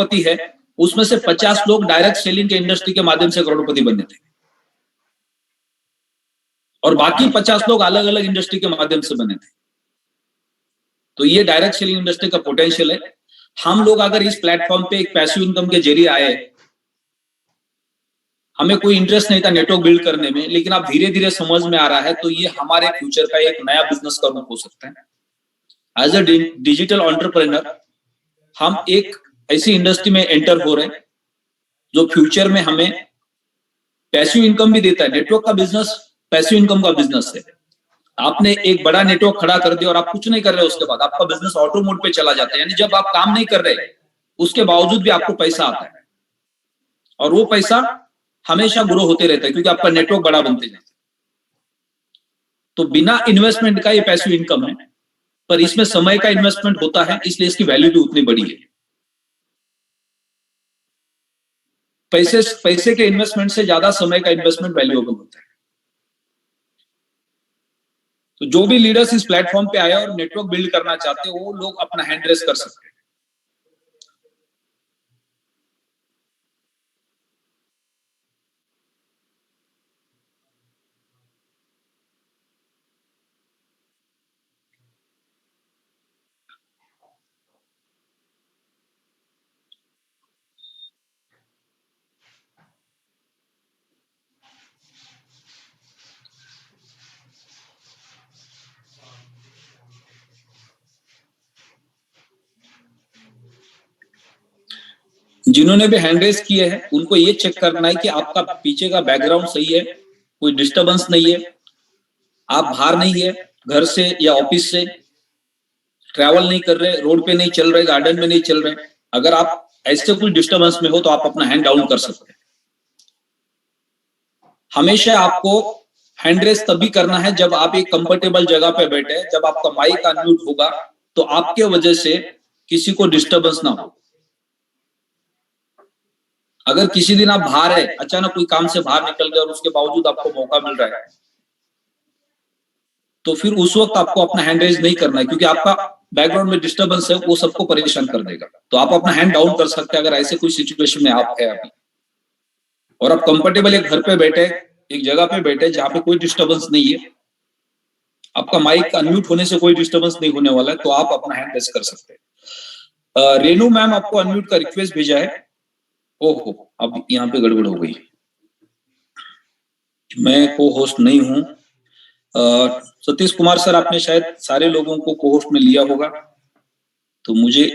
करोड़पति है, उसमें से 50 लोग डायरेक्ट सेलिंग के इंडस्ट्री के माध्यम से करोड़पति बने थे और बाकी 50 लोग अलग अलग इंडस्ट्री के माध्यम से बने थे। तो ये डायरेक्ट सेलिंग इंडस्ट्री का पोटेंशियल है। हम लोग अगर इस प्लेटफॉर्म पे एक पैसिव इनकम के जरिए आए, हमें कोई इंटरेस्ट नहीं था नेटवर्क बिल्ड करने में, लेकिन अब धीरे धीरे समझ में आ रहा है, तो ये हमारे फ्यूचर का एक नया बिजनेस का रूप हो सकता है। एज ए डिजिटल एंटरप्रेन्योर हम एक ऐसी इंडस्ट्री में एंटर हो रहे हैं जो फ्यूचर में हमें पैसिव इनकम भी देता है। नेटवर्क का बिजनेस पैसिव इनकम का बिजनेस है। आपने एक बड़ा नेटवर्क खड़ा कर दिया और आप कुछ नहीं कर रहे, उसके बाद आपका बिजनेस ऑटो मोड पे चला जाता है, यानी जब आप काम नहीं कर रहे उसके बावजूद भी आपको पैसा आता है और वो पैसा हमेशा ग्रो होते रहता है क्योंकि आपका नेटवर्क बड़ा बनते जाता है। तो बिना इन्वेस्टमेंट का ये पैसिव इनकम है, पर इसमें समय का इन्वेस्टमेंट होता है, इसलिए इसकी वैल्यू भी उतनी बड़ी है। पैसे के इन्वेस्टमेंट से ज्यादा समय का इन्वेस्टमेंट वैल्यूएबल होता है। तो जो भी लीडर्स इस प्लेटफॉर्म पे आए और नेटवर्क बिल्ड करना चाहते हैं, वो लोग अपना हैंड रेस कर सकते हैं। जिन्होंने भी हैंड रेस किए हैं उनको ये चेक करना है कि आपका पीछे का बैकग्राउंड सही है, कोई डिस्टरबेंस नहीं है, आप बाहर नहीं है घर से या ऑफिस से, ट्रैवल नहीं कर रहे, रोड पे नहीं चल रहे, गार्डन में नहीं चल रहे। अगर आप ऐसे कोई डिस्टरबेंस में हो तो आप अपना हैंड डाउन कर सकते हैं। हमेशा आपको हैंड रेस तभी करना है जब आप एक कंफर्टेबल जगह पे बैठे, जब आपका माइक अनम्यूट होगा तो आपके वजह से किसी को डिस्टरबेंस ना हो। अगर किसी दिन आप बाहर है, अचानक कोई काम से बाहर निकल गए और उसके बावजूद आपको मौका मिल रहा है, तो फिर उस वक्त आपको अपना हैंड रेज नहीं करना है क्योंकि आपका बैकग्राउंड में डिस्टरबेंस है, वो सबको परेशान कर देगा। तो आप अपना हैंड डाउन कर सकते हैं अगर ऐसे कोई सिचुएशन में आप है अभी और आप कंफर्टेबल एक घर पे बैठे, एक जगह पे बैठे जहां पे कोई डिस्टरबेंस नहीं है, आपका माइक अनम्यूट होने से कोई डिस्टरबेंस नहीं होने वाला है, तो आप अपना हैंड रेज कर सकते हैं। रेनू मैम आपको अनम्यूट का रिक्वेस्ट भेजा है। ओहो, अब यहाँ पे गड़बड़ हो गई, मैं को होस्ट नहीं हूं। सतीश कुमार सर, आपने शायद सारे लोगों को को होस्ट में लिया होगा, तो मुझे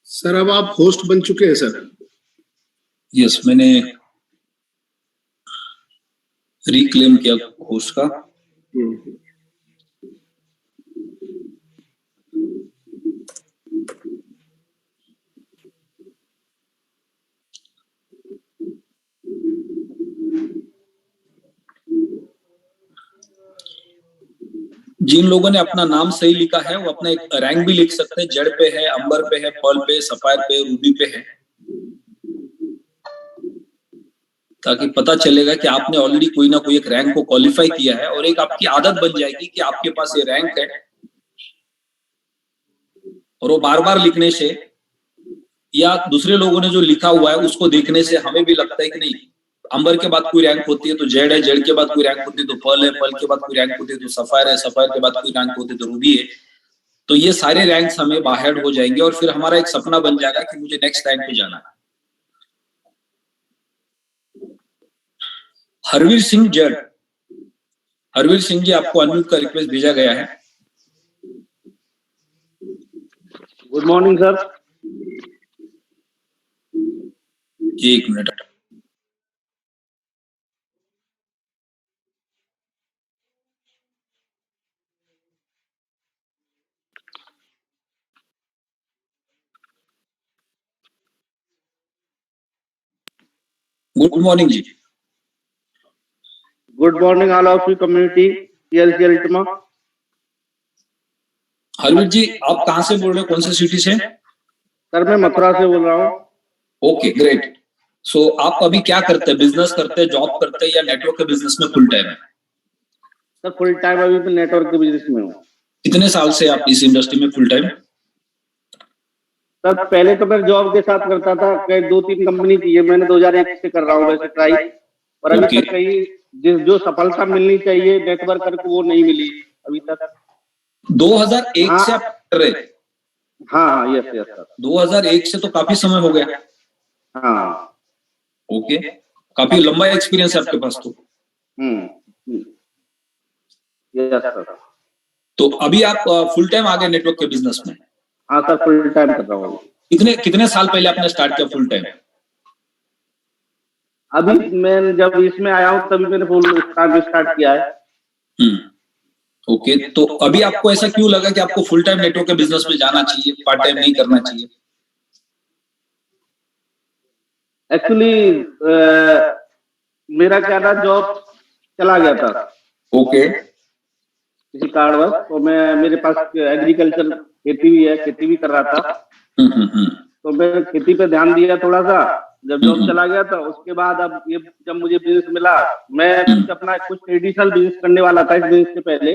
सर अब आप होस्ट बन चुके हैं सर? यस, मैंने रिक्लेम किया होस्ट का। जिन लोगों ने अपना नाम सही लिखा है वो अपना एक रैंक भी लिख सकते हैं। जेड पे है, अंबर पे है, पर्ल पे, सफायर पे, रूबी पे है, ताकि पता चलेगा कि आपने ऑलरेडी कोई ना कोई एक रैंक को क्वालिफाई किया है और एक आपकी आदत बन जाएगी कि आपके पास ये रैंक है। और वो बार बार लिखने से या दूसरे लोगों ने जो लिखा हुआ है उसको देखने से हमें भी लगता है कि नहीं, अंबर के बाद कोई रैंक होती है तो जेड है, जेड के बाद कोई रैंक होती है तो पर्ल है, पर्ल के बाद कोई रैंक होती है तो सफायर है, सफायर के बाद कोई रैंक होती है तो रूबी है। तो ये सारे रैंक्स हमें बाहर हो जाएंगे और फिर हमारा एक सपना बन जाएगा कि मुझे नेक्स्ट रैंक पे जाना है। हरवीर सिंह जेड, हरवीर सिंह जी आपको अनम्यूट का रिक्वेस्ट भेजा गया है। Good morning sir. एक minute, good morning ji. Good morning all of you community TLC Ultima. Harvir ji, आप कहां से बोल रहे हो, कौन सी सिटी से? सर मैं मथुरा से बोल रहा हूँ। Okay, great. सो आप अभी क्या करते हैं? बिजनेस करते हैं, जॉब करते हैं, या नेटवर्क के बिजनेस में फुल टाइम है? सर फुल टाइम अभी तो नेटवर्क के बिजनेस में हूँ। कितने साल से आप इस इंडस्ट्री में फुल टाइम? सर पहले तो मैं जॉब के साथ करता था, कई 2-3 कंपनी थी, ये मैंने 2001 से कर रहा हूँ वैसे ट्राई, और अभी Okay. तक कहीं जो सफलता मिलनी चाहिए नेटवर्क करके वो नहीं मिली अभी तक। 2001 हाँ से आप कर रहे हैं? हाँ, यस यस सर। 2001 से तो काफी समय हो गया। हाँ। ओके, काफी लंबा एक्सपीरियंस है आपके पास तो। Yes sir. तो अभी आप फुल टाइम आ गए नेटवर्क के बिजनेस में? हाँ सर फुल टाइम कर रहा हूँ। कितने कितने साल पहले आपने स्टार्ट किया फुल टाइम? अभी मैं जब इसमें आया हूँ तभी मैंने फुल टाइम स्टार्ट किया है। ओके, तो अभी आपको ऐसा क्यों लगा कि आपको फुल टाइम नेटवर्क के बिजनेस में जाना चाहिए, पार्ट टाइम नहीं करना चाहिए? एक्चुअली मेरा क्या था, जॉब चला गया था ओके। किसी कारणवश, तो मैं मेरे पास एग्रीकल्चर खेती भी है, खेती भी कर रहा था, तो मैं खेती पे ध्यान दिया थोड़ा सा। जब जॉब चला गया था उसके बाद अब ये जब मुझे बिजनेस मिला, मैं कुछ अपना कुछ ट्रेडिशनल बिजनेस करने वाला था इस बिजनेस से पहले,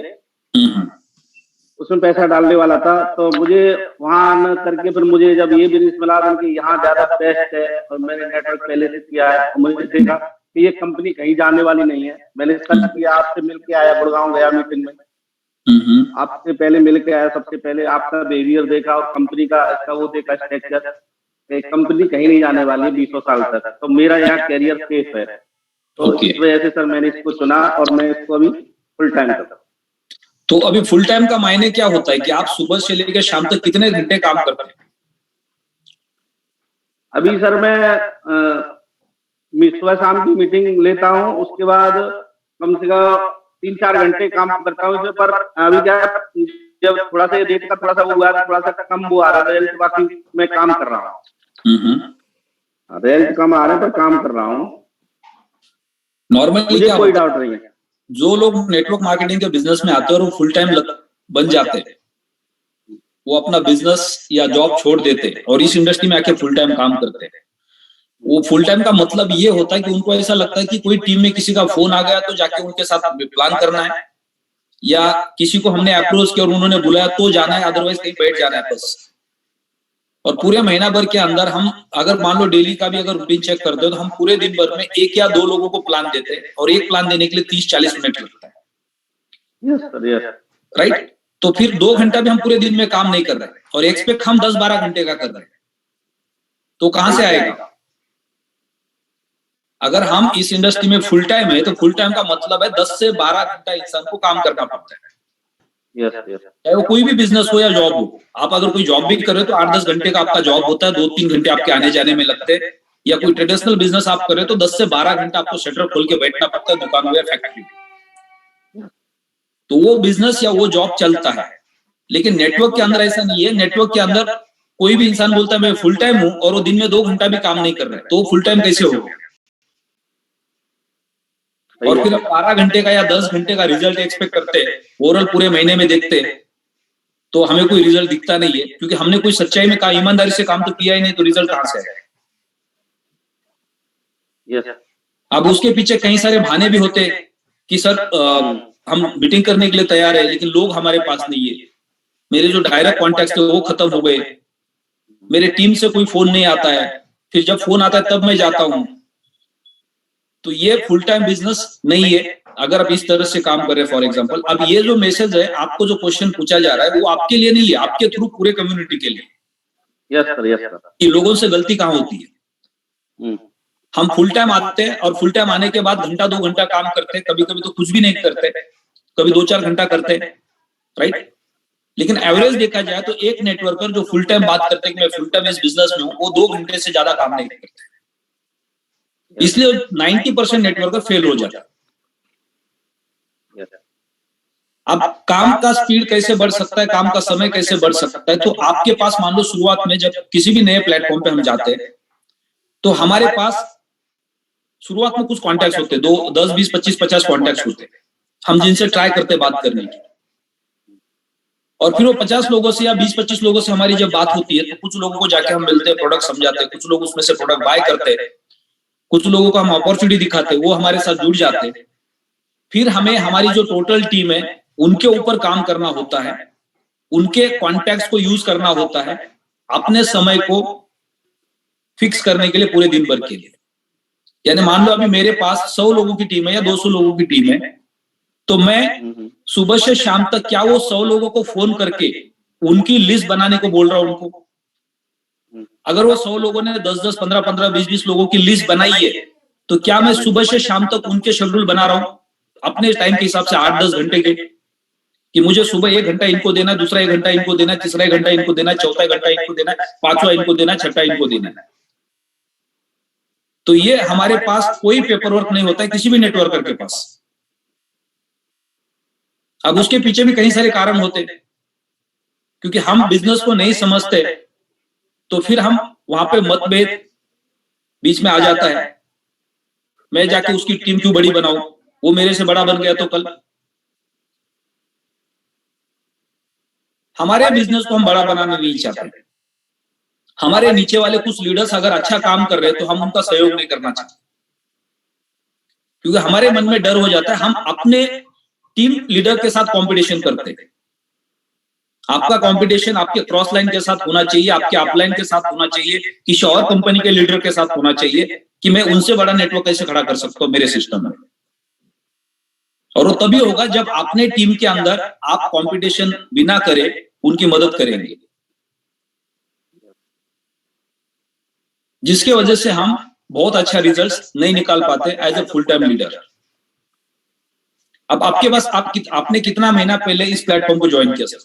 उसमें पैसा डालने वाला था, तो मुझे वहां न करके फिर मुझे जब ये बिजनेस मिला कि यहाँ ज्यादा बेस्ट है, और मैंने नेटवर्क पहले से किया है, और मुझे देखा कि ये कंपनी कहीं जाने वाली नहीं है। मैंने सर्च किया, आपसे मिल के आया, गुड़गांव गया मीटिंग में, आपसे पहले मिल के आया, सबसे पहले आपका बिहेवियर देखा और कंपनी का इसका वो देखा स्ट्रक्चर, कंपनी कहीं नहीं जाने वाली है 20 साल तक, तो मेरा यहाँ कैरियर सेफ है। तो इस वजह से सर मैंने इसको चुना और मैं इसको अभी फुल टाइम करता हूँ। तो अभी फुल टाइम का मायने क्या होता है कि आप सुबह से लेकर शाम तक कितने घंटे काम करते हैं? अभी सर मैं सुबह शाम की मीटिंग लेता हूँ, उसके बाद कम से कम 3-4 घंटे काम करता हूँ इसमें, पर अभी क्या है, जब थोड़ा सा रेट का थोड़ा सा वो हुआ है, थोड़ा सा कम वो आ रहा है, बाकी मैं काम कर रहा हूँ। रेंट कम आ रहे हैं पर काम कर रहा हूँ। नॉर्मली मुझे क्या कोई डाउट नहीं है। जो लोग नेटवर्क मार्केटिंग के बिजनेस में आते हैं और वो फुल टाइम बन जाते हैं, वो अपना बिजनेस या जॉब छोड़ देते हैं और इस इंडस्ट्री में आके फुल टाइम काम करते हैं। वो फुल टाइम का मतलब ये होता है कि उनको ऐसा लगता है कि कोई टीम में किसी का फोन आ गया तो जाके उनके साथ प्लान करना है, या किसी को हमने अप्रोच किया और उन्होंने बुलाया तो जाना है, अदरवाइज कहीं बैठ जाना है बस। और पूरे महीना भर के अंदर हम अगर मान लो डेली का भी अगर रूटीन चेक करते हो तो हम पूरे दिन भर में 1 या 2 लोगों को प्लान देते हैं, और एक प्लान देने के लिए 30-40 मिनट लगता है। Yes sir, yes. राइट, तो फिर 2 घंटा भी हम पूरे दिन में काम नहीं कर रहे और एक्सपेक्ट हम 10-12 घंटे का कर रहे हैं, तो कहां से आएगा? अगर हम इस इंडस्ट्री में फुल टाइम है तो फुल टाइम का मतलब है 10 से 12 घंटा इंसान को काम करना पड़ता है। Yes yes. चाहे वो कोई भी बिजनेस हो या जॉब हो, आप अगर कोई जॉब भी कर रहे हो तो 8-10 घंटे का आपका जॉब होता है, 2-3 घंटे आपके आने जाने में लगते हैं। या कोई ट्रेडिशनल बिजनेस आप कर रहे हो तो 10 से 12 घंटा आपको शटर खोल के बैठना पड़ता है दुकान हो या फैक्ट्री। तो वो बिजनेस या वो जॉब चलता है। लेकिन नेटवर्क के अंदर ऐसा नहीं है। नेटवर्क के अंदर कोई भी इंसान बोलता है मैं फुल टाइम हूं और वो दिन में 2 घंटा भी काम नहीं कर रहा है, तो फुल टाइम कैसे हो गया? और फिर हम 12 घंटे का या 10 घंटे का रिजल्ट एक्सपेक्ट करते हैं, ओवरऑल पूरे महीने में देखते हैं तो हमें कोई रिजल्ट दिखता नहीं है, क्योंकि हमने कोई सच्चाई में काम, ईमानदारी से काम तो किया ही नहीं, तो रिजल्ट कहां से आएगा? यस। अब उसके पीछे कई सारे बहाने भी होते हैं कि सर हम मीटिंग करने के लिए तैयार है लेकिन लोग हमारे पास नहीं है, मेरे जो डायरेक्ट कॉन्टेक्ट है वो खत्म हो गए, मेरे टीम से कोई फोन नहीं आता है, फिर जब फोन आता है तब मैं जाता हूं। तो ये फुल टाइम बिजनेस नहीं है अगर आप इस तरह से काम कर रहे हैं। फॉर एग्जांपल, अब ये जो मैसेज है, आपको जो क्वेश्चन पूछा जा रहा है वो आपके लिए नहीं लिया, आपके थ्रू पूरे कम्युनिटी के लिए। Yes sir, yes sir. कि लोगों से गलती कहां होती है? हम फुल टाइम आते हैं और फुल टाइम आने के बाद घंटा 2 घंटा काम करते हैं, कभी कभी तो कुछ भी नहीं करते, कभी 2-4 घंटा करते हैं, राइट। लेकिन एवरेज देखा जाए तो एक नेटवर्कर जो फुल टाइम बात करते हैं कि मैं फुल टाइम इस बिजनेस में हूं, वो 2 घंटे से ज्यादा काम नहीं करते। इसलिए 90% नेटवर्कर फेल हो जाता है। अब काम का स्पीड कैसे बढ़ सकता है, काम का समय कैसे बढ़ सकता है? तो आपके पास मान लो शुरुआत में जब किसी भी नए प्लेटफॉर्म पे हम जाते हैं तो हमारे पास शुरुआत में कुछ कॉन्टैक्ट्स होते हैं, 2, 10, 20, 25, 50 कॉन्टैक्ट्स होते हैं हम जिनसे ट्राई करते हैं बात करने की। और फिर वो 50 लोगों से या 20-25 लोगों से हमारी जब बात होती है तो कुछ लोगों को जाके हम मिलते हैं, प्रोडक्ट समझाते हैं, कुछ लोग उसमें से प्रोडक्ट बाय करते हैं, कुछ लोगों को हम अपॉर्चुनिटी दिखाते, वो हमारे साथ जुड़ जाते। फिर हमें हमारी जो टोटल टीम है उनके ऊपर काम करना होता है, उनके कॉन्टैक्ट्स को यूज करना होता है अपने समय को फिक्स करने के लिए पूरे दिन भर के लिए। यानी मान लो अभी मेरे पास 100 लोगों की टीम है या 200 लोगों की टीम है, तो मैं सुबह से शाम तक क्या वो 100 लोगों को फोन करके उनकी लिस्ट बनाने को बोल रहा हूं उनको? अगर वो 100 लोगों ने 10-10, 15-15, 20-20 लोगों की लिस्ट बनाई है, तो क्या मैं सुबह से शाम तक उनके शेड्यूल बना रहा हूं अपने टाइम के हिसाब से 8-10 घंटे के, कि मुझे सुबह 1 घंटा इनको देना, दूसरा 1 घंटा इनको देना, तीसरा 1 घंटा इनको देना, चौथा 1 घंटा इनको देना, पांचवा इनको देना, छठा इनको देना। तो ये हमारे पास कोई पेपर वर्क नहीं होता है किसी भी नेटवर्कर के पास। अब उसके पीछे भी कई सारे कारण होते हैं, क्योंकि हम बिजनेस को नहीं समझते तो फिर हम वहां पे मतभेद बीच में आ जाता है। मैं जाके उसकी टीम क्यों बड़ी बनाऊं, वो मेरे से बड़ा बन गया तो कल। हमारे बिजनेस को हम बड़ा बनाना नहीं चाहते। हमारे नीचे वाले कुछ लीडर्स अगर अच्छा काम कर रहे हैं तो हम उनका सहयोग नहीं करना चाहते, क्योंकि हमारे मन में डर हो जाता है हम अपने टीम लीडर के साथ कंपटीशन करते हैं। आपका कंपटीशन आपके क्रॉस लाइन के साथ होना चाहिए, आपके अपलाइन के साथ होना चाहिए, किसी और कंपनी के लीडर के साथ होना चाहिए कि मैं उनसे बड़ा नेटवर्क कैसे खड़ा कर सकता हूं मेरे सिस्टम में। और वो तभी होगा जब अपने टीम के अंदर आप कंपटीशन बिना करे उनकी मदद करेंगे, जिसके वजह से हम बहुत अच्छा रिजल्ट नहीं निकाल पाते as a full time leader. अब आपके पास आपने कितना महीना पहले इस प्लेटफॉर्म को ज्वाइन किया सर?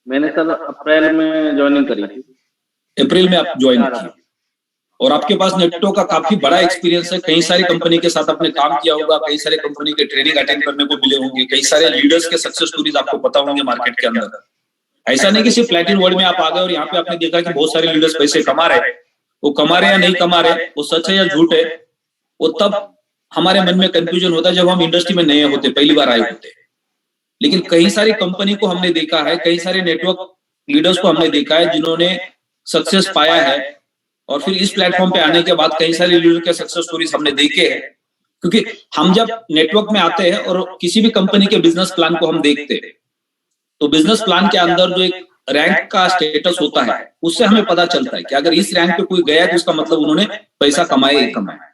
मैंने सर अप्रैल में ज्वाइनिंग करी थी। अप्रैल में आप ज्वाइन किए, और आपके पास नेटो का काफी बड़ा एक्सपीरियंस है, कई सारी कंपनी के साथ आपने काम किया होगा, कई सारे कंपनी के ट्रेनिंग अटेंड करने को मिले होंगे, कई सारे लीडर्स के सक्सेस स्टोरीज आपको पता होंगे मार्केट के अंदर। ऐसा नहीं कि सिर्फ प्लैटिनम वर्ल्ड में आप आ गए और यहाँ पे आपने देखा कि बहुत सारे लीडर्स पैसे कमा रहे, वो कमा रहे या नहीं कमा रहे, वो सच है या झूठ है, वो तब हमारे मन में कंफ्यूजन होता है जब हम इंडस्ट्री में नए होते, पहली बार आए होते। लेकिन कई सारी कंपनी को हमने देखा है, कई सारे नेटवर्क लीडर्स को हमने देखा है जिन्होंने सक्सेस पाया है, और फिर इस प्लेटफॉर्म पे आने के बाद कई सारे लीडर के सक्सेस स्टोरीज हमने देखे हैं। क्योंकि हम जब नेटवर्क में आते हैं और किसी भी कंपनी के बिजनेस प्लान को हम देखते हैं, तो बिजनेस प्लान के अंदर जो एक रैंक का स्टेटस होता है उससे हमें पता चलता है कि अगर इस रैंक पे कोई गया तो उसका मतलब उन्होंने पैसा कमाया ही कमाया।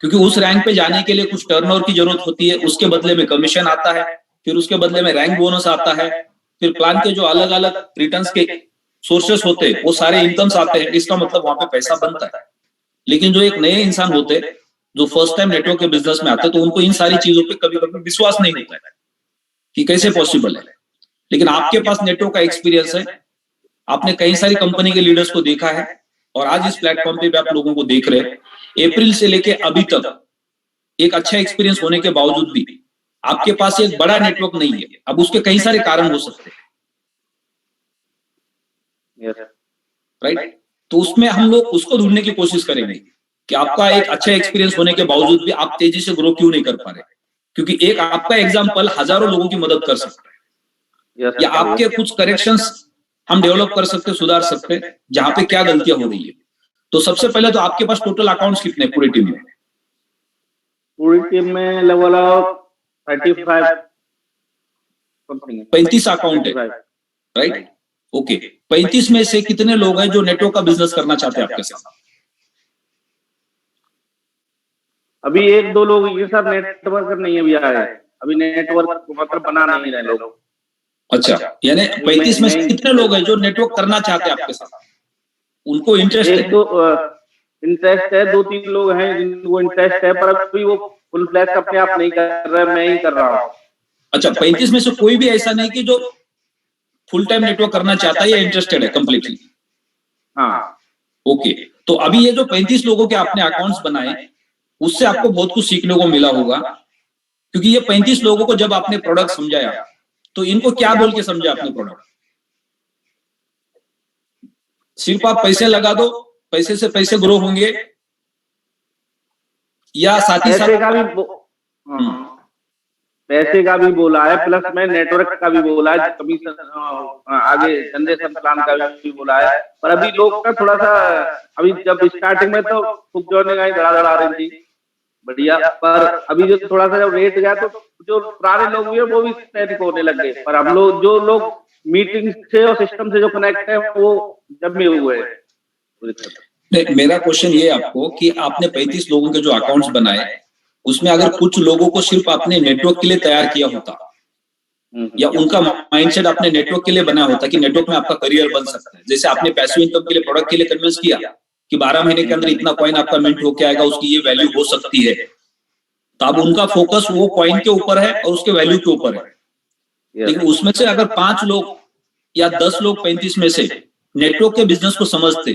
क्योंकि उस रैंक पे जाने के लिए कुछ टर्नओवर की जरूरत होती है, उसके बदले में कमीशन आता है, फिर उसके बदले में रैंक बोनस आता है, फिर प्लान के जो अलग अलग रिटर्न्स के सोर्सेस होते हैं वो सारे इनकम्स आते हैं, इसका मतलब वहां पे पैसा बनता है। लेकिन जो एक नए इंसान होते हैं जो फर्स्ट टाइम नेटवर्क के बिजनेस में आते हैं, तो उनको इन सारी चीजों पे कभी कभी विश्वास नहीं होता है कि कैसे पॉसिबल है। लेकिन आपके पास नेटवर्क का एक्सपीरियंस है, आपने कई सारी कंपनी के लीडर्स को देखा है, और आज इस प्लेटफॉर्म पे भी आप लोगों को देख रहे हैं। अप्रैल से लेके अभी तक एक अच्छा एक्सपीरियंस होने के बावजूद भी आपके पास एक बड़ा नेटवर्क नहीं है। अब उसके कई सारे कारण हो सकते हैं, राइट? तो उसमें हम लोग उसको ढूंढने की कोशिश करेंगे कि आपका एक अच्छा एक्सपीरियंस होने के बावजूद भी आप तेजी से ग्रो क्यों नहीं कर पा रहे। क्योंकि एक आपका एग्जाम्पल हजारों लोगों की मदद कर सकता है, या आपके कुछ करेक्शंस हम डेवलप कर सकते, सुधार सकते जहां पे क्या गलतियां हो रही है। तो सबसे पहले तो आपके पास टोटल अकाउंट्स कितने पूरी टीम में? पूरी टीम में लगभग 35 अकाउंट है, राइट? ओके, 35 में से कितने लोग हैं जो नेटवर्क का बिजनेस करना चाहते हैं आपके साथ? अभी 1-2 लोग ये सब नेटवर्क नहीं अभी आए, अभी नेटवर्क मतलब बना नहीं रहे लोग। अच्छा, यानी 35 में से कितने लोग हैं जो नेटवर्क करना चाहते हैं आपके साथ? उनको इंटरेस्ट है? इंटरेस्ट है, 2-3 लोग हैं जिनको इंटरेस्ट है, पर अभी वो फुल फ्लैश अपने आप नहीं कर रहे, मैं ही कर रहा हूँ। अच्छा, 35 में से कोई भी ऐसा नहीं कि जो फुल टाइम नेटवर्क करना चाहता है या इंटरेस्टेड है कंप्लीटली? हाँ, ओके। तो अभी ये जो 35 लोगों के आपने अकाउंट्स बनाए, उससे आपको बहुत कुछ सीखने को मिला होगा, क्योंकि ये 35 लोगों को जब आपने प्रोडक्ट समझाया तो इनको क्या बोल के समझा आपने प्रोडक्ट? सिर्फ आप पैसे लगा दो, पैसे से पैसे ग्रो होंगे, या साथ ही साथ पैसे का भी बोला है, प्लस में नेटवर्क का भी बोला है, कमीशन आगे जनरेशन प्लान का भी बोला है। पर अभी लोग का थोड़ा सा, अभी जब स्टार्टिंग में तो खुद जोड़ने का धड़ा आ रही थी बढ़िया, पर अभी जो थोड़ा सा जब रेट गया तो जो पुराने लोग हुए वो भी पैनिक होने लग गए। पर हम लोग जो लोग मीटिंग से और सिस्टम से जो कनेक्ट है वो जमे हुए हैं। मेरा क्वेश्चन ये है आपको कि आपने 35 लोगों के जो अकाउंट्स बनाए, उसमें अगर कुछ लोगों को सिर्फ आपने नेटवर्क के लिए तैयार किया होता या उनका माइंडसेट आपने नेटवर्क के लिए बनाया होता कि नेटवर्क में आपका करियर बन सकता है, जैसे आपने पैसिव इनकम के लिए प्रोडक्ट के लिए कन्विंस किया कि 12 महीने के अंदर इतना कॉइन आपका मिंट होके आएगा, उसकी ये वैल्यू हो सकती है, तो अब उनका फोकस वो कॉइन के ऊपर है और उसके वैल्यू के ऊपर है। लेकिन उसमें से अगर 5 लोग या 10 लोग 35 में से नेटवर्क के बिजनेस को समझते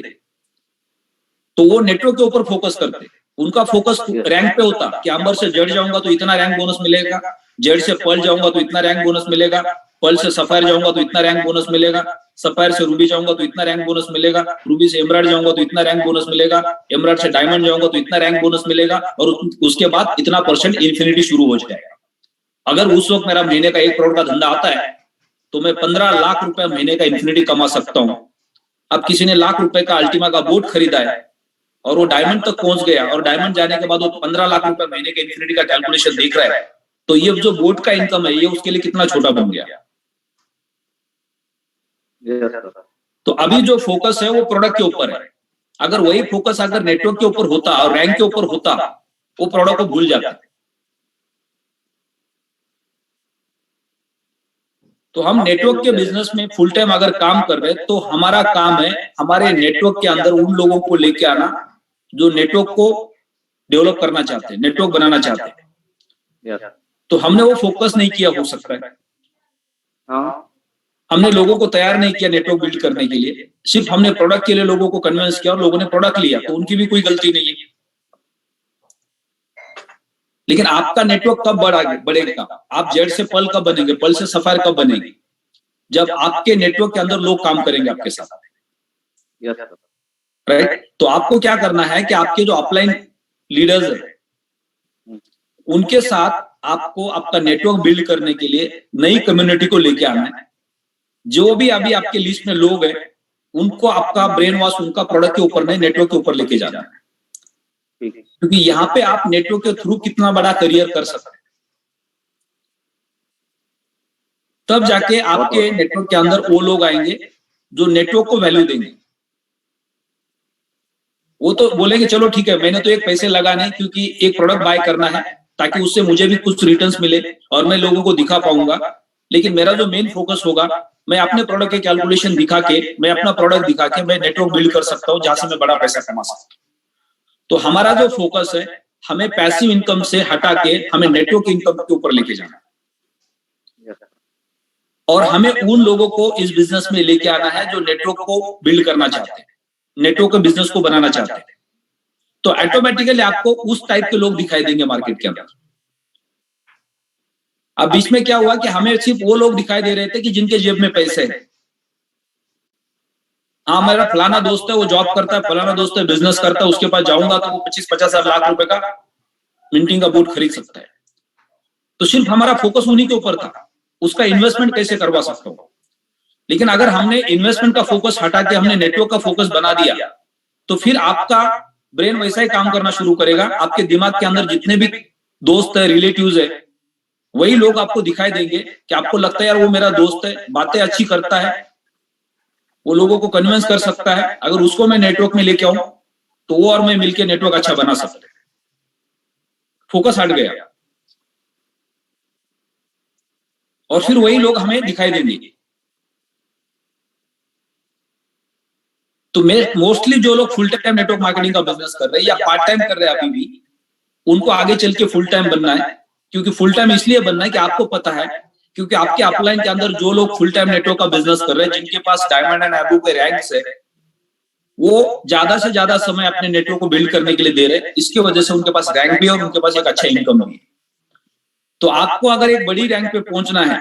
तो वो नेटवर्क के ऊपर फोकस करते, उनका फोकस रैंक पे होता कि अंबर से जेड जाऊंगा तो इतना रैंक बोनस मिलेगा, जेड से पर्ल जाऊंगा तो इतना रैंक बोनस मिलेगा, पर्ल से सफायर जाऊंगा तो इतना रैंक बोनस मिलेगा, सफायर से रूबी जाऊंगा तो इतना रैंक बोनस मिलेगा, रूबी से एमराल्ड जाऊंगा तो इतना रैंक बोनस मिलेगा, एमराल्ड से डायमंड जाऊंगा तो इतना रैंक बोनस मिलेगा, और उसके बाद इतना परसेंट इन्फिनिटी शुरू हो जाएगा। अगर उस वक्त मेरा महीने का 1 करोड़ का धंधा आता है तो मैं 15 लाख रुपए महीने का इन्फिनिटी कमा सकता हूं। अब किसी ने लाख रुपए का अल्टीमा का बोट खरीदा है और वो डायमंड तक पहुंच गया, और डायमंड जाने के बाद वो 15 लाख रुपए महीने के इन्फिनिटी का कैलकुलेशन देख रहा है, तो ये जो बोट का इनकम है ये उसके लिए कितना छोटा बन गया। तो अभी जो फोकस है वो प्रोडक्ट के ऊपर है। अगर वही फोकस अगर नेटवर्क के ऊपर होता और रैंक के ऊपर होता, वो प्रोडक्ट को भूल जाता। तो हम नेटवर्क के बिजनेस में फुल टाइम अगर काम कर रहे हैं तो हमारा काम है हमारे नेटवर्क के अंदर उन लोगों को लेके आना जो नेटवर्क को डेवलप करना चाहते हैं, नेटवर्क बनाना चाहते हैं। तो हमने वो फोकस नहीं किया, हो सकता है हमने लोगों को तैयार नहीं किया नेटवर्क बिल्ड करने के लिए, सिर्फ हमने प्रोडक्ट के लिए लोगों को कन्विंस किया और लोगों ने प्रोडक्ट लिया, तो उनकी भी कोई गलती नहीं है। लेकिन आपका नेटवर्क कब बढ़ेगा? आप जेड से पर्ल कब बनेंगे, पर्ल से सफायर कब बनेगी? जब आपके नेटवर्क के अंदर लोग काम करेंगे आपके साथ, राइट? तो आपको क्या करना है कि आपके जो अपलाइन लीडर्स है उनके साथ आपको आपका नेटवर्क बिल्ड करने के लिए नई कम्युनिटी को लेके आना है। जो भी अभी आपके लिस्ट में लोग हैं उनको आपका ब्रेन वॉश उनका प्रोडक्ट के ऊपर नहीं, नेटवर्क के ऊपर लेके जाना है, क्योंकि यहाँ पे आप नेटवर्क के थ्रू कितना बड़ा करियर कर सकते हैं। तब जाके आपके नेटवर्क के अंदर वो लोग आएंगे जो नेटवर्क को वैल्यू देंगे। वो तो बोलेंगे चलो ठीक है, मैंने तो एक पैसे लगाने क्योंकि एक प्रोडक्ट बाय करना है ताकि उससे मुझे भी कुछ रिटर्न्स मिले और मैं लोगों को दिखा पाऊंगा, लेकिन मेरा जो मेन फोकस होगा मैं अपने प्रोडक्ट के कैलकुलेशन दिखा के, मैं अपना प्रोडक्ट दिखा के मैं नेटवर्क बिल्ड कर सकता हूं जहां से मैं बड़ा पैसा कमा सकता हूं। तो हमारा जो फोकस है हमें पैसिव इनकम से हटा के हमें नेटवर्क इनकम के ऊपर लेके जाना है, और हमें उन लोगों को इस बिजनेस में लेके आना है जो नेटवर्क को बिल्ड करना चाहते हैं, नेटवर्क के बिजनेस को बनाना चाहते हैं। तो ऑटोमेटिकली आपको उस टाइप के लोग दिखाई देंगे मार्केट के अंदर। अब बीच में क्या हुआ कि हमें सिर्फ वो लोग दिखाई दे रहे थे कि जिनके जेब में पैसे हैं। हाँ, मेरा फलाना दोस्त है वो जॉब करता है, फलाना दोस्त है बिजनेस करता है, उसके पास जाऊंगा तो वो 25-50 लाख रुपए का मिंटिंग का बूट खरीद सकता है। तो सिर्फ हमारा फोकस उन्हीं के ऊपर था, उसका इन्वेस्टमेंट कैसे करवा सकता हूं। लेकिन अगर हमने इन्वेस्टमेंट का फोकस हटा के हमने नेटवर्क का फोकस बना दिया तो फिर आपका ब्रेन वैसा ही काम करना शुरू करेगा। आपके दिमाग के अंदर जितने भी दोस्त है, रिलेटिव्स है, वही लोग आपको दिखाई देंगे कि आपको लगता है यार वो मेरा दोस्त है, बातें अच्छी करता है, वो लोगों को कन्विंस कर सकता है, अगर उसको मैं नेटवर्क में लेके आऊं तो वो और मैं मिलकर नेटवर्क अच्छा बना सकते हैं। फोकस हट गया और फिर वही लोग हमें दिखाई देंगे। तो मैं मोस्टली जो लोग फुल टाइम नेटवर्क मार्केटिंग का बिजनेस कर रहे हैं या पार्ट टाइम कर रहे हैं अभी भी, उनको आगे चल के फुल टाइम बनना है। क्योंकि फुल टाइम इसलिए बनना है कि आपको पता है, क्योंकि आपके अपलाइन के अंदर जो लोग फुल टाइम नेटवर्क का बिजनेस कर रहे हैं, जिनके पास डायमंड एंड एबो के रैंक्स है, वो ज्यादा से ज्यादा समय अपने नेटवर्क को बिल्ड करने के लिए दे रहे हैं। इसकी वजह से उनके पास रैंक भी है और उनके पास एक अच्छा इनकम भी है। तो आपको अगर एक बड़ी रैंक पे पहुंचना है,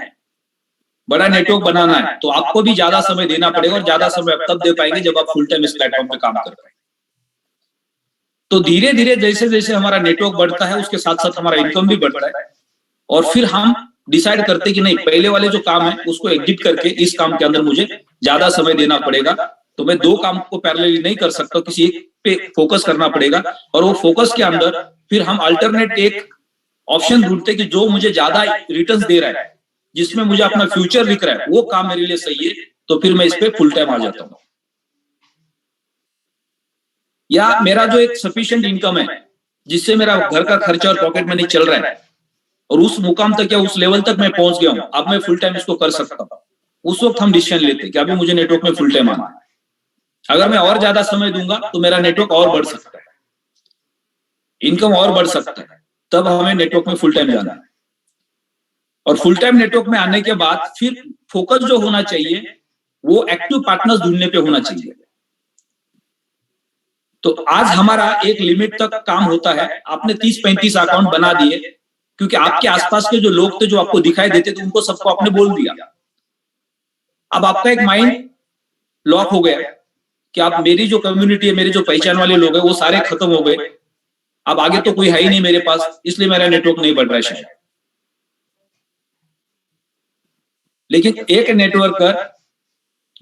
बड़ा नेटवर्क बनाना है, तो आपको भी ज्यादा समय देना पड़ेगा, और ज्यादा समय आप तब दे पाएंगे जब आप फुल टाइम इस प्लेटफॉर्म पे काम कर पाएंगे। तो धीरे धीरे जैसे जैसे हमारा नेटवर्क बढ़ता है उसके साथ साथ हमारा इनकम भी बढ़ता है, और फिर हम डिसाइड करते कि नहीं, पहले वाले जो काम है उसको एग्जिट करके इस काम के अंदर मुझे ज्यादा समय देना पड़ेगा, तो मैं दो काम को पैरेलली नहीं कर सकता, किसी एक पे फोकस करना पड़ेगा। और वो फोकस के अंदर फिर हम अल्टरनेट एक ऑप्शन ढूंढते कि जो मुझे ज्यादा रिटर्न्स दे रहा है, जिसमें मुझे अपना फ्यूचर दिख रहा है, वो काम मेरे लिए सही है, तो फिर मैं इस पे फुल टाइम आ जाता हूं। या मेरा जो एक सफिशिएंट इनकम है जिससे मेरा घर का खर्चा और पॉकेट मनी चल रहा है, और उस मुकाम तक या उस लेवल तक मैं पहुंच गया हूं, अब मैं फुल टाइम इसको कर सकता हूं, उस वक्त हम डिसीजन लेते कि अभी मुझे नेटवर्क में फुल टाइम आना है। अगर मैं और ज्यादा समय दूंगा तो मेरा नेटवर्क और बढ़ सकता है, इनकम और बढ़ सकता है, तब हमें नेटवर्क में फुल टाइम जाना है। और फुल टाइम नेटवर्क में आने के बाद फिर फोकस जो होना चाहिए वो एक्टिव पार्टनर्स ढूंढने पे होना चाहिए। तो आज हमारा एक लिमिट तक काम होता है, आपने 30-35 अकाउंट बना दिए, क्योंकि आपके आसपास के जो लोग थे जो आपको दिखाई देते थे उनको सबको आपने बोल दिया। अब आपका एक माइंड लॉक हो गया कि आप, मेरी जो कम्युनिटी है, मेरे जो पहचान वाले लोग हैं वो सारे खत्म हो गए, अब आगे तो कोई है ही नहीं मेरे पास, इसलिए मेरा नेटवर्क नहीं बढ़ रहा है शायद। लेकिन एक नेटवर्कर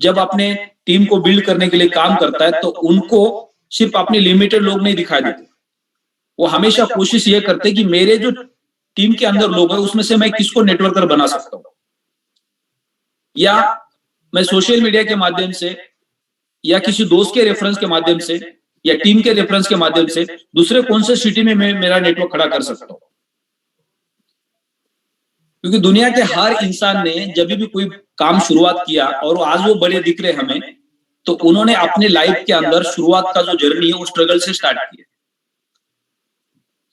जब अपने टीम को बिल्ड करने के लिए काम करता है तो उनको सिर्फ अपने लिमिटेड लोग नहीं दिखाई देते, वो हमेशा कोशिश ये करते कि मेरे जो टीम के अंदर लोग हैं उसमें से मैं किसको नेटवर्कर बना सकता हूं, या मैं सोशल मीडिया के माध्यम से या किसी दोस्त के रेफरेंस के माध्यम से या टीम के रेफरेंस के माध्यम से दूसरे कौन से सिटी में मैं मेरा नेटवर्क खड़ा कर सकता हूं। क्योंकि दुनिया के हर इंसान ने जब भी कोई काम शुरुआत किया और आज वो बड़े दिख रहे हमें, तो उन्होंने अपने लाइफ के अंदर शुरुआत का जो जर्नी है वो स्ट्रगल से स्टार्ट किया।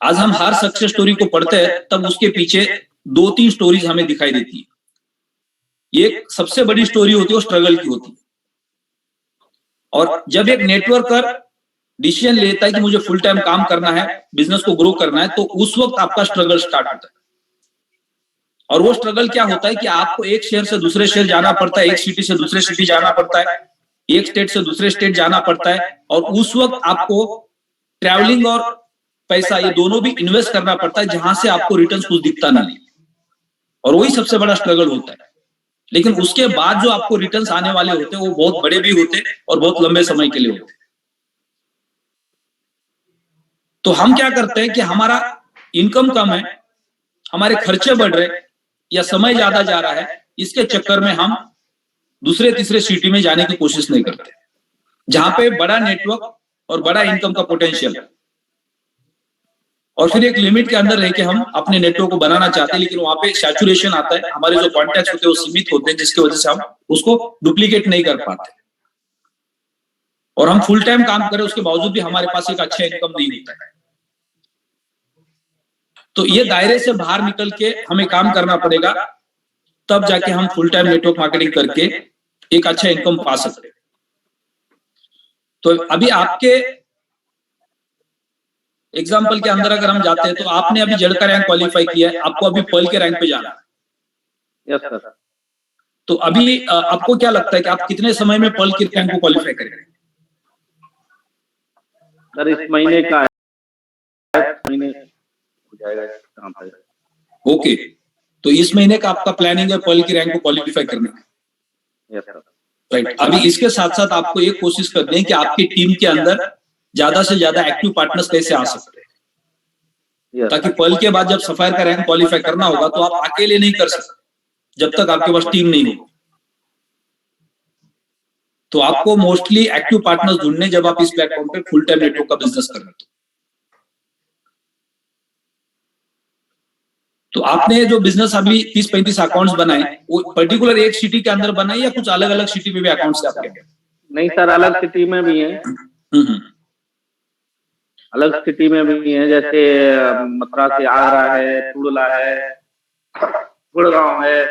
आज हम हर सक्सेस स्टोरी को पढ़ते हैं तब उसके पीछे 2-3 स्टोरीज हमें दिखाई देती है। एक सबसे बड़ी स्टोरी होती है वो स्ट्रगल की होती है। और जब एक नेटवर्कर डिसीजन लेता है कि मुझे फुल टाइम काम करना है, बिजनेस को ग्रो करना है, तो उस वक्त आपका स्ट्रगल स्टार्ट होता है। और वो स्ट्रगल क्या होता है कि आपको एक शहर से दूसरे शहर जाना पड़ता है, एक सिटी से दूसरे सिटी जाना पड़ता है, एक स्टेट से दूसरे स्टेट जाना पड़ता है, और उस वक्त आपको ट्रैवलिंग और पैसा ये दोनों भी इन्वेस्ट करना पड़ता है, जहां से आपको रिटर्न कुछ दिखता नहीं, और वही सबसे बड़ा स्ट्रगल होता है। लेकिन उसके बाद जो आपको रिटर्न्स आने वाले होते हैं वो बहुत बड़े भी होते और बहुत लंबे समय के लिए होते। तो हम क्या करते हैं कि हमारा इनकम कम है, हमारे खर्चे बढ़ रहे या समय ज्यादा जा रहा है, इसके चक्कर में हम दूसरे तीसरे सिटी में जाने की कोशिश नहीं करते जहां पे बड़ा नेटवर्क और बड़ा इनकम का पोटेंशियल है। और फिर एक लिमिट के अंदर रह के हम अपने नेटवर्क को बनाना चाहते हैं, लेकिन वहां पे सैचुरेशन आता है, हमारे जो कॉन्टैक्ट्स होते हैं वो सीमित होते हैं, जिसकी वजह से हम उसको डुप्लीकेट नहीं कर पाते। और हम फुल टाइम काम करें उसके बावजूद भी हमारे पास एक अच्छा इनकम नहीं होता है। तो ये दायरे से बाहर निकल के हमें काम करना पड़ेगा, तब जाके हम फुल टाइम नेटवर्क मार्केटिंग करके एक अच्छा इनकम पा सकते हैं। तो अभी आपके एग्जाम्पल के अंदर अगर हम जाते हैं तो आपने अभी जेड का रैंक क्वालिफाई किया है, आपको अभी पर्ल के रैंक पे जाना है। Yes sir. तो अभी आपको क्या लगता है कि आप कितने समय में पर्ल के रैंक को क्वालिफाई करेंगे? सर इस महीने का महीने हो जाएगा काम पे। ओके, तो इस महीने का आपका प्लानिंग है पर्ल की रैंक को क्वालिफाई करने का? Yes sir. राइट। अभी इसके साथ साथ आपको एक कोशिश करनी है कि आपकी टीम के अंदर ज्यादा से ज्यादा एक्टिव पार्टनर्स कैसे आ सकते हैं, ताकि पर्ल के बाद जब सफायर का रैंक क्वालिफाई करना होगा तो आप अकेले नहीं कर सकते जब तक आपके पास टीम नहीं हो। तो आपको मोस्टली एक्टिव पार्टनर्स ढूंढने जब आप इस प्लेटफॉर्म पे फुल टाइम नेटवर्क का बिजनेस कर रहे हो। तो आपने जो बिजनेस अभी 30-35 अकाउंट्स बनाए वो पर्टिकुलर एक सिटी के अंदर बनाए या कुछ अलग अलग सिटी में भी अकाउंट्स आपके? नहीं सर, अलग सिटी में भी है। अलग सिटी में भी है, जैसे मथुरा से आगरा है, टुडला है, गुड़गांव है।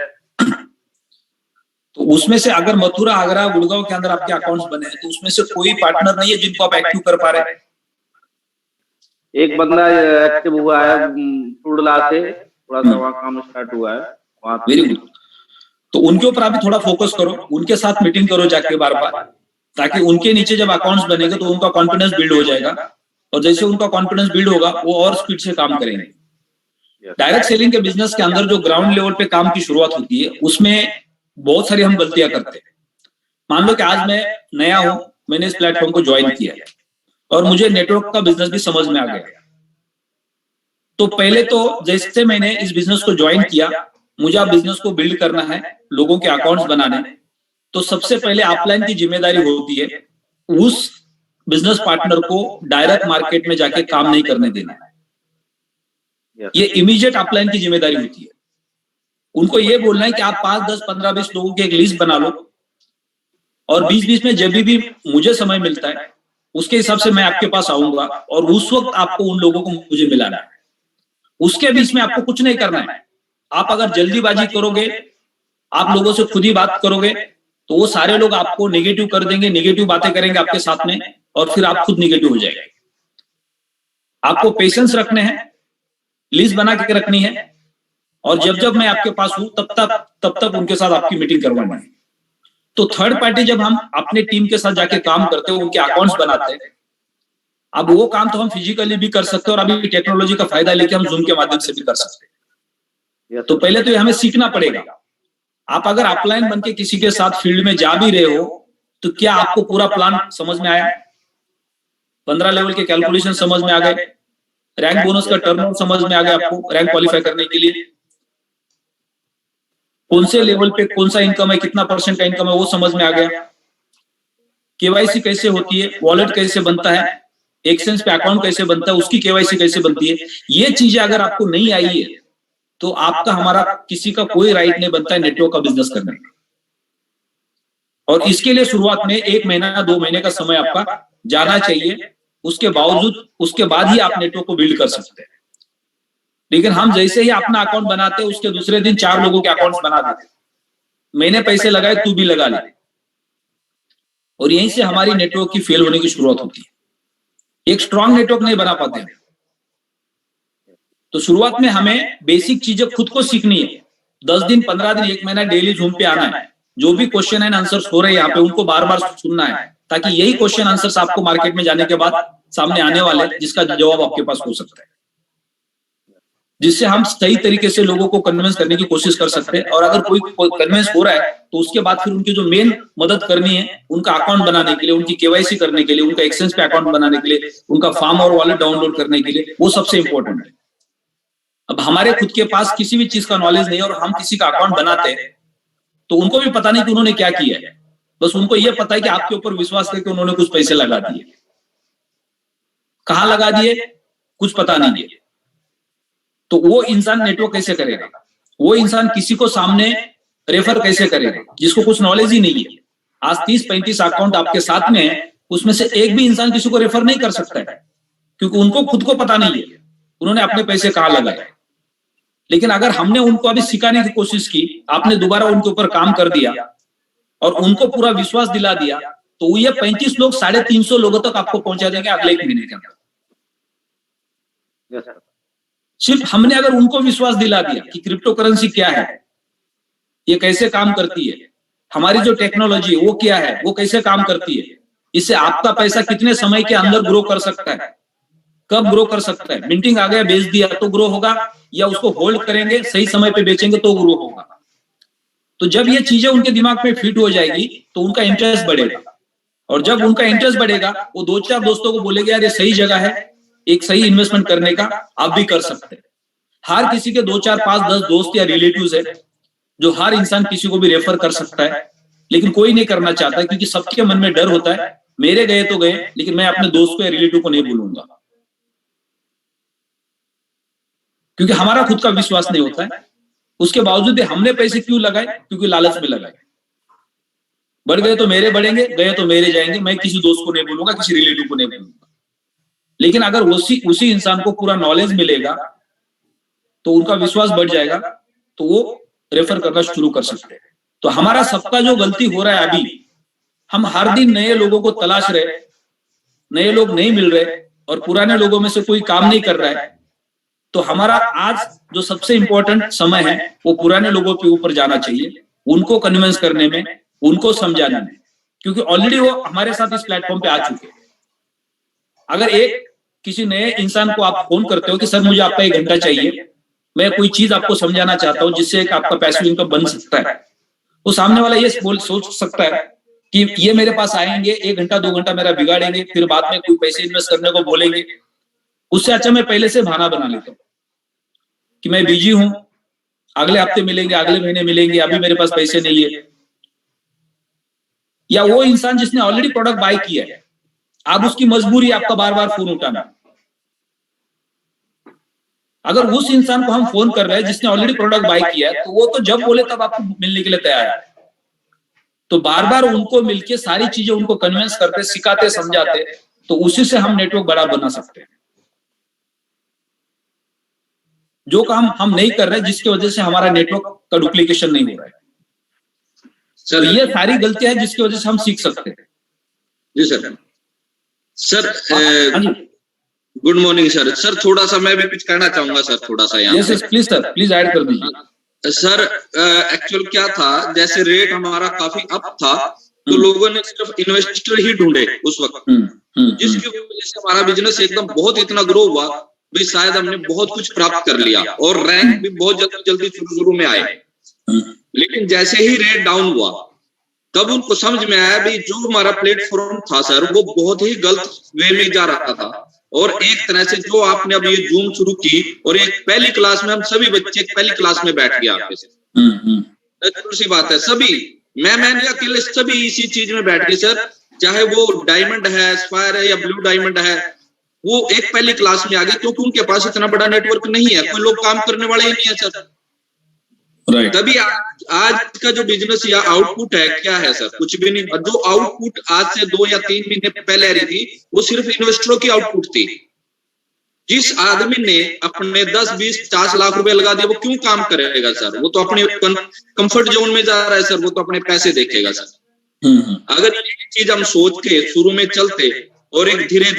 तो उसमें से अगर मथुरा, आगरा, गुड़गांव के अंदर आपके अकाउंट्स बने हैं तो उसमें से कोई पार्टनर नहीं है जिनको आप एक्टिव कर पा रहे हैं? एक बंदा एक्टिव हुआ है टुडला से, थोड़ा सा वहाँ काम स्टार्ट हुआ है वहाँ। Very good. तो उनके ऊपर अभी थोड़ा फोकस करो, उनके साथ मीटिंग करो जाके बार बार, ताकि उनके नीचे जब अकाउंट्स बनेंगे तो उनका कॉन्फिडेंस बिल्ड हो जाएगा, और जैसे उनका कॉन्फिडेंस बिल्ड होगा वो और स्पीड से काम करेंगे। डायरेक्ट सेलिंग के बिजनेस के अंदर जो ग्राउंड लेवल पे काम की शुरुआत होती है उसमें बहुत सारी हम गलतियां करते हैं। मान लो कि आज मैं नया हूं, मैंने इस प्लेटफॉर्म को ज्वाइन किया और मुझे नेटवर्क का बिजनेस भी समझ में आ गया। तो पहले तो जैसे मैंने इस बिजनेस को ज्वाइन किया, मुझे आप बिजनेस को बिल्ड करना है, लोगों के अकाउंट्स बनाने, तो सबसे पहले अपलाइन की जिम्मेदारी होती है उस बिजनेस पार्टनर को डायरेक्ट मार्केट में जाके काम नहीं करने देना है। ये इमीडिएट अपलाइन की जिम्मेदारी होती है। उनको ये बोलना है कि आप 5, 10, 15, 20 लोगों की एक लिस्ट बना लो और बीच-बीच में जब भी मुझे समय मिलता है उसके हिसाब से मैं आपके पास आऊंगा और उस वक्त आपको उन लोगों को मुझे मिलाना है। उसके बीच में आपको कुछ नहीं करना है। आप अगर जल्दीबाजी करोगे, आप लोगों से खुद ही बात करोगे, तो वो सारे लोग आपको नेगेटिव कर देंगे, नेगेटिव बातें करेंगे आपके साथ में और फिर आप खुद नेगेटिव हो जाएंगे। आपको पेशेंस रखने हैं, लिस्ट बना के रखनी है और जब जब मैं आपके पास हूं तब तक उनके साथ आपकी मीटिंग करवानी है। तो थर्ड पार्टी जब हम अपने टीम के साथ जाके काम करते हैं, उनके अकाउंट्स बनाते हैं, अब वो काम तो हम फिजिकली भी कर सकते हैं और अभी टेक्नोलॉजी का फायदा लेके हम जूम के माध्यम से भी कर सकते हैं। तो पहले तो ये हमें सीखना पड़ेगा। आप अगर अपलाइन बन के किसी के साथ फील्ड में जा भी रहे हो तो क्या आपको पूरा प्लान समझ में आया? 15 लेवल के कैलकुलेशन समझ में आ गए? रैंक बोनस का टर्नओवर समझ में आ गया आपको रैंक क्वालिफाई करने के लिए? कौन से लेवल पे कौन सा इनकम है, कितना परसेंट का इनकम है, वो समझ में आ गया? केवाईसी कैसे होती है, वॉलेट कैसे बनता है, एक्सचेंज पे अकाउंट कैसे बनता है, उसकी केवाईसी कैसे बनती है, ये चीजें अगर आपको नहीं आई है तो आपका हमारा किसी का कोई राइट नहीं बनता है नेटवर्क का बिजनेस करने का। और इसके लिए शुरुआत में 1 महीना 2 महीने का समय आपका जाना चाहिए। उसके बाद ही आप नेटवर्क को बिल्ड कर सकते हैं। लेकिन हम जैसे ही अपना अकाउंट बनाते हैं उसके दूसरे दिन 4 लोगों के अकाउंट्स बना देते, मैंने पैसे लगाए तू भी लगा ले, और यहीं से हमारी नेटवर्क की फेल होने की शुरुआत होती है। एक स्ट्रांग नेटवर्क नहीं बना पाते हैं। तो शुरुआत में हमें बेसिक चीजें खुद को सीखनी है। 10 दिन 15 दिन 1 महीना डेली जूम पे आना है। जो भी क्वेश्चन एंड आंसर्स हो रहे हैं यहाँ पे उनको बार बार सुनना है, ताकि यही क्वेश्चन आंसर्स आपको मार्केट में जाने के बाद सामने आने वाले जिसका जवाब आपके पास हो सकता है, जिससे हम सही तरीके से लोगों को कन्विंस करने की कोशिश कर सकते हैं। और अगर कोई कन्विंस हो रहा है तो उसके बाद फिर उनकी जो मेन मदद करनी है, उनका अकाउंट बनाने के लिए, उनकी केवाईसी करने के लिए, उनका एक्सचेंज पे अकाउंट बनाने के लिए, उनका फार्म और वॉलेट डाउनलोड करने के लिए, वो सबसे इंपॉर्टेंट है। अब हमारे खुद के पास किसी भी चीज का नॉलेज नहीं है और हम किसी का अकाउंट बनाते हैं तो उनको भी पता नहीं कि उन्होंने क्या किया है। बस उनको यह पता है कि आपके ऊपर विश्वास करके उन्होंने कुछ पैसे लगा दिए। कहां लगा दिए कुछ पता नहीं है। तो वो इंसान नेटवर्क कैसे करेगा? वो इंसान किसी को सामने रेफर कैसे करेगा जिसको कुछ नॉलेज ही नहीं है? आज 30-35 अकाउंट आपके साथ में है, उसमें से एक भी इंसान किसी को रेफर नहीं कर सकता है, क्योंकि उनको खुद को पता नहीं है उन्होंने अपने पैसे कहां लगाए। लेकिन अगर हमने उनको अभी सिखाने की कोशिश की, आपने दोबारा उनके ऊपर काम कर दिया और उनको पूरा विश्वास दिला दिया, तो ये 35 लोग 350 लोगों तक आपको पहुंचा देंगे अगले 1 महीने के अंदर। सिर्फ हमने अगर उनको विश्वास दिला दिया कि क्रिप्टो करेंसी क्या है, ये कैसे काम करती है, हमारी जो टेक्नोलॉजी है वो क्या है, वो कैसे काम करती है, इससे आपका पैसा कितने समय के अंदर ग्रो कर सकता है, कब ग्रो कर सकता है, मिंटिंग आ गया बेच दिया तो ग्रो होगा, या उसको होल्ड करेंगे सही समय पे बेचेंगे तो ग्रो होगा। तो जब ये चीजें उनके दिमाग में फिट हो जाएगी तो उनका इंटरेस्ट बढ़ेगा, और जब उनका इंटरेस्ट बढ़ेगा वो 2-4 दोस्तों को बोलेंगे यार ये सही जगह है, एक सही इन्वेस्टमेंट करने का, आप भी कर सकते हैं। हर किसी के 2-4-5-10 दोस्त या रिलेटिव्स है जो हर इंसान किसी को भी रेफर कर सकता है, लेकिन कोई नहीं करना चाहता क्योंकि सबके मन में डर होता है मेरे गए तो गए, लेकिन मैं अपने दोस्त को या रिलेटिव को नहीं बोलूंगा, क्योंकि हमारा खुद का विश्वास नहीं होता है। उसके बावजूद भी हमने पैसे क्यों लगाए? क्योंकि लालच में लगाए। बढ़ गए तो मेरे बढ़ेंगे, गए तो मेरे जाएंगे, मैं किसी दोस्त को नहीं बोलूंगा, किसी रिलेटिव को नहीं बोलूंगा। लेकिन अगर उसी इंसान को पूरा नॉलेज मिलेगा तो उनका विश्वास बढ़ जाएगा, तो वो रेफर करना शुरू कर सकते हैं। तो हमारा सबका जो गलती हो रहा है अभी, हम हर दिन नए लोगों को तलाश रहे, नए लोग नहीं मिल रहे और पुराने लोगों में से कोई काम नहीं कर रहा है। तो हमारा आज जो सबसे इंपॉर्टेंट समय है वो पुराने लोगों के ऊपर जाना चाहिए, उनको कन्विंस करने में, उनको समझाने में, क्योंकि ऑलरेडी वो हमारे साथ इस प्लेटफॉर्म पे आ चुके हैं। अगर किसी नए इंसान को आप फोन करते हो कि सर मुझे आपका 1 घंटा चाहिए, मैं कोई चीज आपको समझाना चाहता हूं जिससे एक आपका पैसिव इनकम बन सकता है, वो सामने वाला ये सोच सकता है कि ये मेरे पास आएंगे, 1 घंटा 2 घंटा मेरा बिगाड़ेंगे, फिर बाद में कोई पैसे इन्वेस्ट करने को बोलेंगे। उससे अच्छा मैं पहले से बहाना बना लेता हूँ कि मैं बिजी हूं, अगले हफ्ते मिलेंगे, अगले महीने मिलेंगे, अभी मेरे पास पैसे नहीं है। या वो इंसान जिसने ऑलरेडी प्रोडक्ट बाय किया है, अब उसकी मजबूरी है आपका बार बार फोन उठाना। अगर उस इंसान को हम फोन कर रहे हैं जिसने ऑलरेडी प्रोडक्ट बाय किया है, तो वो तो जब बोले तब आपको मिलने के लिए तैयार है। तो बार बार उनको मिलके सारी चीजें उनको कन्विंस करते, सिखाते, समझाते, तो उसी से हम नेटवर्क बड़ा बना सकते हैं। जो काम हम नहीं कर रहे, जिसकी वजह से हमारा नेटवर्क का डुप्लीकेशन नहीं हो रहा है, तो ये सारी गलतियां हैं जिसकी वजह से हम सीख सकते हैं। जी sir. Sir good morning sir. Sir थोड़ा सा मैं भी कुछ कहना चाहूंगा सर, थोड़ा सा यहाँ। Yes please sir, please add कर दीजिए। सर एक्चुअल क्या था, जैसे रेट हमारा काफी अप था, तो लोगों ने सिर्फ इन्वेस्टर ही ढूंढे उस वक्त, जिसकी वजह से हमारा बिजनेस एकदम बहुत इतना ग्रो हुआ भाई, शायद हमने बहुत कुछ प्राप्त कर लिया और रैंक भी बहुत जल्दी शुरू में आए। लेकिन जैसे ही रेट डाउन हुआ, तब उनको समझ में आया भाई जो हमारा प्लेटफॉर्म था सर, वो बहुत ही गलत वे में जा रहा था। और एक तरह से जो आपने अब ये जूम शुरू की, और एक पहली क्लास में हम सभी बच्चे पहली क्लास में बैठ गए आपके से। सी बात है, सभी मैं अकेले सभी इसी चीज में बैठ गए सर, चाहे वो डायमंड है, स्पायर है या ब्लू डायमंड है, वो एक पहली क्लास में आ गए, क्योंकि उनके पास इतना बड़ा नेटवर्क नहीं है, कोई लोग काम करने वाले ही नहीं है सर। तभी आज का जो बिजनेस या आउटपुट है क्या है सर, कुछ भी नहीं। जो आउटपुट आज से 2 या 3 महीने पहले आ रही थी, वो सिर्फ इन्वेस्टरों की आउटपुट थी। जिस आदमी ने अपने 10, 20, 50 लाख रुपए लगा दिया, वो क्यों काम करेगा सर? वो तो अपने कंफर्ट जोन में जा रहा है सर, वो तो अपने पैसे देखेगा सर। अगर ये चीज हम सोच के शुरू में चलते और एक धीरे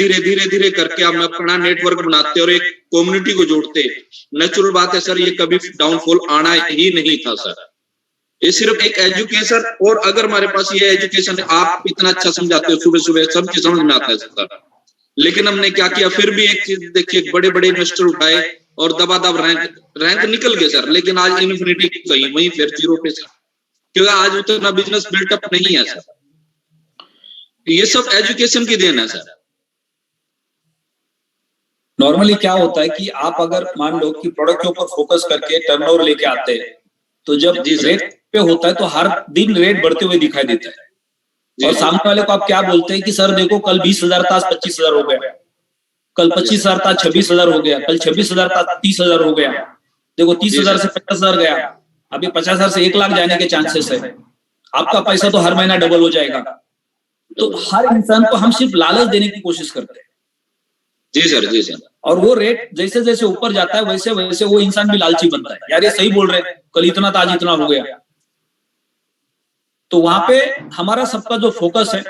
धीरे करके हम अपना नेटवर्क बनाते और एक कम्युनिटी को जोड़ते, नेचुरल बात है सर, ये कभी डाउनफॉल आना ही नहीं था सर। ये सिर्फ एक एजुकेशन, और अगर हमारे पास ये एजुकेशन, आप इतना अच्छा समझाते हो, सुबह सुबह सबकी समझ में आता है सर, लेकिन हमने क्या किया, फिर भी एक चीज देखिए, बड़े बड़े इन्वेस्टर उठाए और दबादब रैंक निकल गए सर। लेकिन आज इन्फिनिटी कहीं वहीं फिर 0 पे सर, क्योंकि आज उतना बिजनेस बिल्टअप नहीं है सर। ये सब एजुकेशन की देन है सर। नॉर्मली क्या होता है कि आप अगर मान लो कि प्रोडक्ट के ऊपर फोकस करके टर्नओवर लेके आते हैं, तो जब रेट पे होता है तो हर दिन रेट बढ़ते हुए दिखाई देता है, और सामने वाले को आप क्या बोलते हैं कि सर देखो कल 20,000 था, 25,000 हो गया, कल 25,000 था, 26,000 हो गया, कल 26,000 था, 30,000 हो गया, देखो 30,000 से 50,000 गया, अभी 50,000 से 1 लाख जाने के चांसेस है, आपका पैसा तो हर महीना डबल हो जाएगा। तो हर इंसान को हम सिर्फ लालच देने की कोशिश करते हैं। जी सर, जी सर। और वो रेट जैसे जैसे ऊपर जाता है, वैसे वैसे वो इंसान भी लालची बनता है, यार ये सही बोल रहे हैं, कल इतना था, आज इतना हो गया। तो वहां पे हमारा सबका जो फोकस है,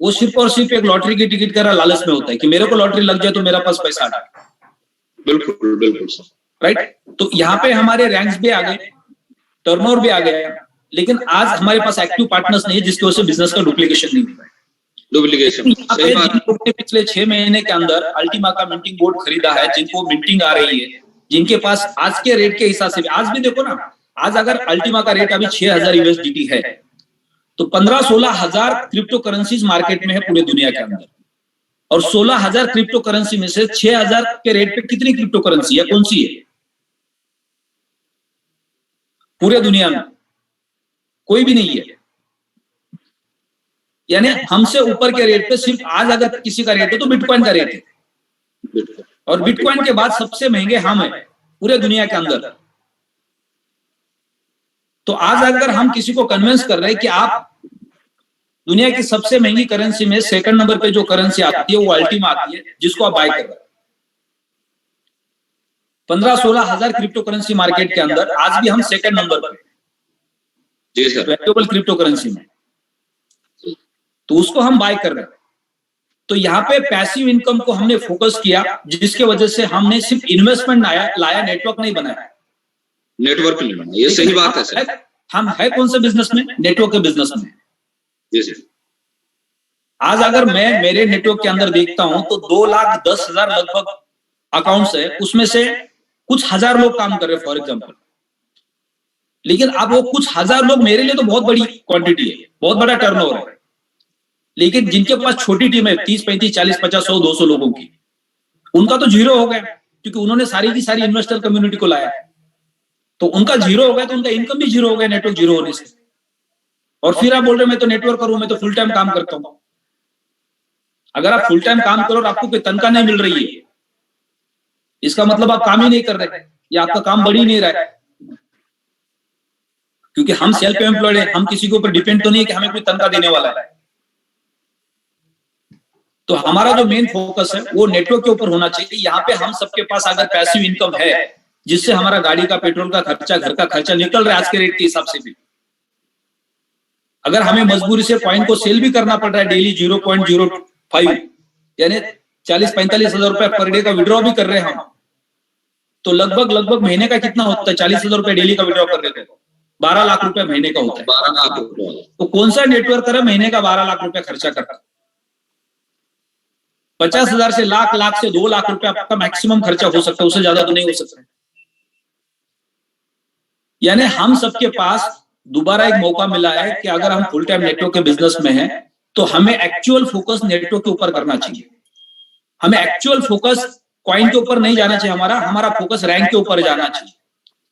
वो सिर्फ और सिर्फ एक लॉटरी की टिकट का लालच में होता है कि मेरे को लॉटरी लग जाए तो मेरा पास पैसा आ जाए। बिल्कुल बिल्कुल सर, राइट। तो यहाँ पे हमारे रैंक्स भी आ गए, टर्नओवर भी आ गया, लेकिन आज हमारे पास एक्टिव पार्टनर्स नहीं है, जिसकी वजह से बिजनेस का डुप्लीकेशन नहीं हुआ है। डुप्लीकेशन सही बात। पिछले 6 महीने के अंदर अल्टीमा का मिंटिंग बोर्ड खरीदा है, जिनको मिंटिंग आ रही है, जिनके पास आज के रेट के हिसाब से, आज भी देखो ना, आज अगर अल्टीमा का रेट अभी 6,000 USDT है, तो 15-16 हजार क्रिप्टो करेंसीज मार्केट में है पूरे दुनिया के अंदर, और 16,000 क्रिप्टो करेंसी में से 6,000 के रेट पे कितनी क्रिप्टो करेंसी है, कौन सी है पूरे दुनिया में? कोई भी नहीं है। यानी हमसे ऊपर के रेट पे सिर्फ आज अगर किसी का रेट है तो बिटकॉइन का रेट है, और बिटकॉइन के बाद सबसे महंगे हम हैं पूरे दुनिया के अंदर। तो आज अगर हम किसी को कन्विंस कर रहे हैं कि आप दुनिया की सबसे महंगी करेंसी में सेकंड नंबर पे जो करेंसी आती है वो अल्टीमा आती है, जिसको आप बाय कर रहे हैं, 15-16 हजार क्रिप्टो करेंसी मार्केट के अंदर आज भी हम सेकंड नंबर पे वैल्यूएबल क्रिप्टो करेंसी में, तो उसको हम बाय कर रहे हैं। तो यहाँ पे पैसिव इनकम को हमने फोकस किया, जिसके वजह से हमने सिर्फ इन्वेस्टमेंट लाया, नेटवर्क नहीं बनाया। नेटवर्क नहीं बना, ये सही बात है सर। हम है कौन से बिजनेस में? नेटवर्क के बिजनेस में। जी सर। आज अगर मैं मेरे नेटवर्क के अंदर देखता हूं तो 2,10,000 लगभग अकाउंट्स है, उसमें से कुछ हजार लोग काम कर रहे हैं फॉर एग्जाम्पल, लेकिन अब वो कुछ हजार लोग मेरे लिए तो बहुत बड़ी क्वांटिटी है, बहुत बड़ा टर्नओवर है, लेकिन जिनके पास छोटी टीम है 30, 35, 40, 50, 100, 200 लोगों की, उनका तो जीरो हो गया, क्योंकि उन्होंने सारी की सारी इन्वेस्टर कम्युनिटी को लाया, तो उनका जीरो हो गया, तो उनका इनकम भी जीरो हो गया नेटवर्क जीरो होने से। और फिर आप बोल रहे मैं तो नेटवर्क करूं, मैं तो फुल टाइम काम करता हूं। अगर आप फुल टाइम काम करो और आपको कोई तनख्वाह नहीं मिल रही है, इसका मतलब आप काम ही नहीं कर रहे या आपका काम बढ़ ही नहीं रहा है, क्योंकि हम सेल्फ एम्प्लॉयड है, हम किसी के ऊपर डिपेंड तो नहीं है कि हमें कोई तनख्वाह देने वाला है। तो हमारा जो मेन फोकस है वो नेटवर्क के ऊपर होना चाहिए। यहाँ पे हम सबके पास अगर पैसिव इनकम है, जिससे हमारा गाड़ी का पेट्रोल का खर्चा, घर का खर्चा निकल रहा है आज के रेट के हिसाब से भी, अगर हमें मजबूरी से कॉइन को सेल भी करना पड़ रहा है डेली 0.05, यानी 40-45 हजार रुपए पर डे का विड्रॉ भी कर रहे हैं हम, तो लगभग महीने का कितना होता है? 40,000 रुपए डेली का विड्रॉ कर रहे थे, 12 लाख रुपए महीने का होता है। 12 लाख रुपए। तो कौन सा नेटवर्क करे महीने का 12 लाख रुपए खर्चा करता? 50,000 से लाख से 2 लाख रुपए आपका मैक्सिमम खर्चा हो सकता है, उससे ज्यादा तो नहीं हो सकता। यानी हम सबके पास दोबारा एक मौका मिला है कि अगर हम फुल टाइम नेटवर्क के बिजनेस में हैं, तो हमें एक्चुअल फोकस नेटवर्क के ऊपर करना चाहिए। हमें एक्चुअल फोकस कॉइन के ऊपर नहीं जाना चाहिए, हमारा फोकस रैंक के ऊपर जाना चाहिए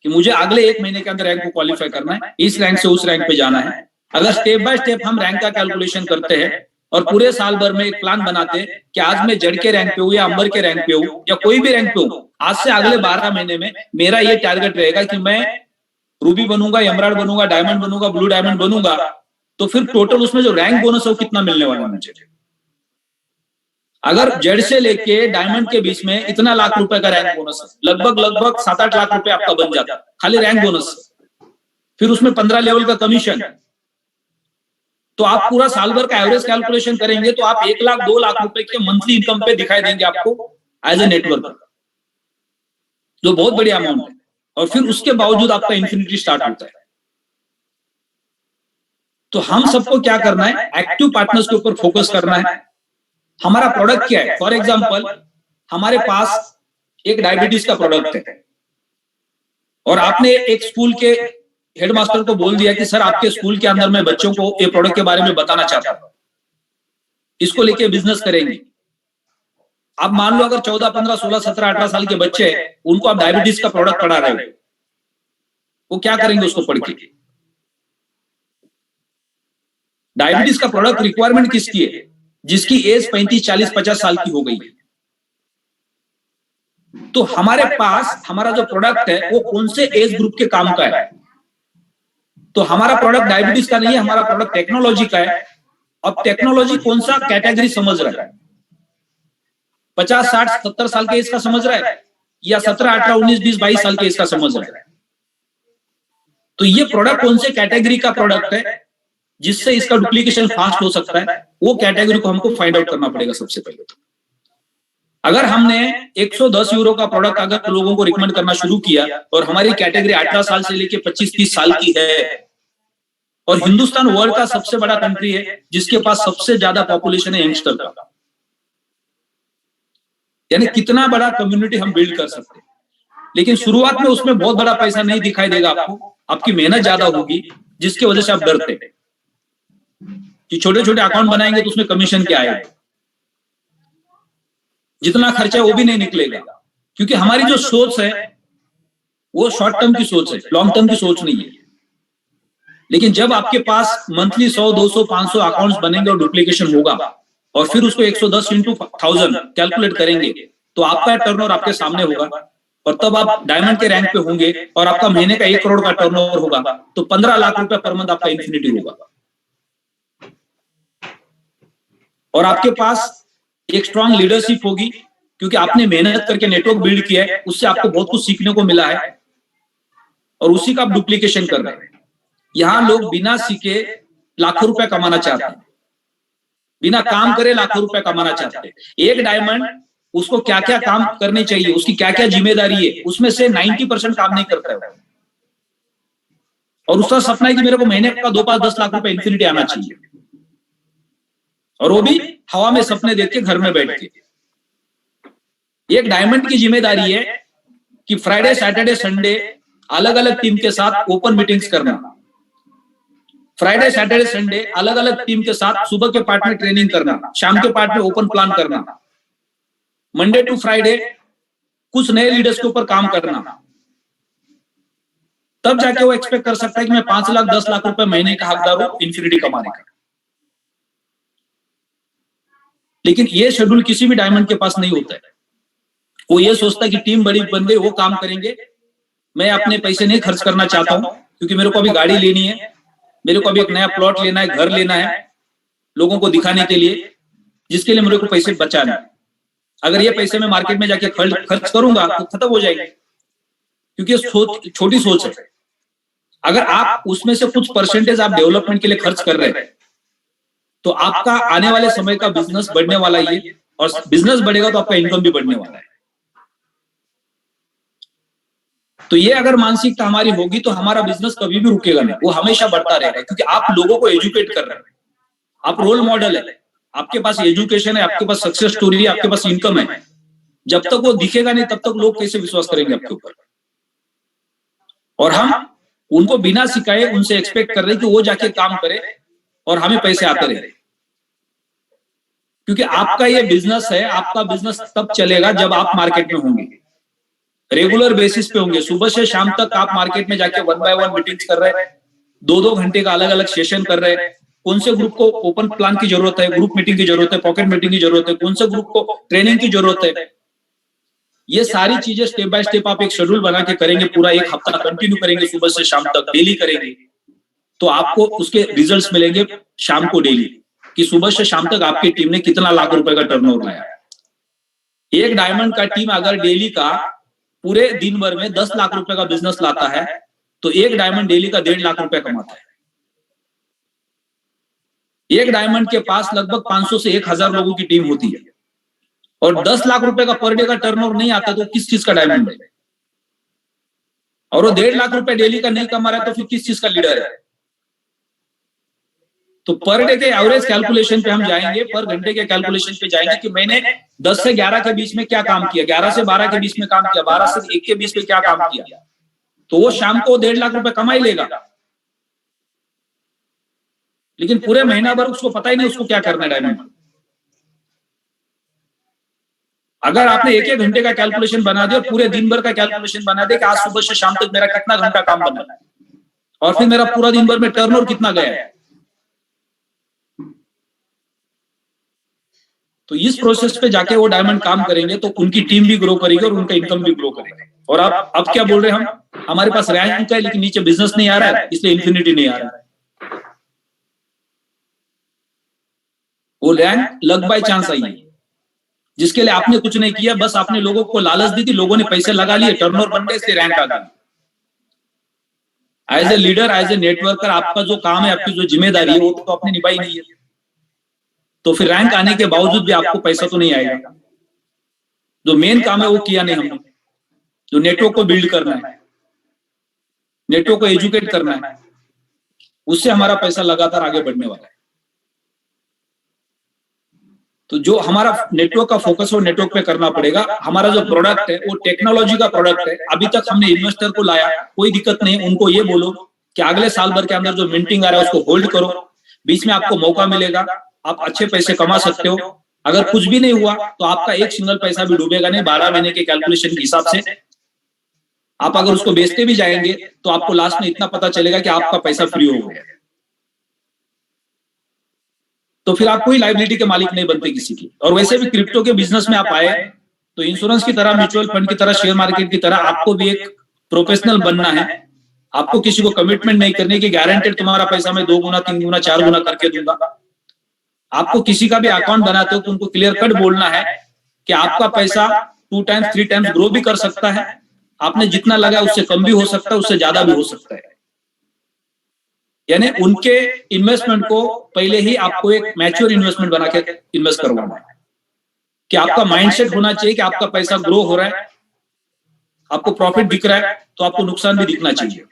कि मुझे अगले 1 महीने के अंदर रैंक को क्वालिफाई करना है, इस रैंक से उस रैंक पे जाना है। अगर स्टेप बाय स्टेप हम रैंक का कैलकुलेशन करते हैं और पूरे साल भर में एक प्लान बनाते हैं कि आज मैं जड़ के रैंक पे हूं या अंबर के रैंक पे हूं या कोई भी रैंक पे हूं, आज से अगले 12 महीने में मेरा ये टारगेट रहेगा कि मैं रूबी बनूंगा, एमराल्ड बनूंगा, डायमंड बनूंगा, ब्लू डायमंड बनूंगा, तो फिर टोटल उसमें जो रैंक बोनस है वो कितना मिलने वाला है मुझे। अगर जेड से लेके डायमंड के बीच में इतना लाख रुपए का रैंक बोनस है, लगभग 7-8 लाख रुपए आपका बन जाता है खाली रैंक बोनस। फिर उसमें 15 लेवल का कमीशन, तो आप पूरा साल भर का एवरेज कैलकुलेशन करेंगे तो आप 1 लाख 2 लाख रुपए के मंथली इनकम पे दिखाई देंगे आपको एज ए नेटवर्क, जो बहुत बड़ी अमाउंट है। और फिर उसके बावजूद आपका इन्फिनिटी स्टार्ट होता है। तो हम सबको क्या करना है? एक्टिव पार्टनर्स के ऊपर फोकस करना है। हमारा प्रोडक्ट क्या है? फॉर एग्जांपल हमारे पास एक डायबिटीज का प्रोडक्ट है और आपने एक स्कूल के हेडमास्टर को बोल दिया कि सर आपके स्कूल के अंदर मैं बच्चों को ये प्रोडक्ट के बारे में बताना चाहता हूं, इसको लेके बिजनेस करेंगे। आप मान लो अगर 14, 15, 16, 17, 18 साल के बच्चे हैं, उनको आप डायबिटीज का प्रोडक्ट पढ़ा रहे हो, वो क्या करेंगे उसको पढ़ के? डायबिटीज का प्रोडक्ट रिक्वायरमेंट किसकी है? जिसकी एज 35, 40, 50 साल की हो गई है। तो हमारे पास हमारा जो प्रोडक्ट है वो कौन से एज ग्रुप के काम का है? तो हमारा प्रोडक्ट डायबिटीज का नहीं है, हमारा प्रोडक्ट टेक्नोलॉजी का है। अब टेक्नोलॉजी कौन सा कैटेगरी समझ रहा है? 50, 60, 70 साल के एज का समझ रहा है या 17, 18, 19, 20, 22 साल के एज का समझ रहा है? तो ये प्रोडक्ट कौन से कैटेगरी का प्रोडक्ट है जिससे इसका डुप्लीकेशन फास्ट हो सकता है, वो कैटेगरी को हमको फाइंड आउट करना पड़ेगा सबसे पहले। तो अगर हमने 110 यूरो का प्रोडक्ट अगर लोगों को रिकमेंड करना शुरू किया और हमारी कैटेगरी 18 साल से लेके 25-30 साल की है और हिंदुस्तान वर्ल्ड का सबसे बड़ा कंट्री है जिसके पास सबसे ज्यादा पॉपुलेशन है यंगस्टर का, यानी कितना बड़ा कम्युनिटी हम बिल्ड कर सकते हैं। लेकिन शुरुआत में उसमें बहुत बड़ा पैसा नहीं दिखाई देगा आपको, आपकी मेहनत ज्यादा होगी जिसकी वजह से आप डरते हैं कि छोटे छोटे अकाउंट बनाएंगे तो उसमें कमीशन क्या आएगा, जितना खर्चा है वो भी नहीं निकलेगा, क्योंकि हमारी जो सोच है वो शॉर्ट टर्म की सोच है, लॉन्ग टर्म की सोच नहीं है। लेकिन जब आपके पास मंथली 100, 200, 500 अकाउंट्स बनेंगे और डुप्लीकेशन होगा और फिर उसको 110 into 1000 कैलकुलेट करेंगे तो आपका टर्नओवर आपके सामने होगा और तब आप डायमंड के रैंक पे होंगे और आपका महीने का 1 करोड़ का टर्नओवर होगा तो 15 लाख रुपए पर मंथ आपका इन्फिनिटी होगा। और आपके पास एक स्ट्रांग लीडरशिप होगी क्योंकि आपने मेहनत करके नेटवर्क बिल्ड किया है, उससे आपको बहुत कुछ सीखने को मिला है और उसी का आप डुप्लीकेशन कर रहे हैं। यहां लोग बिना सीखे लाखों रुपए कमाना चाहते हैं, बिना काम करे लाखों रुपए कमाना चाहते हैं। एक डायमंड उसको क्या क्या काम करने चाहिए, उसकी क्या क्या जिम्मेदारी है, उसमें से 90% काम नहीं करता है और उसका सपना है कि मेरे को महीने का 2, 5, 10 लाख रुपए इन्फिनिटी आना चाहिए और वो भी हवा में सपने देख के घर में बैठ के। एक डायमंड की जिम्मेदारी है कि फ्राइडे सैटरडे संडे अलग अलग टीम के साथ ओपन मीटिंग्स करना, फ्राइडे सैटरडे संडे अलग अलग टीम के साथ सुबह के पार्ट में ट्रेनिंग करना, शाम के पार्ट में ओपन प्लान करना, मंडे टू फ्राइडे कुछ नए लीडर्स के ऊपर काम करना, तब जाके वो एक्सपेक्ट कर सकता है कि मैं 5 लाख 10 लाख रुपए महीने का हकदार हूं इन्फिनिटी कमाने का। लेकिन ये शेड्यूल किसी भी डायमंड के पास नहीं होता है। वो ये सोचता है कि टीम बड़ी बंदे वो काम करेंगे, मैं अपने पैसे नहीं खर्च करना चाहता हूं क्योंकि मेरे को अभी गाड़ी लेनी है, मेरे को अभी एक नया प्लॉट लेना है, घर लेना है लोगों को दिखाने के लिए, जिसके लिए मेरे को पैसे बचाना है। अगर ये पैसे मैं मार्केट में जाके खर्च करूंगा तो खत्म हो जाएंगे, क्योंकि ये छोटी सोच है। अगर आप उसमें से कुछ परसेंटेज आप डेवलपमेंट के लिए खर्च कर रहे हैं तो आपका आने वाले समय का बिजनेस बढ़ने वाला ही है, और बिजनेस बढ़ेगा तो आपका इनकम भी बढ़ने वाला है। तो ये अगर मानसिकता हमारी होगी तो हमारा बिजनेस कभी भी रुकेगा नहीं, वो हमेशा बढ़ता रहेगा, क्योंकि आप लोगों को एजुकेट कर रहे हैं, आप रोल मॉडल है, आपके पास एजुकेशन है, आपके पास सक्सेस स्टोरी है, आपके पास इनकम है। जब तक वो दिखेगा नहीं तब तक लोग कैसे विश्वास करेंगे आपके ऊपर। और हम उनको बिना सिखाए उनसे एक्सपेक्ट कर रहे हैं कि वो जाके काम करे और हमें पैसे आते रहे, क्योंकि आपका ये बिजनेस है। आपका बिजनेस तब चलेगा जब आप मार्केट में होंगे, रेगुलर बेसिस पे होंगे। सुबह से शाम तक आप मार्केट में जाके 1 by 1 मीटिंग्स कर रहे हैं, 2-2 घंटे का अलग अलग सेशन कर रहे हैं। कौन से ग्रुप को ओपन प्लान की जरूरत है, ग्रुप मीटिंग की जरूरत है, पॉकेट मीटिंग की जरूरत है, कौन से ग्रुप को ट्रेनिंग की जरूरत है, ये सारी चीजें स्टेप बाय स्टेप आप एक शेड्यूल बना के करेंगे, पूरा 1 हफ्ता कंटिन्यू करेंगे, सुबह से शाम तक डेली करेंगे, तो आपको उसके रिजल्ट्स मिलेंगे शाम को डेली, कि सुबह से शाम तक आपकी टीम ने कितना लाख रुपए का टर्नओवर लाया। एक डायमंड का टीम अगर डेली का पूरे दिन भर में 10 लाख रुपए का बिजनेस लाता है तो एक डायमंड डेली का 1.5 लाख रुपए कमाता है। एक डायमंड के पास लगभग 500 से 1000 लोगों की टीम होती है और 10 लाख रुपए का पर डे का टर्नओवर नहीं आता तो किस चीज का डायमंड है? और वो 1.5 लाख रुपए डेली का नहीं कमा रहा है तो फिर किस चीज का लीडर है? तो पर डे के एवरेज कैलकुलेशन पे हम जाएंगे, पर घंटे के कैलकुलेशन पे जाएंगे कि मैंने 10 से 11 के बीच में क्या काम किया, 11 से 12 के बीच में काम किया, 12 से 1 के बीच में क्या काम किया, तो वो शाम को 1.5 लाख रुपए कमा ही लेगा। लेकिन पूरे महीना भर उसको पता ही नहीं उसको क्या करना है डायमंड। अगर आपने 1-1 घंटे का कैलकुलेशन बना दिया, पूरे दिन भर का कैलकुलेशन बना दे कि आज सुबह से शाम तक मेरा कितना घंटा काम बना है और फिर मेरा पूरा दिन भर में टर्नओवर कितना गया है, तो इस प्रोसेस पे जाके वो डायमंड काम करेंगे तो उनकी टीम भी ग्रो करेगी और उनका इनकम भी ग्रो करेगा। और आप अब क्या बोल रहे हैं, हम हमारे पास रैंक है लेकिन नीचे बिजनेस नहीं आ रहा है इसलिए इन्फिनिटी नहीं आ रहा है। वो rank luck by chance I है, जिसके लिए आपने कुछ नहीं किया, बस आपने लोगों को लालच दी थी, लोगों ने पैसे लगा लिए, टर्नओवर बन गए, इसलिए रैंक आ गई। As a leader, as a networker, आपका जो काम है, आपकी जो जिम्मेदारी है वो तो आपने निभाई नहीं है, तो फिर रैंक आने के बावजूद भी आपको पैसा तो नहीं आएगा। जो मेन काम है वो किया नहीं हमने, जो नेटवर्क को बिल्ड करना है, नेटवर्क को एजुकेट करना है, उससे हमारा पैसा लगातार आगे बढ़ने वाला है। तो जो हमारा नेटवर्क का फोकस है नेटवर्क पे करना पड़ेगा। हमारा जो प्रोडक्ट है वो टेक्नोलॉजी का प्रोडक्ट है। अभी तक हमने इन्वेस्टर को लाया, कोई दिक्कत नहीं, उनको ये बोलो कि अगले साल भर के अंदर जो मिंटिंग आ रहा है उसको होल्ड करो, बीच में आपको मौका मिलेगा, आप अच्छे पैसे कमा सकते हो। अगर कुछ भी नहीं हुआ तो आपका एक सिंगल पैसा भी डूबेगा नहीं। 12 महीने के कैलकुलेशन के हिसाब से आप अगर उसको बेचते भी जाएंगे तो आपको लास्ट में इतना पता चलेगा कि आपका पैसा फ्री हो गया, तो फिर आप कोई लायबिलिटी के मालिक नहीं बनते किसी की। और वैसे भी क्रिप्टो के बिजनेस में आप आए तो इंश्योरेंस की तरह, म्यूचुअल फंड की तरह, शेयर मार्केट की तरह आपको भी एक प्रोफेशनल बनना है। आपको किसी को कमिटमेंट नहीं करने की गारंटेड तुम्हारा पैसा मैं 2 गुना 3 गुना 4 गुना करके दूंगा। आपको किसी का भी अकाउंट बनाते हो तो उनको क्लियर कट बोलना है कि आपका पैसा 2 टाइम्स 3 टाइम्स ग्रो भी कर सकता है, आपने जितना लगा उससे कम भी हो सकता है, उससे ज्यादा भी हो सकता है। यानी उनके इन्वेस्टमेंट को पहले ही आपको एक मैच्योर इन्वेस्टमेंट बना के इन्वेस्ट करवाना है कि आपका माइंडसेट होना चाहिए कि आपका पैसा ग्रो हो रहा है, आपको प्रॉफिट दिख रहा है तो आपको नुकसान भी दिखना चाहिए।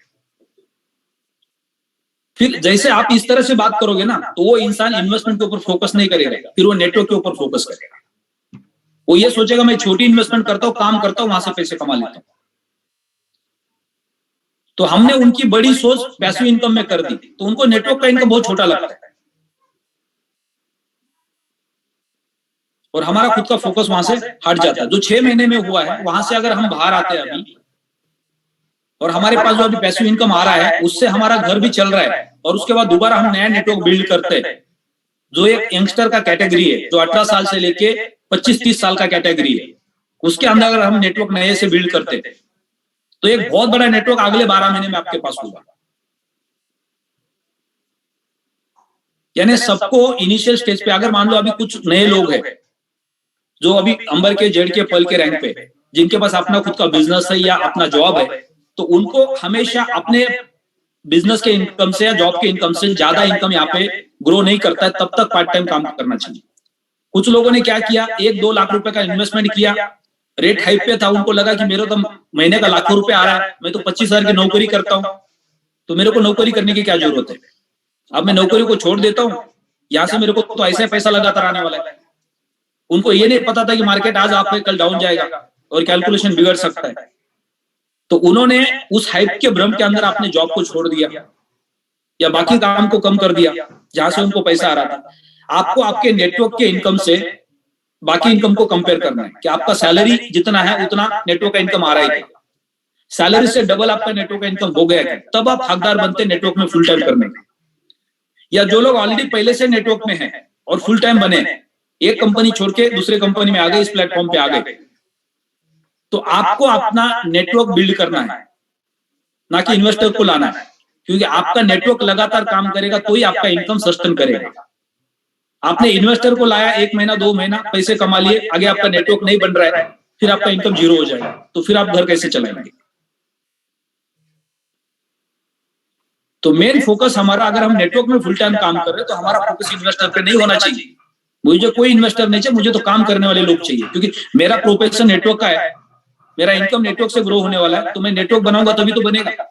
फिर जैसे आप इस तरह से बात करोगे ना तो वो इंसान इन्वेस्टमेंट के ऊपर फोकस नहीं करेगा, फिर वो नेटवर्क के ऊपर फोकस करेगा। वो ये सोचेगा मैं छोटी इन्वेस्टमेंट करता हूँ, काम करता हूँ, वहां से पैसे कमा लेता हूँ। तो हमने उनकी बड़ी सोच पैसिव इनकम में कर दी, तो उनको नेटवर्क का इनकम बहुत छोटा लगता है और हमारा खुद का फोकस वहां से हट जाता है। जो 6 महीने में हुआ है वहां से अगर हम बाहर आते हैं अभी और हमारे पास जो अभी पैसिव इनकम आ रहा है उससे हमारा घर भी चल रहा है और उसके बाद दोबारा हम नया नेटवर्क बिल्ड करते हैं, जो एक यंगस्टर का कैटेगरी है, जो 18 साल से लेके 25-30 साल का कैटेगरी है, उसके अंदर अगर हम नेटवर्क नए से बिल्ड करते हैं तो एक बहुत बड़ा नेटवर्क अगले 12 महीने में आपके पास होगा। यानी सबको इनिशियल स्टेज पे, अगर मान लो अभी कुछ नए लोग हैं जो अभी अंबर के जेड के पल के रैंक पे, जिनके पास अपना खुद का बिजनेस है या अपना जॉब है, तो उनको हमेशा अपने बिजनेस के इनकम से या जॉब के इनकम से ज्यादा इनकम यहाँ पे ग्रो नहीं करता है, तब तक पार्ट टाइम काम करना चाहिए। कुछ लोगों ने क्या किया, 1-2 लाख रुपए का इन्वेस्टमेंट किया, रेट हाइप पे था, उनको लगा कि मेरे तो महीने का लाखों रुपए आ रहा है, मैं तो 25,000 की नौकरी करता हूं, तो मेरे को नौकरी करने की क्या जरूरत है, अब मैं नौकरी को छोड़ देता हूं, यहां से मेरे को तो ऐसा पैसा लगातार आने वाला है। उनको ये नहीं पता था कि मार्केट आज आप पे कल डाउन जाएगा और कैलकुलेशन बिगड़ सकता है, तो उन्होंने उस हाइप के भ्रम के अंदर अपने जॉब को छोड़ दिया या बाकी काम को कम कर दिया जहां से उनको पैसा आ रहा था। आपको आपके नेटवर्क के इनकम से बाकी इनकम को कंपेयर करना है कि आपका सैलरी जितना है उतना नेटवर्क का इनकम आ रहा है, सैलरी से डबल आपका नेटवर्क का इनकम हो गया है, तब आप हकदार बनते नेटवर्क में फुल टाइम करने के। या जो लोग ऑलरेडी पहले से नेटवर्क में हैं और फुल टाइम बने, एक कंपनी छोड़ के दूसरे कंपनी में आ गए, इस प्लेटफॉर्म पे आ गए, तो आपको अपना नेटवर्क बिल्ड करना है, ना कि इन्वेस्टर को लाना है, क्योंकि आपका नेटवर्क लगातार काम करेगा तो ही आपका इनकम सस्टेन करेगा। आपने इन्वेस्टर को लाया 1 महीना 2 महीना पैसे कमा लिए, आगे आपका नेटवर्क नहीं बन रहा है, फिर आपका इनकम 0 हो जाएगा, तो फिर आप घर कैसे चलाएंगे। तो मेन फोकस हमारा, अगर हम नेटवर्क में फुल टाइम काम कर रहे हैं तो हमारा फोकस इन्वेस्टर पे नहीं होना चाहिए। मुझे कोई इन्वेस्टर नहीं चाहिए, मुझे तो काम करने वाले लोग चाहिए, क्योंकि मेरा प्रोफेशन नेटवर्क का है, मेरा इनकम नेटवर्क से ग्रो होने वाला है, तो मैं नेटवर्क बनाऊंगा तभी तो बनेगा।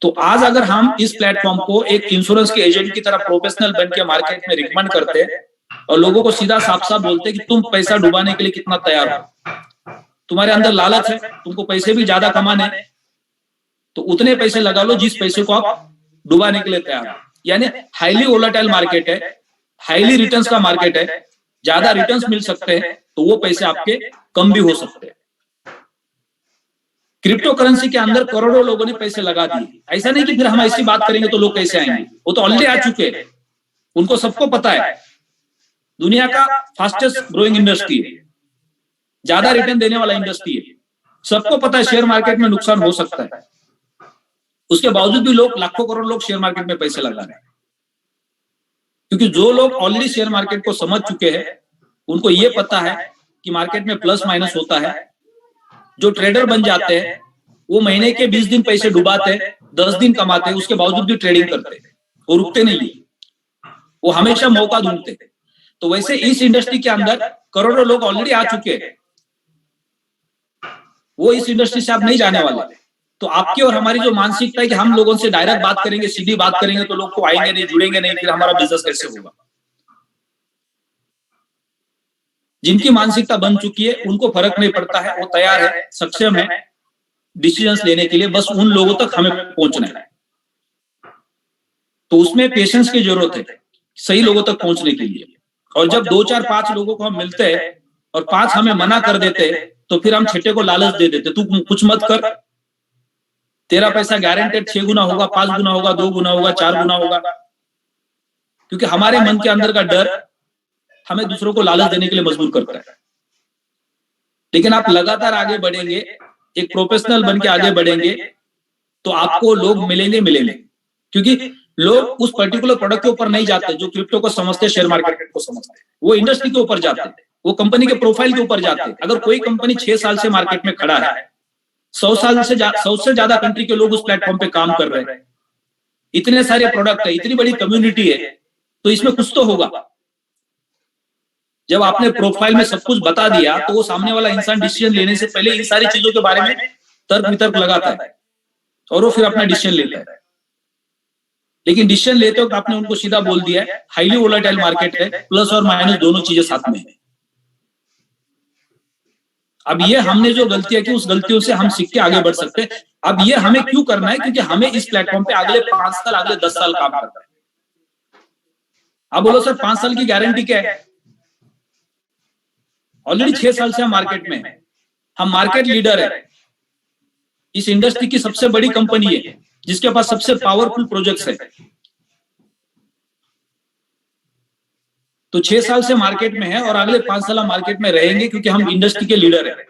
तो आज अगर हम इस प्लेटफॉर्म को एक इंश्योरेंस के एजेंट की तरह प्रोफेशनल बन के मार्केट में रिकमेंड करते हैं और लोगों को सीधा साफ साफ बोलते हैं कि तुम पैसा डुबाने के लिए कितना तैयार हो, तुम्हारे अंदर लालच है, तुमको पैसे भी ज्यादा कमाने, तो उतने पैसे लगा लो जिस पैसे को आप डुबाने के लिए तैयार हो। यानी हाईली वोलेटाइल मार्केट है, हाईली रिटर्न्स का मार्केट है, ज्यादा रिटर्न्स मिल सकते हैं तो वो पैसे आपके कम भी हो सकते हैं। क्रिप्टो करेंसी के अंदर करोड़ों लोगों ने पैसे लगा दिए, ऐसा नहीं कि फिर हम ऐसी बात करेंगे तो लोग कैसे आएंगे, वो तो ऑलरेडी आ चुके हैं, उनको सबको पता है दुनिया का फास्टेस्ट ग्रोइंग इंडस्ट्री है, ज्यादा रिटर्न देने वाला इंडस्ट्री है, सबको पता है शेयर मार्केट में नुकसान हो सकता है, उसके बावजूद भी लोग लाखों करोड़ लोग शेयर मार्केट में पैसे लगा रहे हैं। क्योंकि जो लोग ऑलरेडी शेयर मार्केट को समझ चुके हैं उनको ये पता है कि मार्केट में प्लस माइनस होता है। जो ट्रेडर बन जाते हैं वो महीने के 20 दिन पैसे डुबाते हैं, 10 दिन कमाते हैं, उसके बावजूद भी ट्रेडिंग करते हैं, वो रुकते नहीं, वो हमेशा मौका ढूंढते हैं। तो वैसे इस इंडस्ट्री के अंदर करोड़ों लोग ऑलरेडी आ चुके हैं, वो इस इंडस्ट्री से आप नहीं जाने वाले। तो आपकी और हमारी जो मानसिकता है कि हम लोगों से डायरेक्ट बात करेंगे, सीधी बात करेंगे तो लोग को आएंगे नहीं, जुड़ेंगे नहीं, फिर हमारा बिजनेस कैसे होगा। जिनकी मानसिकता बन चुकी है उनको फर्क नहीं पड़ता है, वो तैयार है, सक्षम है डिसीजंस लेने के लिए, बस उन लोगों तक हमें पहुंचना है। तो उसमें पेशेंस की जरूरत है सही लोगों तक पहुंचने के लिए। और जब 2 4 5 लोगों को हम मिलते हैं और 5 हमें मना कर देते हैं तो फिर हम छठे को लालच दे देते, तू कुछ मत कर, तेरा पैसा गारंटेड 6 गुना होगा, 5 गुना होगा, 2 गुना होगा, 4 गुना होगा। क्योंकि हमारे मन के अंदर का डर हमें दूसरों को लालच देने के लिए मजबूर करता है। लेकिन आप लगातार आगे बढ़ेंगे, एक प्रोफेशनल बन के आगे बढ़ेंगे तो आपको लोग मिलेंगे, क्योंकि लोग उस पर्टिकुलर प्रोडक्ट के ऊपर नहीं जाते जो क्रिप्टो को समझते, शेयर मार्केट को समझते, वो इंडस्ट्री के ऊपर जाते हैं, वो कंपनी के प्रोफाइल के ऊपर जाते हैं। अगर कोई कंपनी 6 साल से मार्केट में खड़ा है, 100 से ज्यादा कंट्री के लोग उस प्लेटफॉर्म पे काम कर रहे हैं, इतने सारे प्रोडक्ट है, इतनी बड़ी कम्युनिटी है, तो इसमें कुछ तो होगा। जब आपने प्रोफाइल में सब कुछ बता दिया तो वो सामने वाला इंसान डिसीजन लेने से पहले इन सारी चीजों के बारे में तर्क वितर्क लगाता है और वो फिर अपना डिसीजन लेता है। लेकिन डिसीजन लेते वक्त आपने उनको सीधा बोल दिया है हाईली वोलेटाइल मार्केट है, प्लस और माइनस दोनों चीजें साथ में है। अब ये हमने जो गलतियां की उस गलतियों से हम सीख के आगे बढ़ सकते हैं। अब ये हमें क्यों करना है? क्योंकि हमें इस प्लेटफॉर्म पे अगले 5 साल, अगले 10 साल काम करना है। अब बोलो सर 5 साल की गारंटी क्या है? ऑलरेडी 6 साल से हम मार्केट में हैं, हम मार्केट लीडर है, इस इंडस्ट्री की सबसे बड़ी कंपनी है जिसके पास सबसे पावरफुल प्रोजेक्ट्स है। तो 6 साल से मार्केट में है और अगले 5 साल हम मार्केट में रहेंगे क्योंकि हम इंडस्ट्री के लीडर है।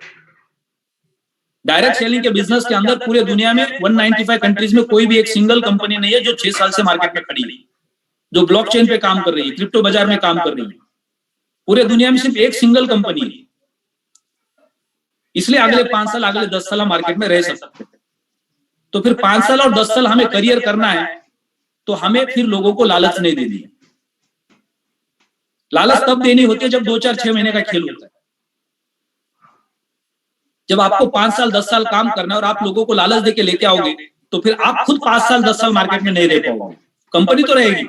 डायरेक्ट सेलिंग के बिजनेस के अंदर पूरे दुनिया में 195 कंट्रीज में कोई भी एक सिंगल कंपनी नहीं है जो 6 साल से मार्केट में खड़ी है, जो ब्लॉकचेन पे काम कर रही है, क्रिप्टो बाजार में काम कर रही है। पूरे दुनिया में सिर्फ एक सिंगल कंपनी है। इसलिए अगले 5 साल, अगले 10 साल हम मार्केट में रह सकते हैं। तो फिर 5 साल और 10 साल हमें करियर करना है तो हमें फिर लोगों को लालच नहीं देनी है। लालच तब देनी होती है जब 2, 4, 6 महीने का खेल होता है। जब आपको 5 साल 10 साल काम करना है और आप लोगों को लालच देके लेके आओगे तो फिर आप खुद 5 साल 10 साल मार्केट में नहीं रह पाओगे, कंपनी तो रहेगी।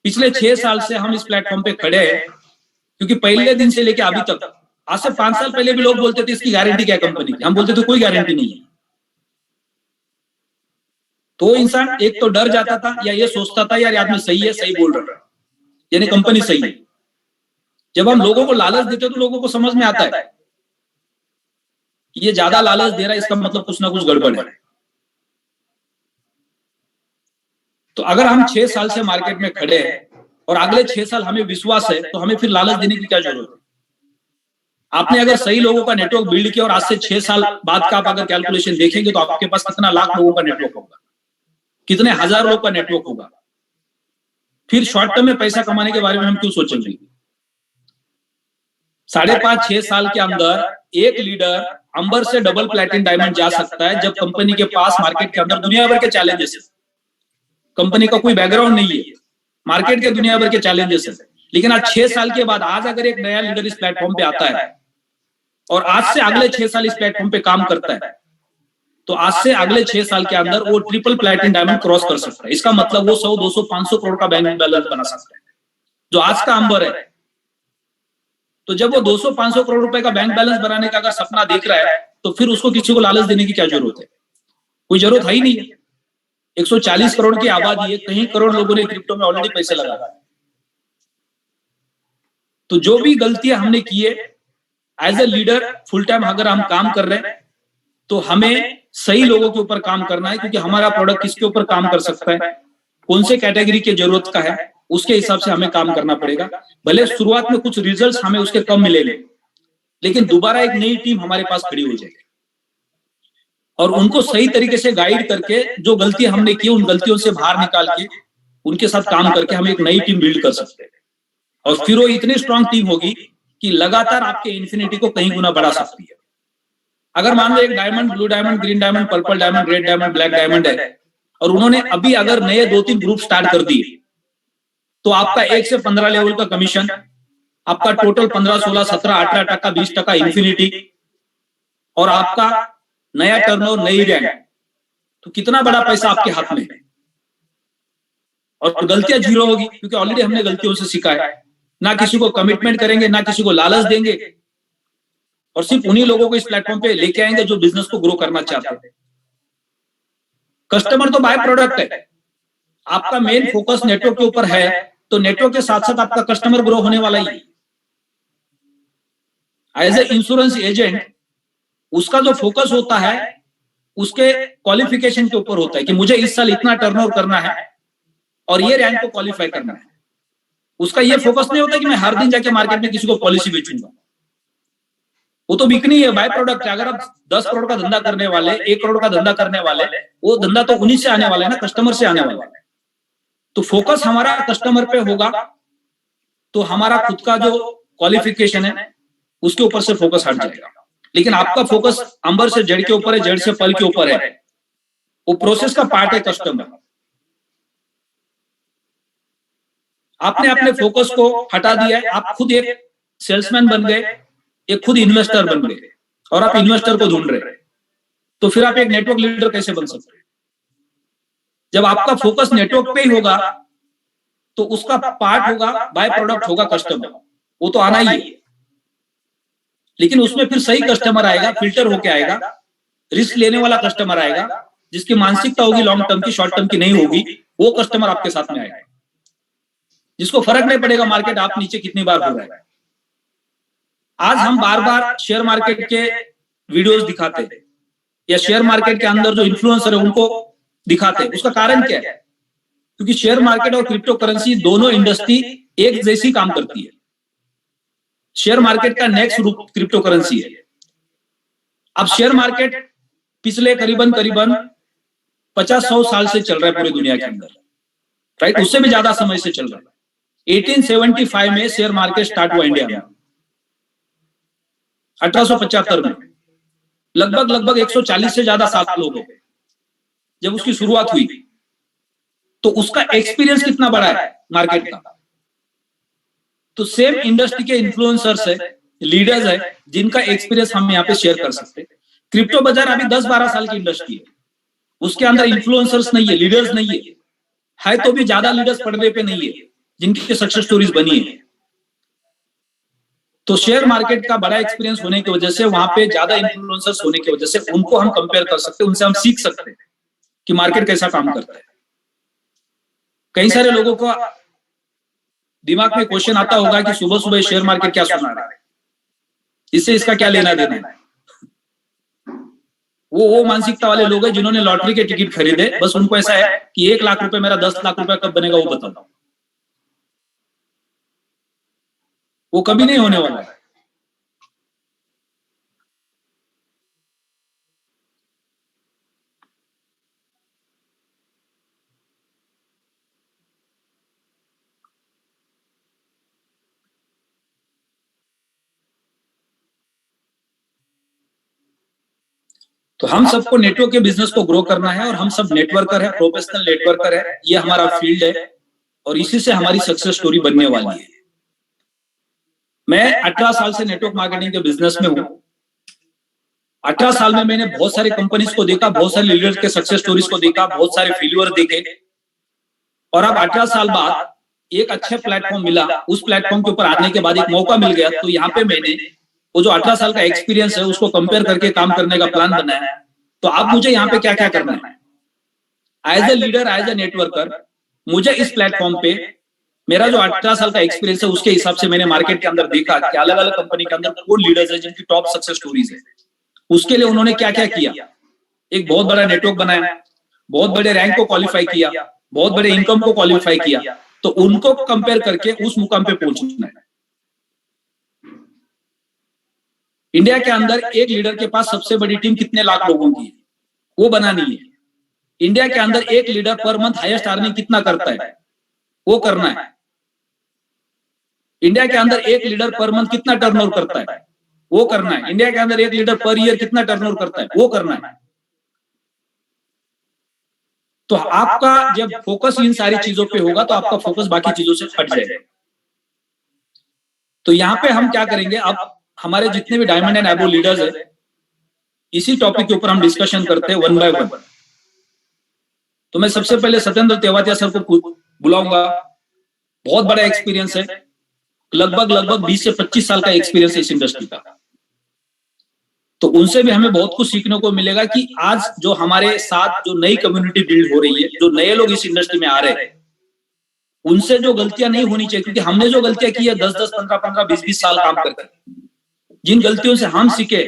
पिछले 6 साल से हम इस प्लेटफॉर्म पे खड़े हैं क्योंकि पहले दिन से लेके अभी तक, आज से 5 साल पहले भी लोग बोलते थे इसकी गारंटी क्या है कंपनी की, हम बोलते थे कोई गारंटी नहीं है। तो इंसान एक तो डर जाता था या ये सोचता था यार आदमी सही है, सही बोल रहा है, यानी कंपनी सही है। जब हम लोगों को लालच देते हैं तो लोगों को समझ में आता है ये ज्यादा लालच दे रहा है, इसका मतलब कुछ ना कुछ गड़बड़ है। तो अगर हम 6 साल से मार्केट में खड़े हैं और अगले 6 साल हमें विश्वास है तो हमें फिर लालच देने की क्या जरूरत है? आपने अगर सही लोगों का नेटवर्क बिल्ड किया और आज से 6 साल बाद का आप अगर कैलकुलेशन देखेंगे तो आपके पास कितना लाख लोगों का नेटवर्क होगा, कितने हजार लोगों का नेटवर्क होगा। फिर शॉर्ट टर्म में पैसा कमाने के बारे में हम क्यों सोचेंगे? 5.5-6 साल के अंदर एक लीडर अंबर से डबल प्लैटिनम डायमंड जा सकता है जब कंपनी के पास मार्केट के अंदर दुनिया भर के चैलेंजेस है। कंपनी का कोई बैकग्राउंड नहीं है, मार्केट के दुनिया भर के चैलेंजेस है। लेकिन आज 6 साल के बाद आज अगर एक नया लीडर इस प्लेटफॉर्म पे आता है और आज से अगले 6 साल इस प्लेटफॉर्म पे काम करता है तो आज से अगले 6 साल के अंदर वो ट्रिपल प्लैटिनम डायमंड क्रॉस कर सकता है। इसका मतलब वो 100, 200, 500 करोड़ का बैंक बैलेंस बना सकता है जो आज का अंबर है। तो जब वो 200, 500 करोड़ रुपए का बैंक बैलेंस बनाने का अगर सपना देख रहा है तो फिर उसको किसी को लालच देने की क्या जरूरत है? कोई जरूरत है ही नहीं है। 140 करोड़ की आबादी है, कहीं करोड़ लोगों ने क्रिप्टो में ऑलरेडी पैसे लगा। तो जो भी गलतियां हमने की है as a leader full time अगर हम काम कर रहे हैं तो हमें सही लोगों के ऊपर काम करना है क्योंकि हमारा प्रोडक्ट किसके ऊपर काम कर सकता है, कौन से कैटेगरी की जरूरत का है, उसके हिसाब से हमें काम करना पड़ेगा। भले शुरुआत में कुछ रिजल्ट्स हमें उसके कम मिलेंगे लेकिन दोबारा एक नई टीम हमारे पास खड़ी हो जाएगी और उनको सही तरीके से गाइड करके जो गलतियां हमने की उन गलतियों से बाहर निकाल के उनके साथ काम करके हम एक नई टीम बिल्ड कर सकते हैं। और फिर वो इतनी स्ट्रांग टीम होगी कि लगातार आपके इन्फिनिटी को कहीं गुना बढ़ा सकती है। अगर मान लो एक diamond, blue diamond, green diamond, purple diamond, red diamond, black diamond है और उन्होंने अभी अगर नए 2-3 ग्रुप स्टार्ट कर दिए तो आपका 1 से 15 लेवल का कमीशन, आपका टोटल 15, 16, 17, 18%, 20% इन्फिनिटी और आपका नया टर्नओवर, नई रैंक, तो कितना बड़ा पैसा आपके हाथ में है। और गलतियां जीरो होगी क्योंकि ऑलरेडी हमने गलतियों से सीखा है। ना किसी को कमिटमेंट करेंगे, ना किसी को लालच देंगे और सिर्फ उन्हीं लोगों को इस प्लेटफॉर्म पे लेके आएंगे जो बिजनेस को ग्रो करना चाहते हैं। कस्टमर तो बाय प्रोडक्ट है, आपका मेन फोकस नेटवर्क के ऊपर है तो नेटवर्क के साथ साथ आपका कस्टमर ग्रो होने वाला ही है। एज ए इंश्योरेंस एजेंट उसका जो फोकस होता है उसके क्वालिफिकेशन के ऊपर होता है कि मुझे इस साल इतना टर्नओवर करना है और ये रैंक को क्वालिफाई करना है। उसका ये फोकस नहीं होता कि मैं हर दिन जाके मार्केट में किसी को पॉलिसी बेचूंगा, वो तो बिकनी है, बाय प्रोडक्ट है। अगर आप 10 करोड़ का धंधा करने वाले, 1 करोड़ का धंधा करने वाले, वो धंधा तो उन्हीं से आने वाला है ना, कस्टमर से आने वाला है। तो फोकस हमारा कस्टमर पे होगा तो हमारा खुद का जो क्वालिफिकेशन है उसके ऊपर से फोकस हट जाएगा। लेकिन आपका फोकस अंबर से जड़ के ऊपर है, जड़ से फल के ऊपर है, वो प्रोसेस का पार्ट है कस्टमर। आपने अपने फोकस को हटा दिया है, आप खुद एक सेल्समैन बन गए, एक खुद इन्वेस्टर बन गए और आप इन्वेस्टर को ढूंढ रहे हैं। तो फिर आप एक नेटवर्क लीडर कैसे बन सकते हैं? जब आपका फोकस नेटवर्क पे ही होगा तो उसका पार्ट होगा, बाय प्रोडक्ट होगा कस्टमर, वो तो आना ही है। लेकिन उसमें फिर सही कस्टमर आएगा, फिल्टर होके आएगा, रिस्क लेने वाला कस्टमर आएगा, जिसकी मानसिकता होगी लॉन्ग टर्म की, शॉर्ट टर्म की नहीं होगी, वो कस्टमर आपके साथ में आएगा, जिसको फर्क नहीं पड़ेगा मार्केट आप नीचे कितनी बार हो रहा है। आज हम बार बार शेयर मार्केट के वीडियोस दिखाते हैं या शेयर मार्केट के अंदर जो इन्फ्लुएंसर है उनको दिखाते हैं, उसका कारण क्या है? क्योंकि शेयर मार्केट और क्रिप्टो करेंसी दोनों इंडस्ट्री एक जैसी काम करती है। शेयर मार्केट का नेक्स्ट रूप क्रिप्टो करेंसी है। अब शेयर मार्केट पिछले करीबन 50-100 साल से चल रहा है पूरी दुनिया के अंदर, राइट? उससे भी ज्यादा समय से चल रहा है। 1875 में शेयर मार्केट स्टार्ट हुआ इंडिया में, 1875 में, लगभग 140 से ज्यादा साल हो गए जब उसकी शुरुआत हुई। तो उसका एक्सपीरियंस कितना बड़ा है मार्केट का। तो सेम इंडस्ट्री के इन्फ्लुएंसर्स है, लीडर्स है, जिनका एक्सपीरियंस हम यहाँ पे शेयर कर सकते हैं। क्रिप्टो बाजार अभी 10-12 साल की इंडस्ट्री है, उसके अंदर इन्फ्लुएंसर्स नहीं है, लीडर्स नहीं है तो भी ज्यादा लीडर्स पर्दे पे नहीं है जिनकी सक्सेस स्टोरीज बनी है। तो शेयर मार्केट का बड़ा एक्सपीरियंस होने की वजह से, वहां पे ज्यादा इन्फ्लुएंसर्स होने की वजह से उनको हम कंपेयर कर सकते हैं, उनसे हम सीख सकते हैं कि मार्केट कैसा काम करता है। कई सारे लोगों को दिमाग में क्वेश्चन आता होगा कि सुबह सुबह शेयर मार्केट क्या सुना रहा है, इससे इसका क्या लेना देना है। वो मानसिकता वाले लोग हैं जिन्होंने लॉटरी के टिकट खरीदे, बस उनको ऐसा है कि 1 लाख रुपए मेरा 10 लाख रुपए कब बनेगा वो बताओ। वो कभी नहीं होने वाला है। तो हम सबको नेटवर्क के बिजनेस को ग्रो करना है और हम सब नेटवर्कर है, प्रोफेशनल नेटवर्कर है, ये हमारा फील्ड है और इसी से हमारी सक्सेस स्टोरी बनने वाली है। मैं 18 साल से नेटवर्क मार्केटिंग के बिजनेस में हूं। 18 साल में मैंने बहुत सारी कंपनीज को देखा, बहुत सारे लीडर्स के सक्सेस स्टोरीज को देखा, बहुत सारे फेल्यूर देखे और अब 18 साल बाद एक अच्छा प्लेटफॉर्म मिला। उस प्लेटफॉर्म के ऊपर आने के बाद एक मौका मिल गया, तो यहाँ पे मैंने वो जो 18 साल का एक्सपीरियंस है उसको कंपेयर करके काम करने का प्लान बनाया। तो अब मुझे यहाँ पे क्या क्या करना है, as a leader, as a networker, मुझे इस प्लेटफॉर्म पे मेरा जो 18 साल का एक्सपीरियंस है उसके हिसाब से मैंने मार्केट के अंदर देखा कि अलग अलग कंपनी के अंदर कौन लीडर्स है जिनकी टॉप सक्सेस स्टोरीज है, उसके लिए उन्होंने क्या क्या किया। एक बहुत बड़ा नेटवर्क बनाया, बहुत बड़े रैंक को क्वालिफाई किया, बहुत बड़े इनकम को क्वालिफाई किया, तो उनको कंपेयर करके उस मुकाम पे पहुंचना है। इंडिया के अंदर एक लीडर के पास सबसे बड़ी टीम कितने लाख लोगों की है वो बनानी है। इंडिया के अंदर एक leader per month highest earning कितना करता है वो करना है। इंडिया के अंदर एक लीडर पर मंथ कितना टर्नओवर करता है वो करना है। इंडिया के अंदर एक लीडर पर ईयर कितना टर्नओवर करता है वो करना है। तो आपका जब फोकस इन सारी चीजों पे होगा तो आपका फोकस बाकी चीजों से हट जाएगा। तो यहाँ पे हम क्या करेंगे, अब हमारे जितने भी डायमंड एंड एबो लीडर्स है, इसी टॉपिक के ऊपर हम डिस्कशन करते हैं 1 by 1। तो मैं सबसे पहले सत्येंद्र तेवातिया सर को बुलाऊंगा। बहुत बड़ा एक्सपीरियंस है, लगभग 20 से 25 साल का एक्सपीरियंस है इस इंडस्ट्री का। तो उनसे भी हमें बहुत कुछ सीखने को मिलेगा कि आज जो हमारे साथ जो नई कम्युनिटी बिल्ड हो रही है, जो नए लोग इस इंडस्ट्री में आ रहे हैं, उनसे जो गलतियां नहीं होनी चाहिए। क्योंकि हमने जो गलतियां की है 10-10, 15-15, 20-20 साल काम करके, जिन गलतियों से हम सीखे,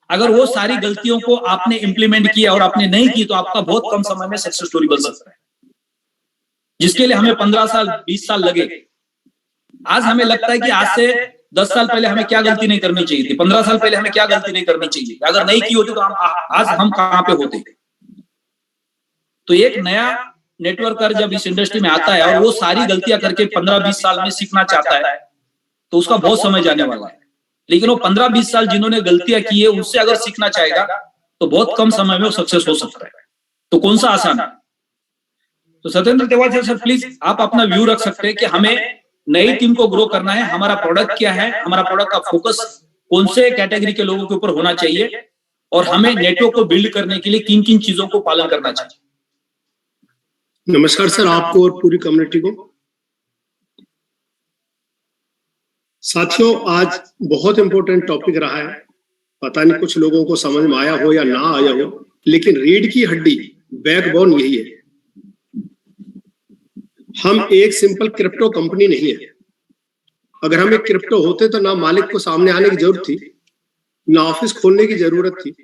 अगर वो सारी गलतियों को आपने इंप्लीमेंट किया और आपने नहीं की तो आपका बहुत कम समय में सक्सेस स्टोरी बन सकता है। जिसके लिए हमें 15 साल 20 साल लगे, आज हमें लगता है कि आज से 10 साल पहले हमें क्या गलती नहीं करनी चाहिए थी, 15 साल पहले हमें क्या गलती नहीं करनी चाहिए, अगर नहीं की होती तो आज हम कहां पे होते। तो एक नया नेटवर्कर जब इस इंडस्ट्री में आता है और वो सारी गलतियां करके 15-20 साल में सीखना चाहता है तो उसका बहुत समय जाने वाला है। लेकिन वो 15-20 साल जिन्होंने गलतियां की है उससे अगर सीखना चाहेगा तो बहुत कम समय में वो सक्सेस हो सकता है। तो कौन सा आसान है? तो सत्येंद्र तेवातिया सर प्लीज आप अपना व्यू रख सकते हैं कि हमें नई टीम को ग्रो करना है, हमारा प्रोडक्ट क्या है, हमारा प्रोडक्ट का फोकस कौन से कैटेगरी के लोगों के ऊपर होना चाहिए और हमें नेटवर्क को बिल्ड करने के लिए किन किन चीजों को पालन करना चाहिए। नमस्कार सर, आपको और पूरी कम्युनिटी को। साथियों, आज बहुत इंपॉर्टेंट टॉपिक रहा है। पता नहीं कुछ लोगों को समझ में आया हो या ना आया हो, लेकिन रीढ़ की हड्डी, बैकबोन यही है। हम एक सिंपल क्रिप्टो कंपनी नहीं है। अगर हम एक क्रिप्टो होते तो ना मालिक को सामने आने की जरूरत थी, ना ऑफिस खोलने की जरूरत थी,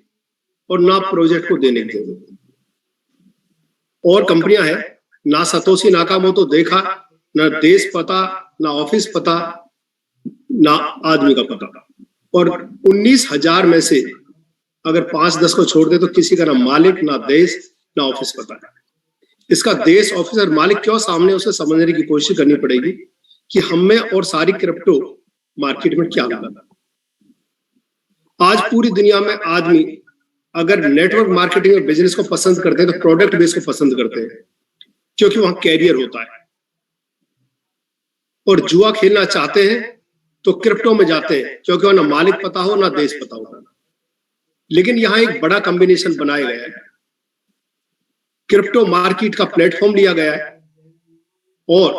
और ना प्रोजेक्ट को देने की जरूरत थी। और कंपनियां हैं, ना सतोशी नाकामोटो देखा, ना देश पता, ना ऑफिस पता, ना आदमी का पता। और 19,000 में से अगर 5-10 को छोड़ दे तो किसी का ना मालिक, ना देश, ना ऑफिस पता है। इसका देश, ऑफिस और मालिक क्यों सामने, उसे समझने की कोशिश करनी पड़ेगी कि हमें और सारी क्रिप्टो मार्केट में क्या होगा। आज पूरी दुनिया में आदमी अगर नेटवर्क मार्केटिंग और बिजनेस को पसंद करते हैं तो प्रोडक्ट बेस को पसंद करते हैं, क्योंकि वहां कैरियर होता है। और जुआ खेलना चाहते हैं तो क्रिप्टो में जाते हैं, क्योंकि वहां ना मालिक पता हो, ना देश पता हो। लेकिन यहाँ एक बड़ा कॉम्बिनेशन बनाया गया है। क्रिप्टो मार्केट का प्लेटफॉर्म लिया गया है और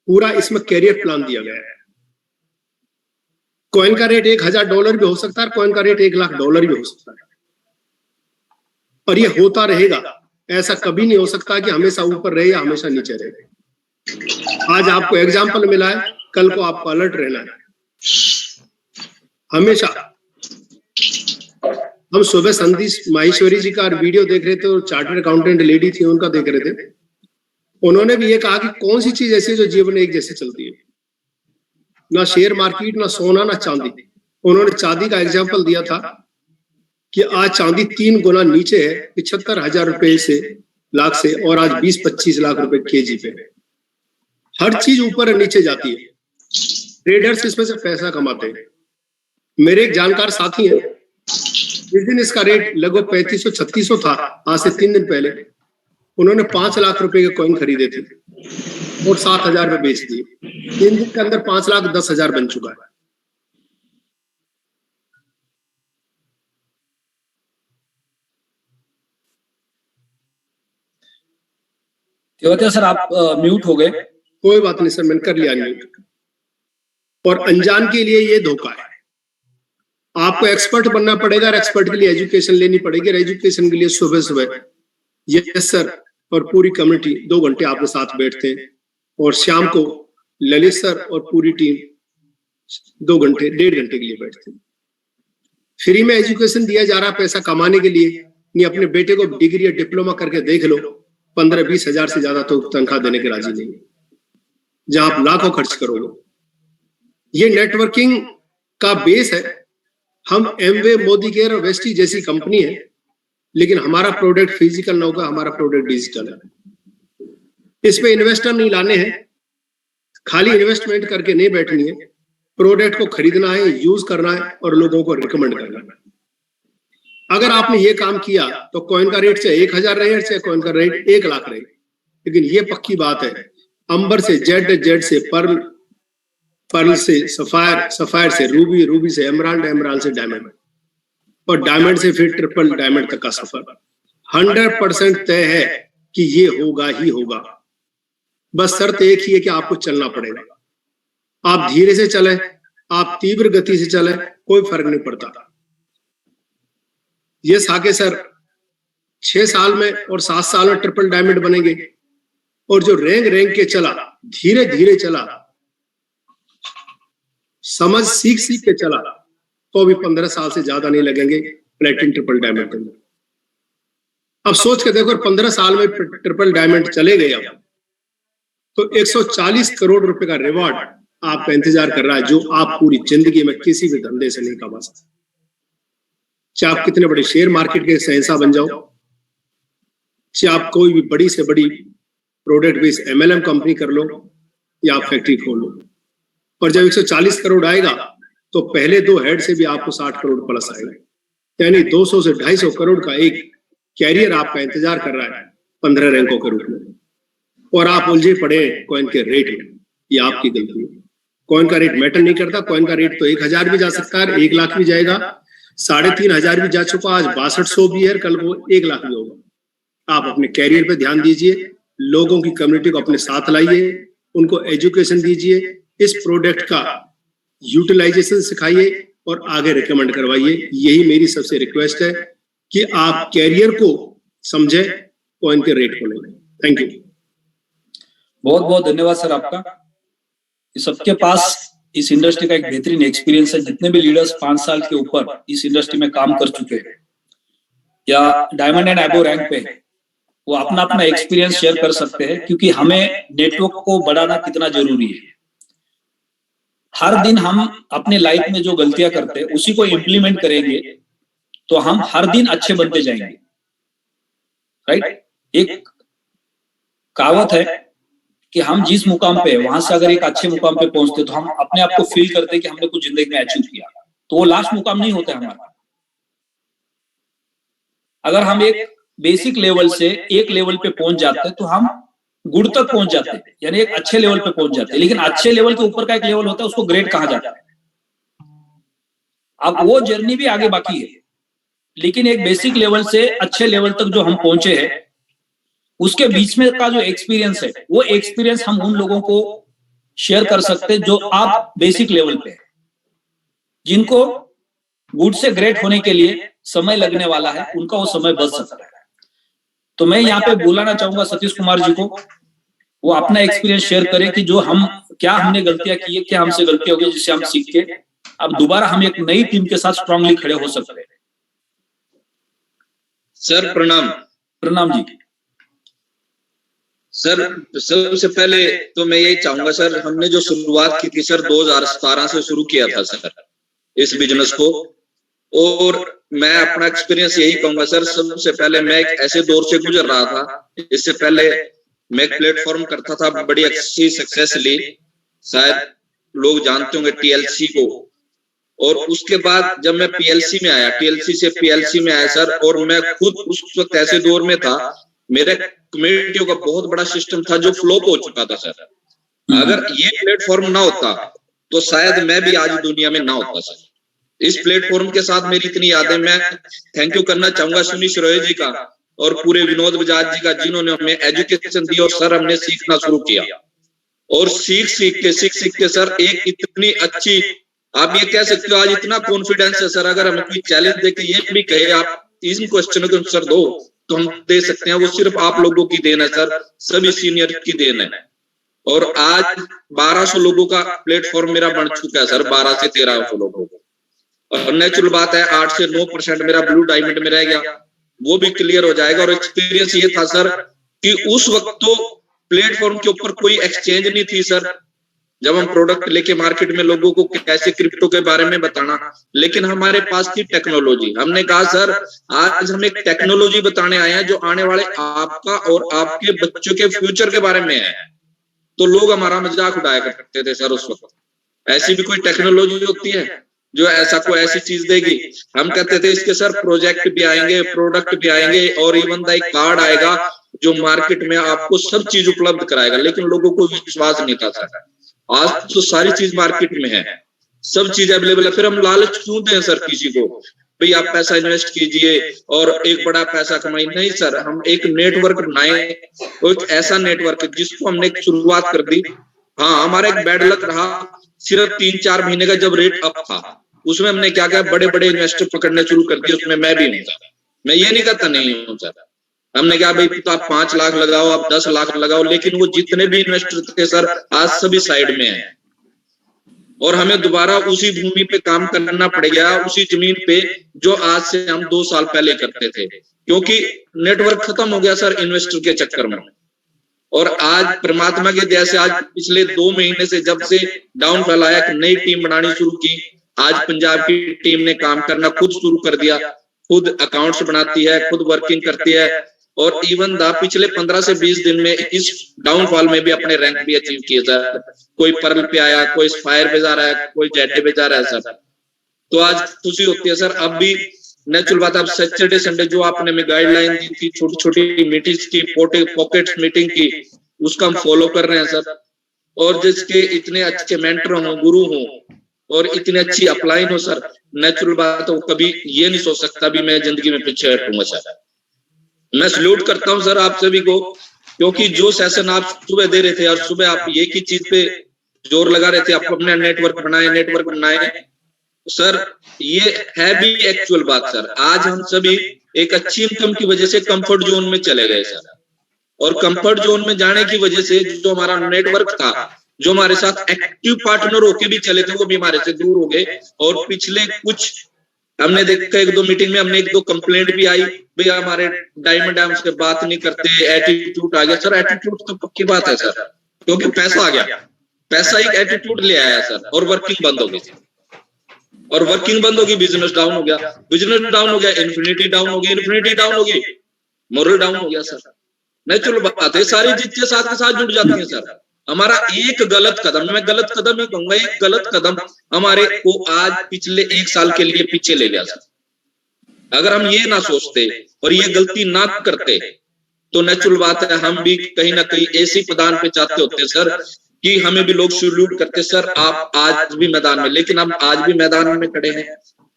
पूरा इसमें कैरियर प्लान दिया गया है। कॉइन का रेट $1,000 भी हो सकता है, कॉइन का रेट $1,00,000 भी हो सकता है, और ये होता रहेगा। ऐसा कभी नहीं हो सकता कि हमेशा ऊपर रहे या हमेशा नीचे रहे। आज आपको एग्जाम्पल मिला है, कल को आपको अलर्ट रहना है। हमेशा हम सुबह संदीप माहेश्वरी जी का वीडियो देख रहे थे और चार्टर्ड अकाउंटेंट लेडी थी, उनका देख रहे थे। उन्होंने भी ये कहा कि कौन सी चीज ऐसी है जो जीवन में एक जैसे चलती है, ना शेयर मार्केट, ना सोना, ना चांदी। उन्होंने चांदी का एग्जाम्पल दिया था कि आज चांदी 3 गुना नीचे है, 75,000 रुपए से, लाख से, और आज 20-25 लाख रुपए केजी पे। हर चीज ऊपर और नीचे जाती है। ट्रेडर्स इसमें से पैसा कमाते हैं। मेरे एक जानकार साथी है, जिस दिन इसका रेट लगभग 3500-3600 था, आज से 3 दिन पहले, उन्होंने 5 लाख रुपए के कॉइन खरीदे थे और 7,000 रुपए बेच दिए। 3 दिन के अंदर 5,10,000 बन चुका है। तेवतिया सर, आप म्यूट हो गए। कोई बात नहीं सर, मैंने कर लिया म्यूट। और अनजान के लिए ये धोखा है। आपको एक्सपर्ट बनना पड़ेगा और एक्सपर्ट के लिए एजुकेशन लेनी पड़ेगी। और एजुकेशन के लिए सुबह सुबह यस सर और पूरी कम्युनिटी 2 घंटे आपके साथ बैठते हैं, और शाम को ललित सर और पूरी टीम 2 घंटे 1.5 घंटे के लिए बैठते हैं। फ्री में एजुकेशन दिया जा रहा है पैसा कमाने के लिए। नहीं, अपने बेटे को डिग्री या डिप्लोमा करके देख लो, 15-20 हजार से ज्यादा तो तनख्वाह देने के राजी नहीं है, जहां आप लाखों खर्च करोगे। ये नेटवर्किंग का बेस है। हम एमवे, मोदी केयर और वेस्टी जैसी कंपनी है, लेकिन हमारा प्रोडक्ट फिजिकल ना होगा, हमारा प्रोडक्ट डिजिटल है। इस पे इन्वेस्टर नहीं लाने हैं, खाली इन्वेस्टमेंट करके नहीं बैठनी है। प्रोडक्ट को खरीदना है, यूज करना है और लोगों को रिकमेंड करना है। अगर आपने ये काम किया तो कॉइन का रेट चाहे 1,000 रहे, चाहे कॉइन का रेट 1 लाख रहे, लेकिन ये पक्की बात है, अंबर से जेड, जेड से पर्ल, पर्ल से सफायर, सफायर से रूबी, रूबी से एमराल्ड, एमराल्ड से डायमंड, और डायमंड से फिर ट्रिपल डायमंड तक का सफर 100% तय है कि ये होगा ही होगा। बस शर्त एक ही है कि आपको चलना पड़ेगा। आप धीरे से चले, आप तीव्र गति से चले, कोई फर्क नहीं पड़ता। ये साके सर 6 साल में और 7 साल में ट्रिपल डायमंड बनेंगे, और जो रैंक रैंक के चला, धीरे धीरे चला, समझ सीख सीख के चला, तो भी 15 साल से ज्यादा नहीं लगेंगे प्लेटिनम ट्रिपल डायमंड के अंदर। अब सोच के देखो, 15 साल में ट्रिपल डायमंड चले गए आप, तो 140 करोड़ रुपए का रिवॉर्ड आपका इंतजार कर रहा है, जो आप पूरी जिंदगी में किसी भी धंधे से नहीं कमा सकते। चाहे आप कितने बड़े शेयर मार्केट के शहंशाह बन जाओ, चाहे आप कोई भी बड़ी से बड़ी प्रोडक्ट बेस MLM कंपनी कर लो, या आप फैक्ट्री खोल लो, और जब 140 करोड़ आएगा तो पहले 2 हेड से भी आपको 60 करोड़ प्लस आएगा। यानी 200 से 250 करोड़ का एक कैरियर आपका इंतजार कर रहा है 15 रैंकों के रूप में, और आप उलझे पड़े कॉइन के रेट में। ये आपकी गलती है। कॉइन का रेट मैटर नहीं करता। कॉइन का रेट तो 1,000 भी जा सकता है, 1 लाख भी जाएगा, 3,500 भी जा चुका, आज 6200 भी है, कल वो 1 लाख भी होगा। आप अपने कैरियर पे ध्यान दीजिए, लोगों की कम्युनिटी को अपने साथ लाइए, उनको एजुकेशन दीजिए। इस प्रोडक्ट का यूटिलाइजेशन सिखाइए और आगे रिकमेंड करवाइए। यही मेरी सबसे रिक्वेस्ट है कि आप कैरियर को समझे, कॉइन के रेट को लें। Thank you. बहुत बहुत धन्यवाद सर आपका। सबके पास इस इंडस्ट्री का एक बेहतरीन एक्सपीरियंस है। जितने भी लीडर्स 5 साल के ऊपर इस इंडस्ट्री में काम कर चुके हैं या डायमंड एंड एबो रैंक पे, वो अपना अपना एक्सपीरियंस शेयर कर सकते हैं, क्योंकि हमें नेटवर्क को बढ़ाना कितना जरूरी है। हर दिन हम अपने लाइफ में जो गलतियां करते हैं उसी को इम्प्लीमेंट करेंगे तो हम हर दिन अच्छे बनते जाएंगे, राइट। एक कहावत है कि हम जिस मुकाम पे वहां से अगर एक अच्छे मुकाम पे पहुंचते तो हम अपने आप को फील करते हैं कि हमने कुछ जिंदगी में अचीव किया, तो वो लास्ट मुकाम नहीं होता है हमारा। अगर हम एक बेसिक लेवल से एक लेवल पे पहुंच जाते हैं तो हम गुड तक पहुंच जाते हैं, यानी एक अच्छे लेवल पे पहुंच जाते हैं। लेकिन अच्छे लेवल के ऊपर का एक लेवल होता है, उसको ग्रेड कहा जाता है। अब वो जर्नी भी आगे बाकी है, लेकिन एक बेसिक लेवल से अच्छे लेवल तक जो हम पहुंचे हैं उसके बीच में का जो एक्सपीरियंस है, वो एक्सपीरियंस हम उन लोगों को शेयर कर सकते हैं जो आप बेसिक लेवल पे हैं, जिनको गुड से ग्रेट होने के लिए समय लगने वाला है, उनका वो समय बच सकता है। तो मैं यहाँ पे बुलाना चाहूंगा सतीश कुमार जी को, वो अपना एक्सपीरियंस शेयर करें कि जो हम क्या हमने गलतियां की है, क्या हमसे गलतियां हो गई, जिससे हम सीख के अब दोबारा हम एक नई टीम के साथ स्ट्रांगली खड़े हो सकते हैं। सर प्रणाम। प्रणाम जी। सर सबसे पहले तो मैं यही चाहूंगा सर, हमने जो शुरुआत की थी सर 2017 से शुरू किया था सर इस बिजनेस को, और मैं अपना एक्सपीरियंस यही कहूंगा सर। सबसे पहले मैं एक ऐसे दौर से गुजर रहा था, इससे पहले मैं एक प्लेटफॉर्म करता था, बड़ी अच्छी सक्सेस ली, शायद लोग जानते होंगे TLC को। और उसके बाद जब मैं PLC में आया, TLC से PLC में आया सर, और मैं खुद उस वक्त ऐसे दौर में था, मेरे कम्युनिटियों का बहुत बड़ा सिस्टम था जो फ्लॉप हो चुका था सर। अगर ये प्लेटफॉर्म ना होता तो शायद मैं भी आज दुनिया में ना होता सर। इस प्लेटफॉर्म के साथ मेरी इतनी यादें, मैं थैंक यू करना चाहूंगा सुनीश रॉय जी का और पूरे विनोद बजाज जी का, जिन्होंने हमें एजुकेशन दी और सर हमने सीखना शुरू किया। और सीख के सर एक इतनी अच्छी, आप ये कह सकते हो आज इतना कॉन्फिडेंस है सर, अगर हमें कोई चैलेंज देके ये भी कहे आप इन क्वेश्चनों के आंसर दो तो हम दे सकते हैं। वो सिर्फ आप लोगों की देन है सर, सभी सीनियर की देन है। और आज 1200 लोगों का प्लेटफॉर्म मेरा बन चुका है सर, 12 से 1300 लोगों को। और नेचुरल बात है 8 से 9% मेरा ब्लू डायमंड में रह गया, वो भी क्लियर हो जाएगा। और एक्सपीरियंस ये था सर कि उस वक्त तो प्लेटफॉर्म के ऊपर कोई एक्सचेंज नहीं थी सर, जब हम प्रोडक्ट लेके मार्केट में लोगों को कैसे क्रिप्टो के बारे में बताना, लेकिन हमारे पास थी टेक्नोलॉजी। हमने कहा सर आज हम एक टेक्नोलॉजी बताने आए हैं जो आने वाले आपका और आपके बच्चों के फ्यूचर के बारे में है। तो लोग हमारा मजाक उड़ाया करते थे सर उस वक्त, ऐसी भी कोई टेक्नोलॉजी होती है जो ऐसा कोई ऐसी चीज देगी। हम कहते थे इसके सर प्रोजेक्ट भी आएंगे, प्रोडक्ट भी आएंगे, और इवन द एक कार्ड आएगा जो मार्केट में आपको सब चीज उपलब्ध कराएगा। लेकिन लोगों को विश्वास नहीं था सर। आज तो सारी चीज मार्केट में है, सब चीज अवेलेबल है, फिर हम लालच क्यों दें सर किसी को, भाई आप पैसा इन्वेस्ट कीजिए और एक बड़ा पैसा कमाई। नहीं सर, हम एक नेटवर्क बनाए, एक ऐसा नेटवर्क जिसको हमने शुरुआत कर दी। हाँ, हमारा एक बैड लक रहा, सिर्फ 3-4 महीने का जब रेट अप था उसमें हमने क्या किया, बड़े बड़े इन्वेस्टर पकड़ने शुरू कर दिए। उसमें मैं भी नहीं था, मैं ये नहीं कहता नहीं हूँ सर। हमने कहा भाई तो आप 5 लाख लगाओ, आप 10 लाख लगाओ, लेकिन वो जितने भी इन्वेस्टर थे सर आज सभी साइड में हैं। और हमें दोबारा उसी भूमि पे काम करना पड़ गया, उसी जमीन पे जो आज से हम 2 साल पहले करते थे, क्योंकि नेटवर्क खत्म हो गया सर इन्वेस्टर के चक्कर में। और आज परमात्मा के दया से आज पिछले 2 महीने से जब से डाउनफॉल आया, एक नई टीम बनानी शुरू की। आज पंजाब की टीम ने काम करना खुद शुरू कर दिया, खुद अकाउंट्स बनाती है, खुद वर्किंग करती है। और इवन द पिछले 15 से 20 दिन में इस डाउनफॉल में भी अपने रैंक भी अचीव किए सर। कोई पर्ल पे आया, कोई फायर पे जा रहा है, कोई जेटे पे जा रहा है सर। तो आज खुशी होती है सर। अब भी नेचुरल बात, अब सैटरडे संडे जो आपने में गाइडलाइन दी थी, छोटी छोटी मीटिंग्स की, पॉकेट मीटिंग की, उसका हम फॉलो कर रहे हैं सर। और जिसके इतने अच्छे मेंटर हो, गुरु हो, और इतनी अच्छी अपलाइन हो सर, नेचुरल बात हो, कभी ये नहीं सोच सकता भी मैं जिंदगी में पीछे हटूंगा सर। मैं सल्यूट करता हूं सर आप सभी को, क्योंकि जो सेशन आप सुबह दे रहे थे और सुबह आप एक ही चीज पे जोर लगा रहे थे आप अपने नेटवर्क बनाए। सर ये है भी एक्चुअल बात सर। आज हम सभी एक अच्छी इनकम की वजह से कंफर्ट जोन में चले गए सर, और कंफर्ट जोन में जाने की वजह से जो हमारा नेटवर्क था, जो हमारे साथ एक्टिव पार्टनर होके भी चले थे, वो भी हमारे से दूर हो गए। और पिछले कुछ हमने देखा 1-2 मीटिंग में हमने 1-2 कंप्लेंट भी आई, भैया हमारे डायमंड है उसके बात नहीं करते, एटीट्यूड आ गया। सर एटीट्यूड तो पक्की बात है सर, क्योंकि पैसा आ गया, पैसा एक एटीट्यूड ले आया सर, और वर्किंग बंद हो गई। और वर्किंग बंद होगी, बिजनेस डाउन हो गया, बिजनेस डाउन हो गया, इन्फिनिटी डाउन हो गई, इन्फिनिटी डाउन हो गई, मोरल डाउन हो गया सर। नेचुरल बात है, सारी चीजें साथ के साथ जुड़ जाती हैं सर। हमारा एक गलत कदम, मैं गलत कदम ही कहूंगा, एक गलत कदम हमारे को आज पिछले 1 साल के लिए पीछे ले गया सर। अगर हम ये ना सोचते और ये गलती ना करते तो नेचुरल बात है हम भी कहीं ना कहीं ऐसी पदान पे चाहते होते सर कि हमें भी लोग सैल्यूट करते, सर आप आज भी मैदान में। लेकिन हम आज भी मैदान में खड़े हैं,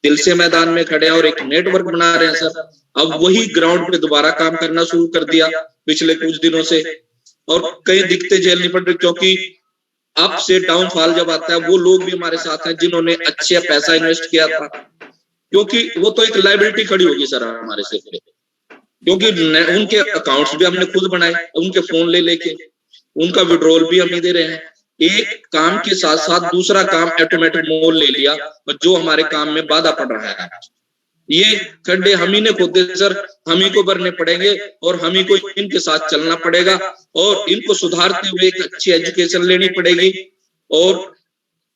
दिल से मैदान में खड़े हैं और एक नेटवर्क बना रहे हैं सर। अब वही ग्राउंड पे दोबारा काम करना शुरू कर दिया पिछले कुछ दिनों से, और कई दिक्कतें झेलनी पड़ रही, क्योंकि अप से डाउनफॉल जब आता है वो लोग भी हमारे साथ हैं जिन्होंने अच्छे पैसा इन्वेस्ट किया था, क्योंकि वो तो एक लायबिलिटी खड़ी होगी सर हमारे सिर पे, क्योंकि उनके अकाउंट्स भी हमने खुद बनाए, उनके फोन ले लेके उनका विड्रॉल भी हम ही दे रहे हैं। एक काम के साथ साथ दूसरा काम ऑटोमेटिक मोल ले लिया, और जो हमारे काम में बाधा पड़ रहा है, ये खड्डे हम ही ने खोदे सर, हम ही को भरने पड़ेंगे और हम ही को इनके साथ चलना पड़ेगा, और इनको सुधारते हुए एक अच्छी एजुकेशन लेनी पड़ेगी। और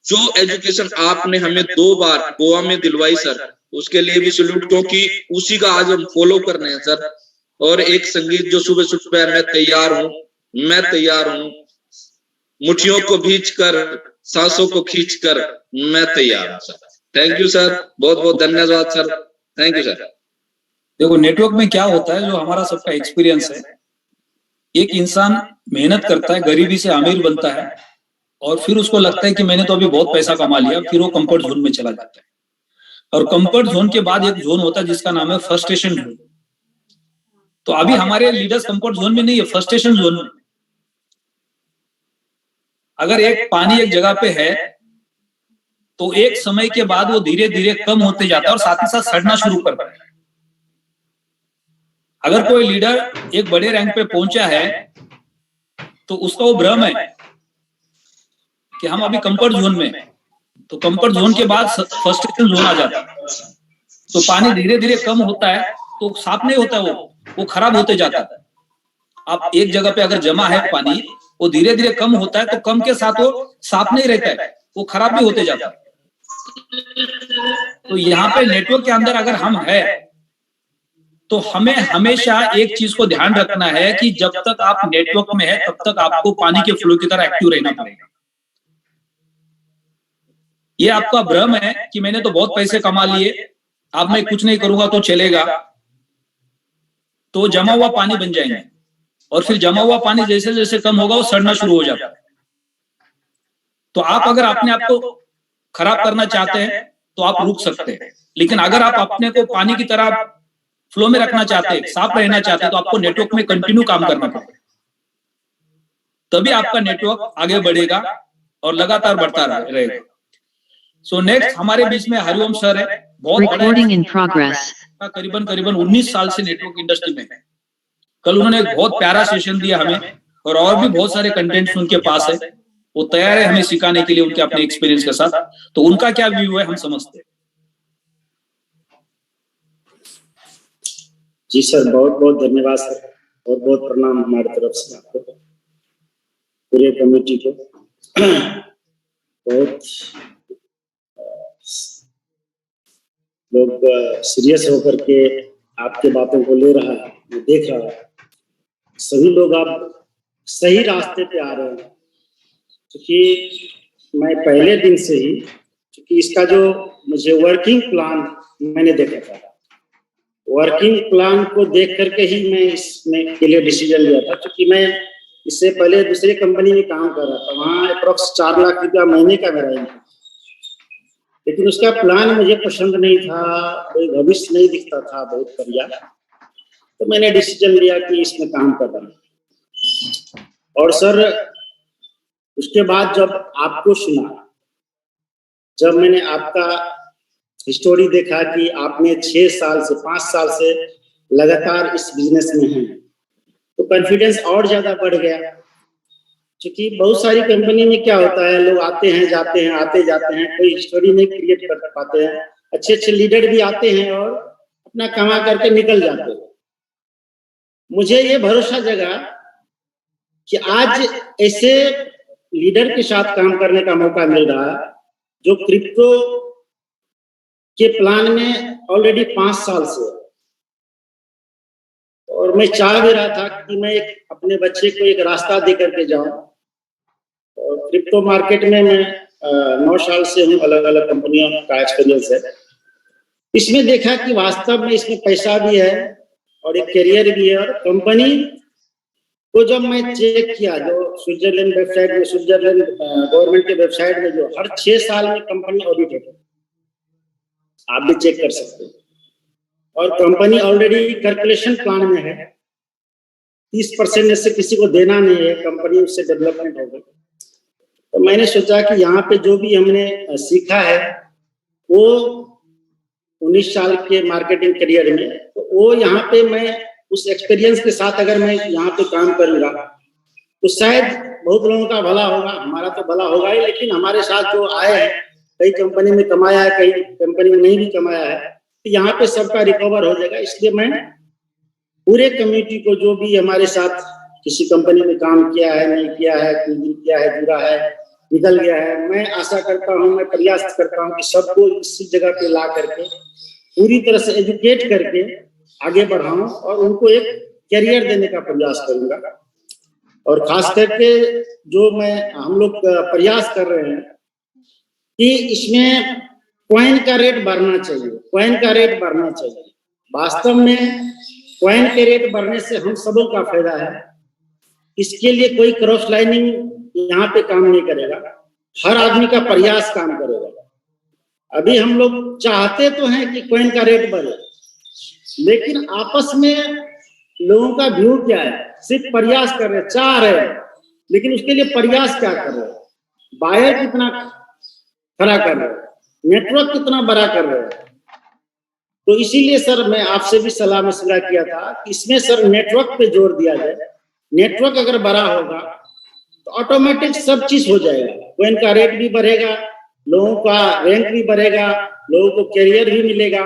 जो एजुकेशन आपने हमें 2 बार गोवा में दिलवाई सर, उसके लिए भी सैल्यूट, क्योंकि उसी का आज हम फॉलो कर रहे हैं सर। और एक संगीत जो सुबह सुबह मैं तैयार हूं, मुट्ठियों को भींच कर, सांसों को खींच कर, मैं तैयार हूं सर। थैंक यू सर, बहुत बहुत धन्यवाद सर, थैंक यू सर। देखो नेटवर्क में क्या होता है, जो हमारा सबका एक्सपीरियंस है, एक इंसान मेहनत करता है, गरीबी से अमीर बनता है, और फिर उसको लगता है कि मैंने तो अभी बहुत पैसा कमा लिया, फिर वो कंफर्ट जोन में चला जाता है। और कंफर्ट जोन के बाद एक जोन होता है जिसका नाम है फ्रस्ट्रेशन जोन। तो अभी हमारे लीडर्स कंफर्ट जोन में नहीं है, फ्रस्ट्रेशन जोन में। अगर एक पानी एक जगह पे है तो एक समय के बाद वो धीरे धीरे कम होते जाता है और साथ ही साथ सड़ना शुरू करता है। अगर कोई लीडर एक बड़े रैंक पे पहुंचा है तो उसका वो भ्रम है कि हम अभी कंफर्ट जोन में, तो कंफर्ट जोन के बाद फ्रस्ट्रेशन जोन आ जाता है। तो पानी धीरे धीरे कम होता है तो साफ नहीं होता, वो खराब होते जाता है। आप एक जगह पे अगर जमा है पानी, वो धीरे धीरे कम होता है, तो कम के साथ वो साफ नहीं रहता है, वो खराब भी होते जाता है। तो यहाँ पे नेटवर्क के अंदर अगर हम है तो हमें हमेशा एक चीज को ध्यान रखना है कि जब तक आप नेटवर्क में है तब तक आपको पानी के फ्लो की तरह एक्टिव रहना पड़ेगा। ये आपका भ्रम है कि मैंने तो बहुत पैसे कमा लिए, अब मैं कुछ नहीं करूंगा तो चलेगा, तो जमा हुआ पानी बन जाएंगे। और फिर जमा हुआ पानी जैसे जैसे कम होगा वो सड़ना शुरू हो जाता है। तो आप अगर अपने आप को खराब करना चाहते हैं तो आप रुक सकते हैं, लेकिन अगर आप अपने को पानी की तरह फ्लो में रखना चाहते हैं, साफ रहना चाहते हैं, तो आपको नेटवर्क में कंटिन्यू काम करना पड़ेगा, तभी आपका नेटवर्क आगे बढ़ेगा और लगातार बढ़ता रहेगा। सो नेक्स्ट हमारे बीच में हरिओम सर है, बहुत बड़ा, करीबन 19 साल से नेटवर्क इंडस्ट्री में है। कल उन्होंने एक बहुत प्यारा सेशन दिया हमें, और भी बहुत सारे कंटेंट्स उनके पास है, वो तैयार है हमें सिखाने के लिए उनके अपने एक्सपीरियंस के साथ। तो उनका क्या व्यू है हम समझते हैं। जी सर, बहुत बहुत धन्यवाद सर, बहुत बहुत प्रणाम हमारी तरफ से आपको, पूरे कमेटी को। बहुत लोग सीरियस होकर के आपके बातों को ले रहा है, मैं देख रहा है, सभी लोग आप सही रास्ते पे आ रहे हैं। क्योंकि मैं पहले दिन से ही, क्योंकि इसका जो मुझे वर्किंग प्लान मैंने देखा था, वर्किंग प्लान को देख करके ही मैं इसमें के लिए डिसीजन लिया था। क्योंकि मैं इससे पहले दूसरी कंपनी में काम कर रहा था, वहाँ अप्रोक्स 4 लाख रुपया महीने का मेरा इनकम, लेकिन उसका प्लान मुझे पसंद नहीं था, कोई भविष्य नहीं दिखता था बहुत बढ़िया। तो मैंने डिसीजन लिया कि इसमें काम करना। और सर उसके बाद जब आपको सुना, जब मैंने आपका स्टोरी देखा कि आपने 6 साल से 5 साल से लगातार इस बिजनेस में हैं, तो कॉन्फिडेंस और ज्यादा बढ़ गया। क्योंकि बहुत सारी कंपनी में क्या होता है, लोग आते हैं जाते हैं, आते जाते हैं, कोई स्टोरी नहीं क्रिएट कर पाते हैं। अच्छे अच्छे लीडर भी आते हैं और अपना कमा करके निकल जाते हैं। मुझे ये भरोसा जगा कि आज ऐसे लीडर के साथ काम करने का मौका मिल रहा है जो क्रिप्टो के प्लान में ऑलरेडी 5 साल से है। और मैं चाह भी रहा था कि मैं अपने बच्चे को एक रास्ता दे करके जाऊं। और क्रिप्टो मार्केट में मैं 9 साल से हूँ, अलग अलग कंपनियों का एक्सपीरियंस है। इसमें देखा कि वास्तव में इसमें पैसा भी है और एक करियर भी है। और कंपनी को जब मैं चेक किया, जो स्विट्जरलैंड वेबसाइट में, स्विट्जरलैंड गवर्नमेंट के वेबसाइट में जो हर 6 साल में कंपनी ऑडिट होती है, आप भी चेक कर सकते हैं। और कंपनी ऑलरेडी कैलकुलेशन प्लान में है, 30% में से किसी को देना नहीं है, कंपनी उससे डेवलपमेंट हो गई। तो मैंने सोचा कि यहाँ पे जो भी हमने सीखा है वो 19 साल के मार्केटिंग करियर में, तो वो यहाँ पे मैं उस एक्सपीरियंस के साथ अगर मैं यहाँ पे काम करूंगा तो शायद बहुत लोगों का भला होगा, हमारा तो भला होगा ही, लेकिन हमारे साथ जो आए हैं, कई कंपनी में कमाया है, कई कंपनी में नहीं भी कमाया है, तो यहाँ पे सबका रिकवर हो जाएगा। इसलिए मैं पूरे कम्युनिटी को, जो भी हमारे साथ किसी कंपनी में काम किया है, नहीं किया है, किया है, जुड़ा है, निकल गया है, मैं आशा करता हूँ, मैं प्रयास करता हूँ कि सबको इसी जगह पे ला करके पूरी तरह से एजुकेट करके आगे बढ़ाऊं और उनको एक करियर देने का प्रयास करूंगा। और खास करके जो हम लोग प्रयास कर रहे हैं कि इसमें कॉइन का रेट बढ़ना चाहिए, कॉइन का रेट बढ़ना चाहिए। वास्तव में कॉइन के रेट बढ़ने से हम सबों का फायदा है। इसके लिए कोई क्रॉस लाइनिंग यहाँ पे काम नहीं करेगा, हर आदमी का प्रयास काम करेगा। अभी हम लोग चाहते तो हैं कि कॉइन का रेट बढ़े, लेकिन आपस में लोगों का व्यू क्या है, सिर्फ प्रयास कर रहे हैं, चाह रहे हैं, लेकिन उसके लिए प्रयास क्या कर रहे हैं, बायर कितना खड़ा कर रहे हैं, नेटवर्क कितना बड़ा कर रहे हैं। तो इसीलिए सर मैं आपसे भी सलाह मशवरा किया था कि इसमें सर नेटवर्क पे जोर दिया जाए। नेटवर्क अगर बड़ा होगा तो ऑटोमेटिक सब चीज हो जाएगा, कॉइन का रेट भी बढ़ेगा, लोगों का रैंक भी बढ़ेगा, लोगों को कैरियर भी मिलेगा।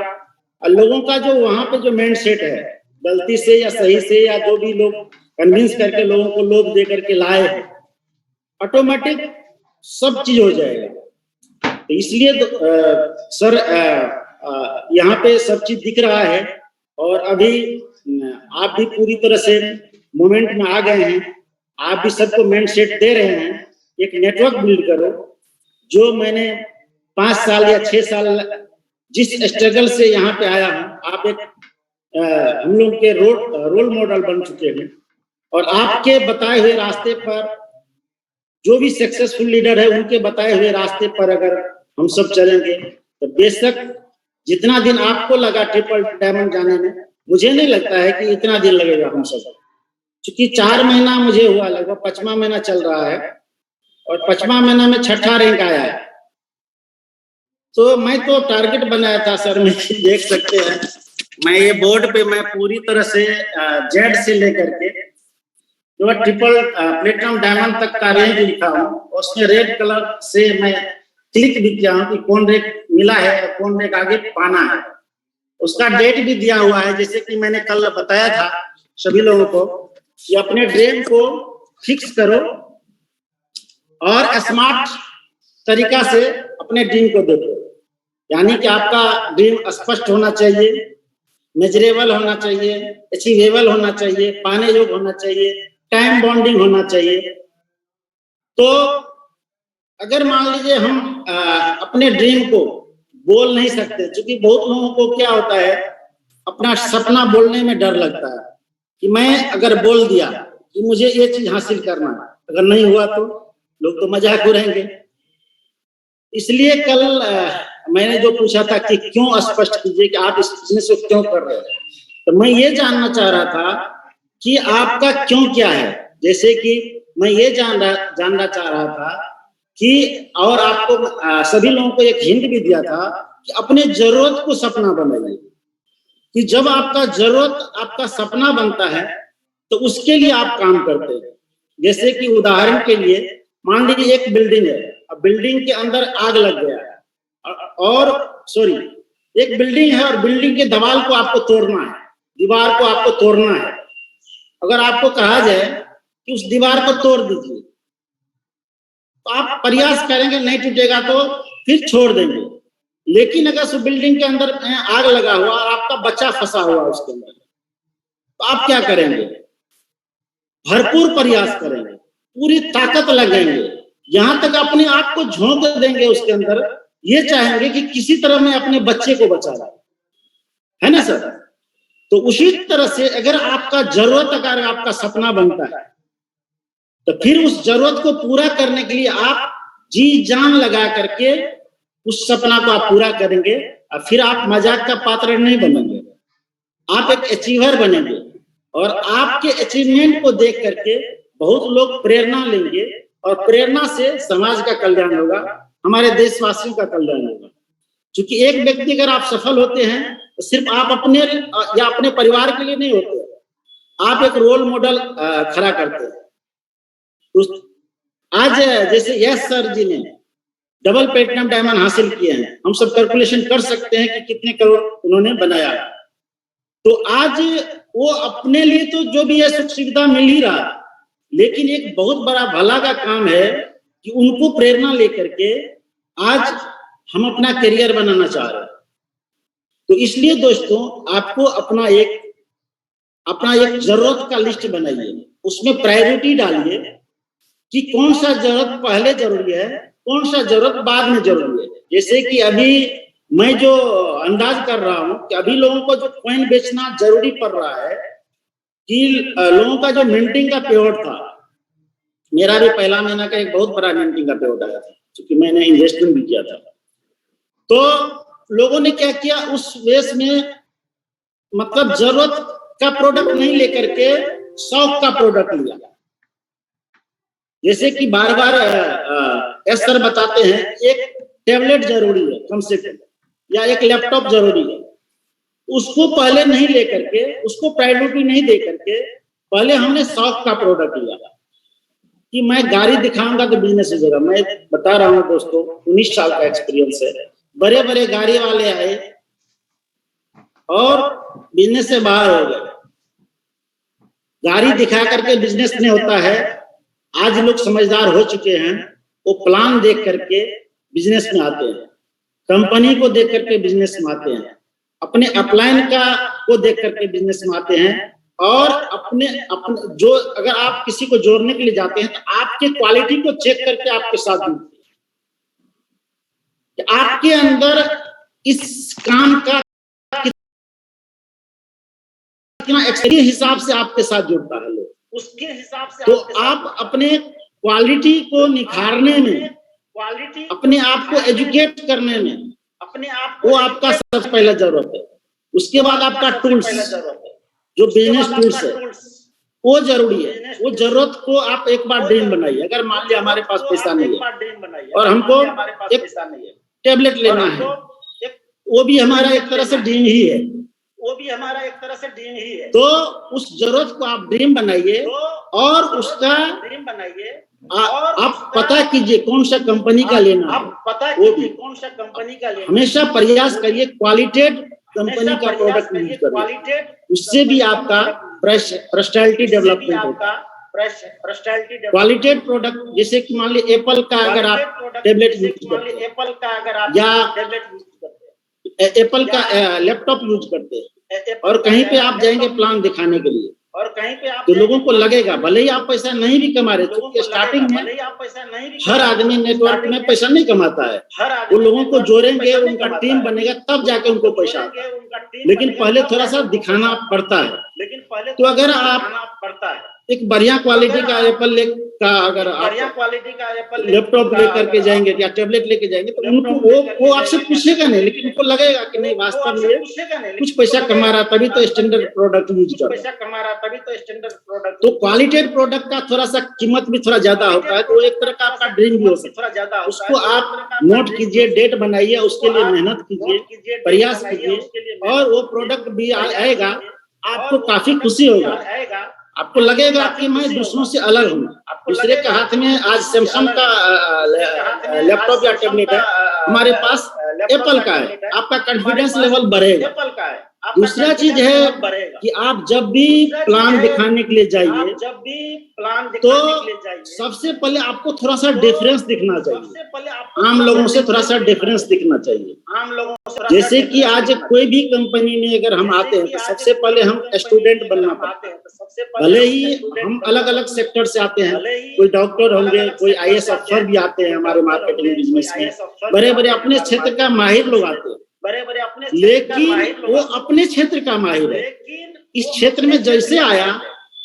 और लोगों का जो वहां पे जो माइंड सेट है, गलती से या सही से, या जो भी लोग कन्विंस करके लोगों को लोभ दे करके लाए हैं, ऑटोमेटिक सब चीज हो जाएगा। तो इसलिए सर यहाँ पे सब चीज दिख रहा है और अभी आप भी पूरी तरह से मोमेंट में आ गए हैं, आप भी सबको माइंड सेट दे रहे हैं। एक नेटवर्क बिल्ड करो। जो मैंने 5 साल या 6 साल जिस स्ट्रगल से यहाँ पे आया हूँ, आप एक हम लोग के रोल मॉडल बन चुके हैं। और आपके बताए हुए रास्ते पर जो भी सक्सेसफुल लीडर है, उनके बताए हुए रास्ते पर अगर हम सब चलेंगे तो बेशक जितना दिन आपको लगा ट्रिपल डायमंड जाने में, मुझे नहीं लगता है कि इतना दिन लगेगा हम सब। क्योंकि 4 महीना मुझे हुआ, लगभग 5वां महीना चल रहा है और 5वां महीना में 6ठा रैंक आया है। तो मैं तो टारगेट बनाया था सर, मैं देख सकते हैं, मैं ये बोर्ड पे मैं पूरी तरह से जेड से लेकर के जो ट्रिपल प्लेटिनम डायमंड तक का रेंज लिखा हूँ। उसमें रेड कलर से मैं क्लिक भी किया हूँ कि कौन रेट मिला है और कौन रेट आगे पाना है। उसका डेट भी दिया हुआ है, जैसे कि मैंने कल बताया था सभी लोगों को कि अपने ड्रीम को फिक्स करो और स्मार्ट तरीका से अपने ड्रीम को देखो। यानी कि आपका ड्रीम स्पष्ट होना चाहिए, मेजरेबल होना चाहिए, अचीवेबल होना चाहिए, पाने योग्य होना चाहिए, टाइम बॉन्डिंग होना चाहिए। तो अगर मान लीजिए हम अपने ड्रीम को बोल नहीं सकते, क्योंकि बहुत लोगों को क्या होता है, अपना सपना बोलने में डर लगता है कि मैं अगर बोल दिया कि मुझे ये चीज हासिल करना है, अगर नहीं हुआ तो लोग तो मजाक उड़ाएंगे। इसलिए कल मैंने जो पूछा था कि क्यों स्पष्ट कीजिए कि आप इस बिजनेस को क्यों कर रहे हैं, तो मैं ये जानना चाह रहा था कि आपका क्यों क्या है। जैसे कि मैं ये जानना चाह रहा था कि, और आपको सभी लोगों को एक हिंट भी दिया था कि अपने जरूरत को सपना बनाइए, कि जब आपका जरूरत आपका सपना बनता है तो उसके लिए आप काम करते हैं। जैसे कि उदाहरण के लिए मान लीजिए एक बिल्डिंग है, अब बिल्डिंग के अंदर आग लग गया है और एक बिल्डिंग है और बिल्डिंग के दीवार को आपको तोड़ना है, दीवार को आपको तोड़ना है। अगर आपको कहा जाए कि उस दीवार को तोड़ दीजिए तो आप प्रयास करेंगे, नहीं टूटेगा तो फिर छोड़ देंगे। लेकिन अगर उस बिल्डिंग के अंदर आग लगा हुआ और आपका बच्चा फंसा हुआ उसके अंदर, तो आप क्या करेंगे? भरपूर प्रयास करेंगे, पूरी ताकत लगाएंगे, यहां तक अपने आप को झोंक देंगे उसके अंदर, ये चाहेंगे कि किसी तरह मैं अपने बच्चे को बचा लूं, है ना सर? तो उसी तरह से अगर आपका जरूरत, अगर आपका सपना बनता है तो फिर उस जरूरत को पूरा करने के लिए आप जी जान लगा करके उस सपना को आप पूरा करेंगे और फिर आप मजाक का पात्र नहीं बनेंगे, आप एक अचीवर बनेंगे और आपके अचीवमेंट को देख करके बहुत लोग प्रेरणा लेंगे और प्रेरणा से समाज का कल्याण होगा, हमारे देशवासियों का कल्याण होगा। क्योंकि एक व्यक्ति अगर आप सफल होते हैं तो सिर्फ आप अपने या अपने परिवार के लिए नहीं होते, आप एक रोल मॉडल खड़ा करते हैं। आज जैसे यश सर जी ने डबल प्लेटिनम डायमंड हासिल किए हैं, हम सब कैलकुलेशन कर सकते हैं कि कितने करोड़ उन्होंने बनाया। तो आज वो अपने लिए तो जो भी है सुख सुविधा मिल ही रहा, लेकिन एक बहुत बड़ा भला का काम है कि उनको प्रेरणा लेकर के आज हम अपना करियर बनाना चाह रहे हैं। तो इसलिए दोस्तों आपको अपना एक जरूरत का लिस्ट बनाइए, उसमें प्रायोरिटी डालिए कि कौन सा जरूरत पहले जरूरी है, कौन सा जरूरत बाद में जरूरी है। जैसे कि अभी मैं जो अंदाज कर रहा हूं कि अभी लोगों को जो कॉइन बेचना जरूरी पड़ रहा है कि लोगों का जो मिंटिंग का पेयोड था, मेरा भी पहला महीना का एक बहुत बड़ा मिंटिंग का पेयोड आया था क्योंकि मैंने इन्वेस्टमेंट भी किया था। तो लोगों ने क्या किया, उस वेश में मतलब जरूरत का प्रोडक्ट नहीं लेकर के शौक का प्रोडक्ट लिया। जैसे कि बार बार एस सर बताते हैं एक टेबलेट जरूरी है कम से कम, या एक लैपटॉप जरूरी है, उसको पहले नहीं लेकर के, उसको प्रायोरिटी नहीं दे करके पहले हमने शौक का प्रोडक्ट लिया कि मैं गाड़ी दिखाऊंगा तो बिजनेस हो जाएगा। मैं बता रहा हूँ दोस्तों, 19 साल का एक्सपीरियंस है। बड़े बड़े गाड़ी वाले आए और बिजनेस से बाहर हो गए। गाड़ी दिखा करके बिजनेस नहीं होता है। आज लोग समझदार हो चुके हैं, वो प्लान देख करके बिजनेस में आते हैं, कंपनी को देख करके बिजनेस में आते हैं, अपने अपलाइन का को देख करके बिजनेस में आते हैं और अपने जो अगर आप किसी को जोड़ने के लिए जाते हैं तो आपके क्वालिटी को चेक करके आपके साथ जुड़ते हैं। आपके अंदर इस काम का कितना एक्सपीरियंस हिसाब से आपके साथ जुड़ता है लोग, उसके हिसाब से तो आप अपने क्वालिटी को निखारने में, अपने आप को एजुकेट करने में, अपने आप वो आपका सबसे पहला जरूरत है। उसके बाद आपका टूल्स, जो बिजनेस टूल्स है वो जरूरी है। वो जरूरत को आप एक बार ड्रीम बनाइए। अगर मान लिया हमारे पास पैसा नहीं है और हमको एक टेबलेट लेना है, वो भी हमारा एक तरह से ड्रीम ही है, तो उस जरूरत को आप ड्रीम बनाइए और उसका आप पता कीजिए कौन सा कंपनी का लेना है, वो भी कौन सा कंपनी का लेना। हमेशा प्रयास करिए क्वालिटेड कंपनी का प्रोडक्ट यूज करिए, उससे भी आपका पर्सनैलिटी डेवलपमेंट होगा। क्वालिटेड प्रोडक्ट, जैसे कि मान लीजिए एप्पल का अगर आप टेबलेट यूज करते हैं या एप्पल का लैपटॉप यूज करते हैं और कहीं पे आप जाएंगे प्लान दिखाने के लिए, और कहीं पे आप तो लोगों को लगेगा, भले ही आप पैसा नहीं भी कमा रहे, क्योंकि स्टार्टिंग में हर आदमी नेटवर्क में पैसा नहीं कमाता है। वो लोगों को जोड़ेंगे, उनका टीम बनेगा, तब जाके उनको पैसा आता है। लेकिन पहले थोड़ा सा दिखाना पड़ता है। तो अगर आप एक बढ़िया क्वालिटी का एप्पल का अगर बढ़िया आप क्वालिटी का एप्पल लैपटॉप लेकर के जाएंगे या टैबलेट लेके जाएंगे तो उनको वो आपसे पूछेगा नहीं, लेकिन उनको लगेगा कि नहीं वास्तव में कुछ पैसा कमा रहा तभी तो स्टैंडर्ड प्रोडक्ट यूज कर रहा है। कमा रहा तभी तो स्टैंडर्ड प्रोडक्ट। तो क्वालिटेड प्रोडक्ट का थोड़ा सा कीमत भी थोड़ा ज्यादा होता है, तो एक तरह का आपका ड्रीम भी हो सकता थोड़ा ज्यादा है। उसको आप नोट कीजिए, डेट बनाइए, उसके लिए मेहनत कीजिए, प्रयास कीजिए और वो प्रोडक्ट भी आएगा, आपको काफी खुशी होगा। आपको लगेगा कि मैं दूसरों से अलग हूँ। दूसरे के हाथ में आज सैमसंग का लैपटॉप या टैबलेट है, हमारे पास एप्पल का है, आपका कॉन्फिडेंस लेवल बढ़ेगा। एप्पल का है। दूसरा चीज है कि आप जब भी प्लान दिखाने के लिए जाइए जब भी प्लान तो सबसे पहले आपको थोड़ा सा डिफरेंस दिखना चाहिए, आम लोगों से थोड़ा सा डिफरेंस दिखना चाहिए। आम लोगों से जैसे कि आज कोई भी कंपनी में अगर हम आते हैं तो सबसे पहले हम स्टूडेंट बनना पड़ता है। भले ही हम अलग अलग सेक्टर से आते हैं, कोई डॉक्टर होंगे, कोई IAS अफसर भी आते हैं हमारे मार्केटिंग बिजनेस में, बड़े बड़े अपने क्षेत्र का माहिर लोग आते हैं, बड़े अपने लेकिन वो अपने क्षेत्र का माहिर है। इस क्षेत्र में जैसे आया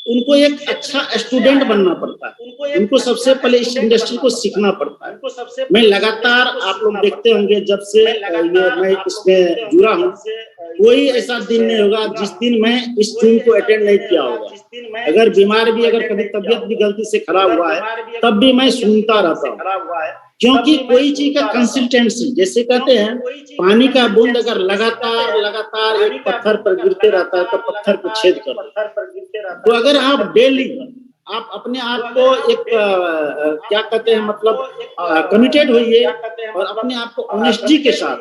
उनको एक अच्छा स्टूडेंट बनना पड़ता है, उनको सबसे पहले इस इंडस्ट्री को सीखना पड़ता है। मैं लगातार, आप लोग देखते होंगे जब से मैं इसमें जुड़ा हूँ, कोई ऐसा दिन नहीं होगा जिस दिन मैं इस टीम को अटेंड नहीं किया होगा। अगर बीमार भी, अगर कभी तबीयत भी गलती से खराब हुआ है तब भी मैं सुनता रहता हूँ, क्योंकि कोई चीज का कंसिस्टेंसी, जैसे कहते हैं पानी का बूंद अगर लगातार एक पत्थर पर गिरते रहता है तो पत्थर को छेद करता है। तो अगर आप डेली आप अपने आप को एक क्या कहते हैं मतलब कमिटेड होइए और अपने आप को ऑनेस्टी के साथ,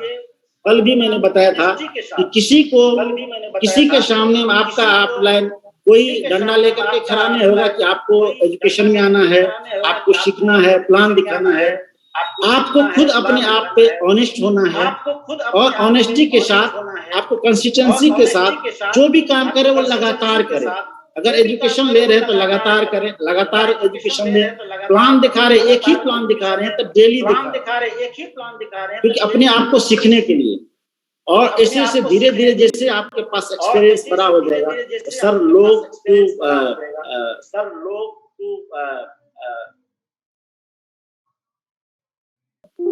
कल भी मैंने बताया था कि किसी के सामने आपका ऑफलाइन कोई डंडा लेकर के खड़ा नहीं होगा कि आपको एजुकेशन में आना है, आपको सीखना है, प्लान दिखाना है। आपको खुद अपने आप पे ऑनेस्ट होना है और ऑनेस्टी के साथ आपको कंसिस्टेंसी के साथ जो भी काम करे वो लगातार करे। अगर एजुकेशन ले रहे हैं तो लगातार करें, लगातार एजुकेशन में प्लान दिखा रहे, एक ही प्लान दिखा रहे हैं तो डेली दिखा रहे हैं, क्योंकि अपने आप को सीखने के लिए। और ऐसे ऐसे धीरे धीरे जैसे आपके पास एक्सपीरियंस बड़ा हो जाएगा तो सर लोग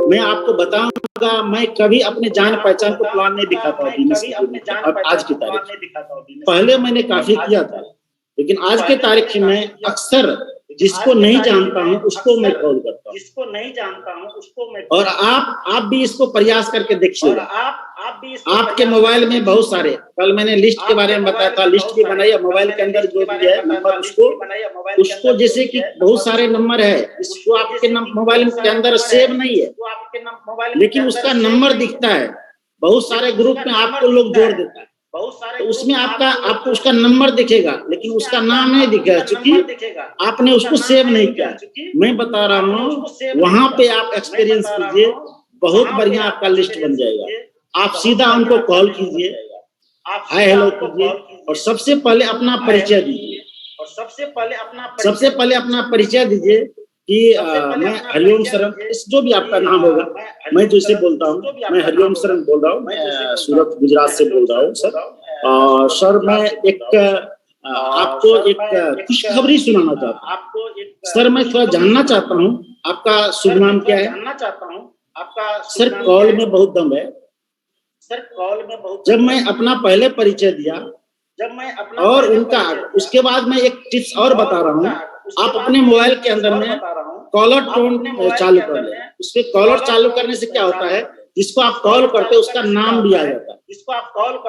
मैं आपको बताऊंगा, मैं कभी अपने जान पहचान को प्लान नहीं दिखाता अब आज की तारीख। पहले मैंने काफी किया था, लेकिन आज के तारीख में अक्सर जिसको नहीं जानता हूँ उसको मैं कॉल करता हूँ। और आप भी इसको प्रयास करके देखिएगा। आपके मोबाइल में बहुत सारे, कल मैंने लिस्ट के बारे में बताया था, लिस्ट भी बनाई है। मोबाइल के अंदर जो भी है नंबर, उसको जैसे कि बहुत सारे नंबर है, इसको आपके मोबाइल के अंदर सेव नहीं है, लेकिन उसका नंबर दिखता है। बहुत सारे ग्रुप में आपको लोग जोड़ देता है, तो उसमें आपको उसका नंबर दिखेगा, लेकिन उसका नाम नहीं दिखेगा, क्योंकि आपने उसको सेव नहीं किया। मैं बता रहा हूँ, वहां पे आप एक्सपीरियंस कीजिए, बहुत बढ़िया आपका लिस्ट बन जाएगा। आप सीधा उनको कॉल कीजिए, हाय हेलो कीजिए और सबसे पहले अपना परिचय दीजिए। सबसे पहले अपना परिचय दीजिए कि मैं हरिओम शरण, जो भी आपका नाम होगा, मैं जैसे बोलता हूँ, मैं हरिओम शरण बोल रहा हूँ, मैं सूरत गुजरात से बोल रहा हूँ सर। और सर मैं आपको एक खुशखबरी सुनाना चाहता हूँ। सर मैं थोड़ा जानना चाहता हूँ आपका शुभ नाम क्या है? सर कॉल में बहुत दम है। जब मैं अपना पहले परिचय दिया और उनका, उसके बाद मैं एक टिप्स और बता रहा हूँ, आप अपने मोबाइल के अंदर में कॉलर टोन चालू कर ले। उसके कॉलर चालू करने से क्या होता है, जिसको आप कॉल करते हैं उसका नाम भी आ जाता है।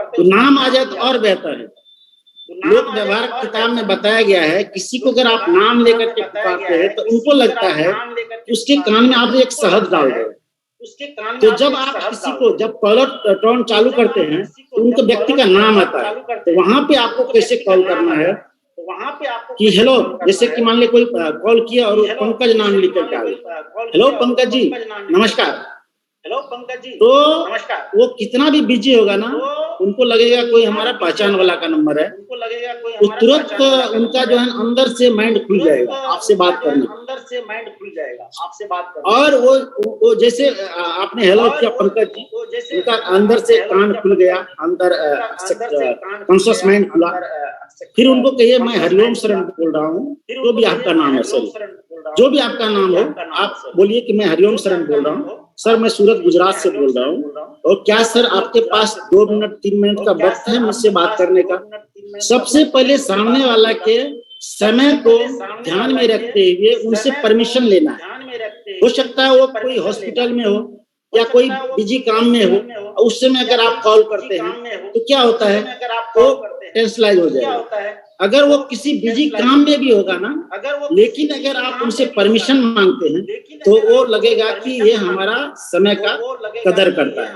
तो नाम आ जाए तो और बेहतर है। लोक व्यवहार किताब में बताया गया है, किसी को अगर आप नाम लेकर के पुकारते हैं तो उनको लगता है कि उसके कान में आप एक शहद डाल रहे हैं। तो जब आप किसी को जब कॉलर टोन चालू करते हैं तो उनके व्यक्ति का नाम आता है, तो वहां पे आपको कैसे कॉल करना है कि हेलो, जैसे कि मान ले कोई कॉल किया और पंकज नाम लिख करके आ गया, हेलो पंकज जी नमस्कार, तो वो कितना भी बिजी होगा ना, उनको लगेगा कोई हमारा पहचान वाला का नंबर है, तो तुरंत उनका जो है अंदर से माइंड खुल जाएगा आपसे बात करने। और वो जैसे आपने हेलो किया पंकज जी, उनका अंदर से कान खुल गया, अंदर कॉन्शियस माइंड खुला। फिर उनको कहिए मैं हरिओम शरण बोल रहा हूँ, जो भी आपका नाम है सर, जो भी आपका नाम हो, आप बोलिए कि मैं हरिओम शरण बोल रहा हूँ सर, मैं सूरत गुजरात से बोल रहा हूँ, और क्या सर आपके पास 2 मिनट 3 मिनट का वक्त है मुझसे बात करने का। सबसे पहले सामने वाला के समय को ध्यान में रखते हुए उनसे परमिशन लेना है। हो सकता है वो कोई हॉस्पिटल में हो या कोई बिजी काम में हो, उस समय अगर आप कॉल करते हैं तो क्या होता है, वो टेंशनलाइज हो जाएगा। अगर वो किसी बिजी काम में भी होगा ना, लेकिन अगर आप उनसे परमिशन मांगते हैं तो वो लगेगा कि ये हमारा समय का कदर करता है,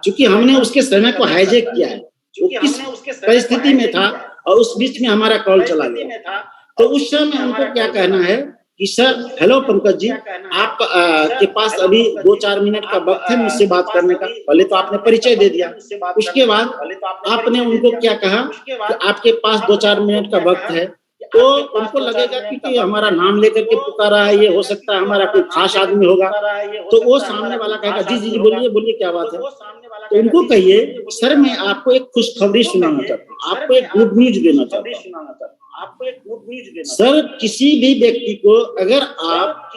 क्योंकि हमने उसके समय को हाईजैक किया है। वो किस परिस्थिति में था और उस बीच में हमारा कॉल चला गया, तो उस समय उनको क्या कहना है कि सर हेलो पंकज जी, आप के पास अभी 2-4 मिनट का वक्त है मुझसे बात करने का। पहले तो आपने परिचय दे दिया, उसके बाद आपने उनको क्या कहा कि आपके पास 2-4 मिनट का वक्त है, तो उनको लगेगा कि हमारा नाम लेकर के पुकारा है, ये हो सकता है हमारा कोई खास आदमी होगा, तो वो सामने वाला कहेगा जी जी बोलिए बोलिए क्या बात है। तो उनको कहिए सर मैं आपको एक खुशखबरी सुनाना चाहता हूँ, आपको एक गुड न्यूज देना चाहता हूँ। सर किसी भी व्यक्ति को अगर आप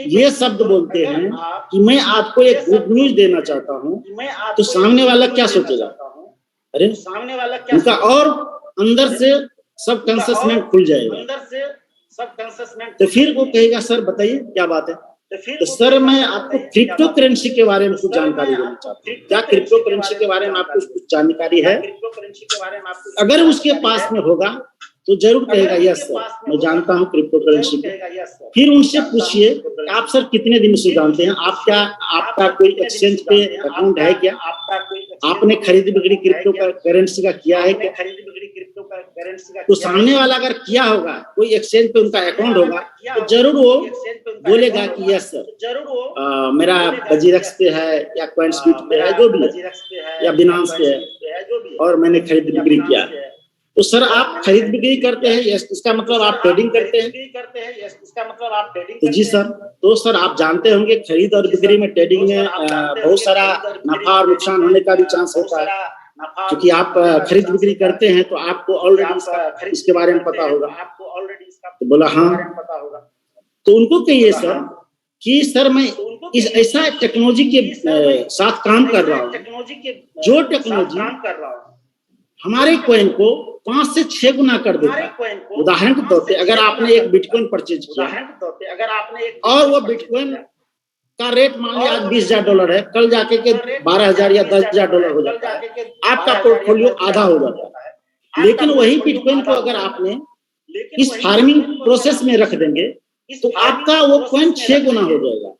ये शब्द बोलते हैं कि मैं आपको एक गुड न्यूज देना चाहता हूँ, तो सामने वाला क्या सोचेगा, अरे उनका और अंदर से सब कॉन्शियसमेंट खुल जाएगा। तो फिर वो कहेगा सर बताइए क्या बात है। तो सर मैं आपको क्रिप्टो करेंसी के बारे में कुछ जानकारी देना चाहता हूँ, क्या क्रिप्टो करेंसी के बारे में आपको कुछ जानकारी है। अगर उसके पास में होगा तो जरूर कहेगा यस सर मैं जानता हूँ क्रिप्टो करेंसी को। फिर उनसे पूछिए आप सर कितने दिन से जानते हैं, आप क्या आपका कोई एक्सचेंज पे अकाउंट है क्या, आपने खरीद बिक्री क्रिप्टो करेंसी का किया है क्या। तो सामने वाला अगर किया होगा, कोई एक्सचेंज पे उनका अकाउंट होगा, तो जरूर वो बोलेगा कि यस सर मेरा बजीरक्स पे है या कॉइनस्पीट पे है जो भी है, या बिनांस पे है और मैंने खरीद बिक्री किया है। तो सर आप खरीद बिक्री करते हैं, इसका मतलब आप ट्रेडिंग करते हैं। तो जी सर, तो सर आप जानते होंगे खरीद और बिक्री में ट्रेडिंग में बहुत सारा नफा और नुकसान होने का भी चांस होता है, क्योंकि आप खरीद बिक्री करते हैं तो आपको ऑलरेडी इसके बारे में पता होगा। तो बोला हाँ। तो उनको कहिए सर कि सर मैं इस ऐसा टेक्नोलॉजी के साथ काम कर रहा हूँ जो टेक्नोलॉजी हमारे कॉइन को 5 से 6 गुना कर देता है। उदाहरण के तौर पे अगर आपने एक बिटकॉइन परचेज किया और वो बिटकॉइन का रेट मान लिया आज $20,000 है, कल जाके के 12,000 या $10,000 हो जाता है, आपका पोर्टफोलियो आधा हो जाता है। लेकिन वही बिटकॉइन को अगर आपने इस फार्मिंग प्रोसेस में रख देंगे तो आपका वो कॉइन 6 गुना हो जाएगा।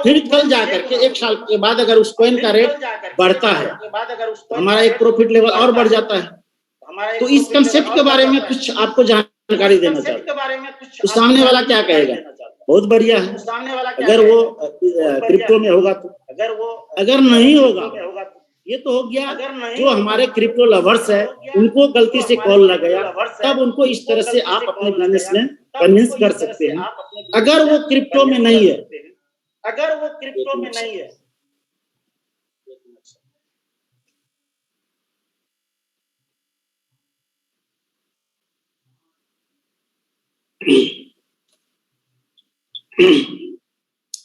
फिर कल जाकर के 1 साल के बाद अगर उस कॉइन का रेट बढ़ता है तो हमारा एक प्रॉफिट लेवल और बढ़ जाता है। तो इस कंसेप्ट के बारे में कुछ आपको जानकारी देना चाहता हूँ। तो सामने वाला क्या कहेगा, बहुत बढ़िया है अगर वो क्रिप्टो में होगा तो। अगर नहीं होगा ये तो हो गया जो हमारे क्रिप्टो लवर्स है उनको गलती से कॉल लग गया, तब उनको इस तरह से आप अपने बिजनेस में कन्विंस कर सकते हैं। अगर वो क्रिप्टो में नहीं है,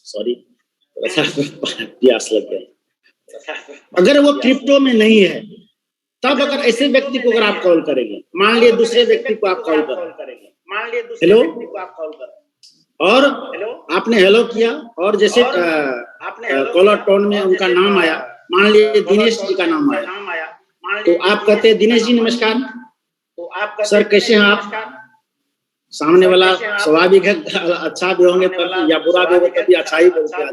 सॉरी प्यास लग गया। अगर वो क्रिप्टो में नहीं है तब अगर ऐसे व्यक्ति को अगर आप कॉल करेंगे, मान लिया दूसरे व्यक्ति को आप कॉल करेंगे, हेलो, और आपने हेलो किया और जैसे कॉलर टोन में उनका नाम आया, मान लीजिए दिनेश जी का नाम आया, तो आप कहते हैं दिनेश जी नमस्कार, सर कैसे हैं आप। सामने वाला स्वाभाविक है अच्छा भी होंगे तब या बुरा भी होगा तभी अच्छा ही बोलते हैं।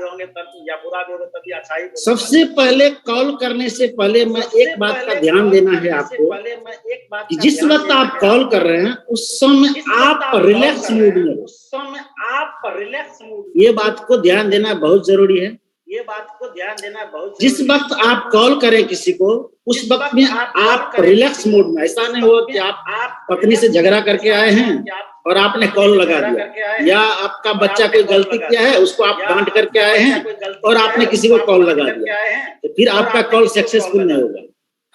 सबसे पहले कॉल करने से पहले मैं एक बात का ध्यान देना है आपको कि जिस वक्त आप कॉल कर रहे हैं उस समय आप रिलैक्स मूड में, ये बात को ध्यान देना बहुत जरूरी है। जिस वक्त आप कॉल करें किसी को उस वक्त में आप रिलैक्स मूड में, ऐसा नहीं हो कि आप पत्नी से झगड़ा करके आए हैं और आपने कॉल लगा दिया, या आपका बच्चा कोई गलती किया है उसको आप डांट करके आए हैं और आपने किसी को कॉल लगा दिया, तो फिर आपका कॉल सक्सेसफुल नहीं होगा।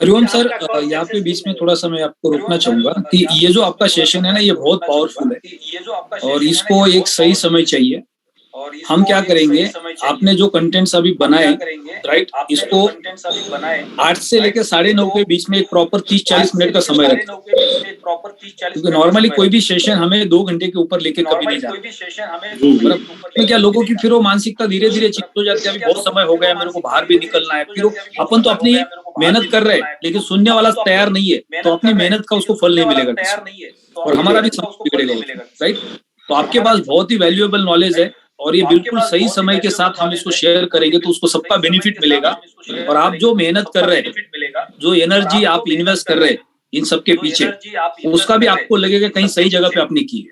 हरिओम सर, यहाँ पे बीच में थोड़ा सा मैं आपको रोकना चाहूंगा कि ये जो आपका सेशन है ना, ये बहुत पावरफुल है और इसको एक सही समय चाहिए। हम क्या करेंगे, आपने जो कंटेंट्स अभी बनाए, राइट, इसको 8 से लेकर 9:30 के बीच में एक प्रॉपर 30-40 मिनट का समय रखें, क्योंकि नॉर्मली कोई भी सेशन हमें 2 घंटे के ऊपर लेके कभी नहीं जाता। क्या लोगों की फिर वो मानसिकता धीरे धीरे चित्त हो जाती है, अभी बहुत समय हो गया, मेरे को बाहर भी निकलना है। फिर अपन तो अपनी मेहनत कर रहे हैं, लेकिन सुनने वाला तैयार नहीं है, तो अपनी मेहनत का उसको फल नहीं मिलेगा और हमारा भी समझ बिगड़ेगा, राइट। तो आपके पास बहुत ही वैल्यूएबल नॉलेज है और ये बिल्कुल सही समय के साथ हम इसको शेयर करेंगे तो उसको सबका बेनिफिट मिलेगा। और आप जो मेहनत कर रहे हैं, जो एनर्जी आप इन्वेस्ट कर रहे हैं इन सबके पीछे, उसका भी आपको लगेगा कहीं सही जगह पे आपने की है,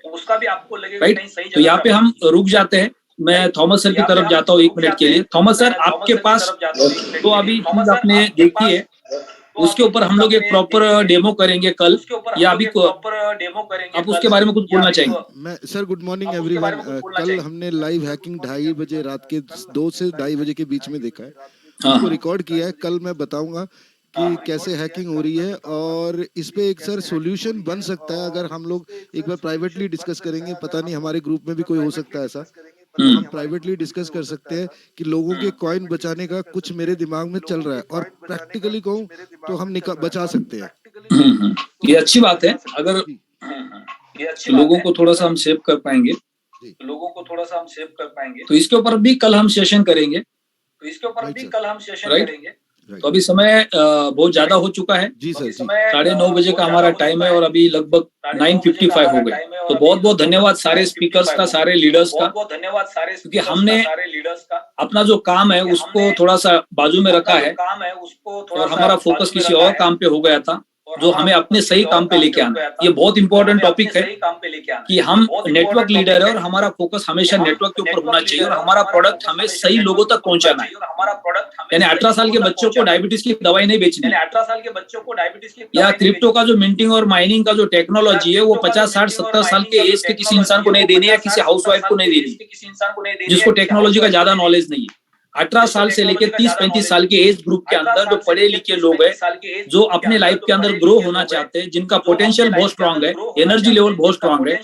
राइट। तो यहाँ पे हम रुक जाते हैं। मैं थॉमस सर की तरफ जाता हूँ 1 मिनट के लिए। थॉमस सर, आपके पास तो अभी चीज आपने देखी है, उसके ऊपर हम लोग एक प्रॉपर डेमो करेंगे कल, या अभी आप उसके बारे में कुछ बोलना चाहेंगे? मैं सर, गुड मॉर्निंग एवरीवन। कल हमने लाइव हैकिंग 2:30 बजे, रात के 2 से 2:30 बजे के बीच में देखा है, उसको रिकॉर्ड किया है। कल मैं बताऊंगा कि कैसे हैकिंग हो रही है और इस पे एक सर सॉल्यूशन बन सकता है अगर हम लोग एक बार प्राइवेटली डिस्कस करेंगे। पता नहीं हमारे ग्रुप में भी कोई हो सकता है ऐसा, हम प्राइवेटली डिस्कस कर सकते हैं कि लोगों के कॉइन बचाने का कुछ मेरे दिमाग में चल रहा है और प्रैक्टिकली कहूँ तो हम बचा सकते हैं। ये अच्छी बात है। अगर लोगों को थोड़ा सा हम सेव कर पाएंगे, तो इसके ऊपर भी कल हम सेशन करेंगे, राइट। तो अभी समय बहुत ज्यादा हो चुका है जी सर, 9:30 बजे का हमारा टाइम है और अभी लगभग 9:55 हो गए। तो बहुत बहुत धन्यवाद सारे स्पीकर्स का, सारे लीडर्स का, क्योंकि हमने अपना जो काम है उसको थोड़ा सा बाजू में रखा है और हमारा फोकस किसी और काम पे हो गया था, जो हमें अपने सही काम पे लेके आना। ये बहुत इंपॉर्टेंट टॉपिक है कि हम नेटवर्क लीडर है और हमारा फोकस हमेशा नेटवर्क के ऊपर होना चाहिए और हमारा प्रोडक्ट हमें सही लोगों तक पहुंचाना है। यानी 18 साल के बच्चों को डायबिटीज की दवाई नहीं बेचनी, या क्रिप्टो का जो मिंटिंग और माइनिंग का जो टेक्नोलॉजी है वो 50, 60, 70 साल के एज के किसी इंसान को नहीं देनी है, किसी हाउसवाइफ को नहीं देनी जिसको टेक्नोलॉजी का ज्यादा नॉलेज नहीं है। 18 साल से लेकर 30-35 साल के एज ग्रुप के अंदर जो पढ़े लिखे लोग हैं, जो अपने लाइफ के अंदर ग्रो होना चाहते हैं, जिनका पोटेंशियल बहुत स्ट्रांग है, एनर्जी लेवल बहुत स्ट्रांग है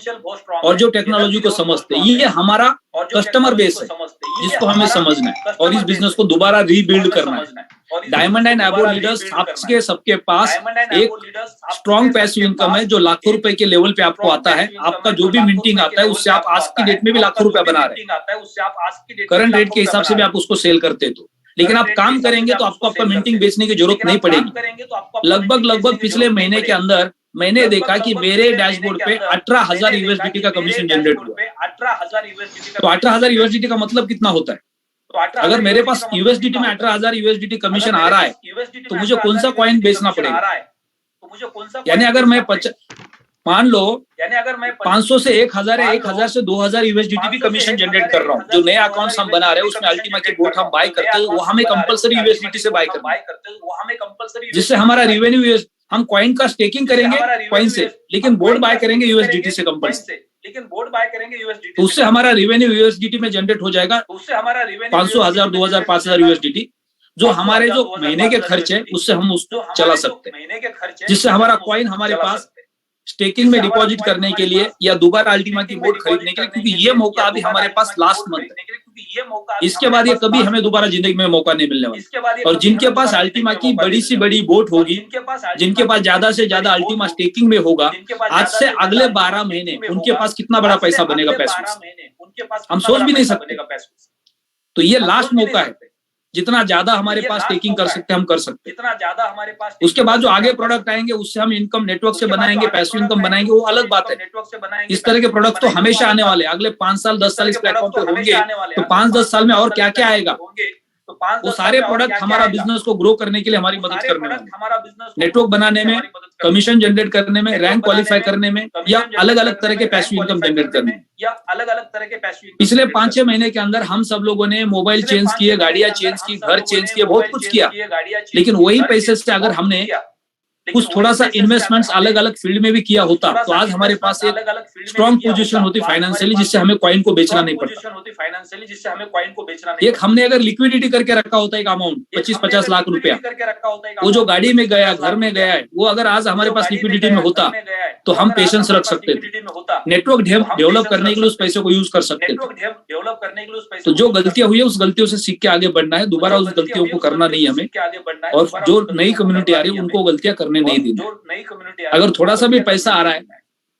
और जो टेक्नोलॉजी को समझते हैं, ये हमारा कस्टमर बेस है जिसको हमें समझना है और इस बिजनेस को दोबारा रीबिल्ड करना है। डायमंड एंड एबो लीडर्स आपके सबके पास एक स्ट्रॉन्ग पैसिव इनकम है जो लाखों रुपए के लेवल पे आपको आता है। आपका जो भी मिंटिंग आता है उससे आप आज की डेट में भी लाखों रुपए बना रहे हैं, करंट रेट के हिसाब से भी आप उसको सेल करते तो। लेकिन आप काम करेंगे तो आपको आपका मिंटिंग बेचने की जरूरत नहीं पड़ेगी। लगभग पिछले महीने के अंदर मैंने देखा कि मेरे डैशबोर्ड पे 18,000 यूएसडीटी का कमीशन जनरेट हुआ। तो 18,000 यूएसडीटी का मतलब कितना होता है? अगर मेरे पास यूएसडीटी में 18,000 यूएसडीटी कमीशन आ रहा है तो मुझे कौन सा कॉइन बेचना पड़ेगा? यानी अगर मैं मान लो 500 से 1,000 है, 1,000 से 2,000 यूएसडीटी भी कमीशन जनरेट कर रहा हूँ। जो नया अकाउंट्स हम बना रहे हैं उसमें अल्टीमा के बोट हम बाय करते हैं, वो हमें कंपलसरी यूएसडीटी से बाय करना है, जिससे हमारा रेवेन्यू, हम कॉइन का स्टेकिंग करेंगे कॉइन से, लेकिन बोर्ड बाय करेंगे यूएसडीटी से कंपलसरी। तो उससे हमारा रेवेन्यू यूएसडीटी में जनरेट हो जाएगा 500, 1,000, 2,000, 5,000 यूएसडीटी, जो हमारे जो महीने के खर्च है उससे हम उसको चला सकते हैं, जिससे हमारा कॉइन हमारे पास स्टेकिंग में डिपॉजिट करने के लिए या दोबारा अल्टीमा की बोर्ड खरीदने के लिए, क्योंकि ये मौका अभी हमारे पास लास्ट मंथ है। इसके बाद ये कभी हमें दोबारा जिंदगी में मौका नहीं मिलने वाला। और जिनके पास अल्टीमा की बड़ी सी बड़ी बोट होगी, जिनके पास ज्यादा से ज्यादा अल्टीमा स्टेकिंग में होगा, आज से अगले 12 महीने उनके पास कितना बड़ा पैसा बनेगा पैसों से, हम सोच भी नहीं सकते। तो ये लास्ट मौका है, जितना ज्यादा हमारे पास टेकिंग कर सकते हैं हम कर सकते हैं। उसके बाद जो आगे प्रोडक्ट आएंगे उससे हम इनकम नेटवर्क से बनाएंगे, पैसिव इनकम बनाएंगे, वो अलग बात है। इस तरह के प्रोडक्ट तो हमेशा आने वाले, अगले 5 साल 10 साल इस प्लेटफॉर्म पे होंगे। तो 5-10 साल में और क्या क्या आएगा, वो सारे प्रोडक्ट हमारा बिजनेस को ग्रो करने के लिए हमारी मदद करने में, नेटवर्क बनाने में, कमीशन जनरेट करने में, रैंक क्वालिफाई करने में, या अलग अलग तरह के पैसिव इनकम जनरेट करने में। पिछले 5-6 महीने के अंदर हम सब लोगों ने मोबाइल चेंज किए, गाड़ियां चेंज की, घर चेंज किए, बहुत कुछ किया, लेकिन वही पैसे से अगर हमने कुछ थोड़ा सा इन्वेस्टमेंट्स अलग अलग फील्ड में भी किया होता तो आज हमारे पास एक स्ट्रॉन्ग पोजीशन होती फाइनेंशियली, जिससे हमें कॉइन को बेचना नहीं पड़ता। एक हमने अगर लिक्विडिटी करके रखा होता एक अमाउंट 25-50 लाख रुपया, वो जो गाड़ी में गया, घर में गया है, वो अगर आज हमारे पास लिक्विडिटी में होता तो हम पेशेंस रख सकते थे, नेटवर्क डेवलप करने के लिए उस पैसे को यूज कर सकते थे। तो जो गलतियां हुई है उस गलतियों से सीख के आगे बढ़ना है, दोबारा उस गलतियों को करना नहीं हमें, और जो नई कम्युनिटी आ रही है उनको गलतियां करने नहीं देनी। अगर थोड़ा सा भी पैसा आ रहा है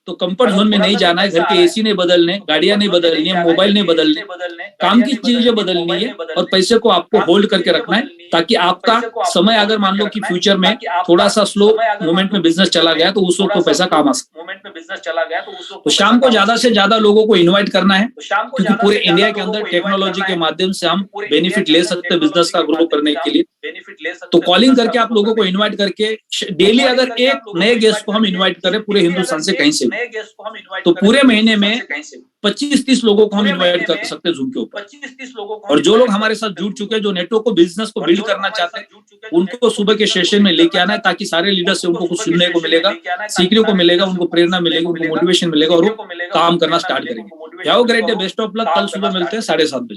तो कंफर्ट जोन में नहीं जाना है, घर के एसी नहीं बदलने, गाड़ियां नहीं बदलनी है, मोबाइल नहीं बदलने, काम की चीजें बदलनी है और पैसे को आपको होल्ड करके रखना है, ताकि आपका समय अगर मान लो कि फ्यूचर में थोड़ा सा स्लो मोमेंट में बिजनेस चला गया तो उस वक्त तो पैसा काम आ सकता। तो शाम को ज्यादा से ज्यादा लोगों को इन्वाइट करना है, क्योंकि पूरे इंडिया के अंदर टेक्नोलॉजी के माध्यम से हम बेनिफिट ले सकते हैं बिजनेस का ग्रो करने के लिए। तो कॉलिंग करके आप लोगों को इन्वाइट करके डेली अगर एक नए गेस्ट को हम इन्वाइट करें पूरे हिंदुस्तान से कहीं से, तो पूरे महीने में 25-30 लोगों को हम इन्वाइट कर सकते हैं जूम के ऊपर। और जो लोग हमारे साथ जुड़ चुके हैं, जो नेटवर्क को बिजनेस को बिल्ड करना चाहते हैं, उनको सुबह के सेशन में लेके आना है, ताकि सारे लीडर से उनको कुछ सुनने को मिलेगा, सीखने को मिलेगा, उनको प्रेरणा मिलेगी, उनको मोटिवेशन मिलेगा और वो काम करना स्टार्ट करेंगे। जाओ great day, best of luck. कल सुबह मिलते हैं 7:30 बजे।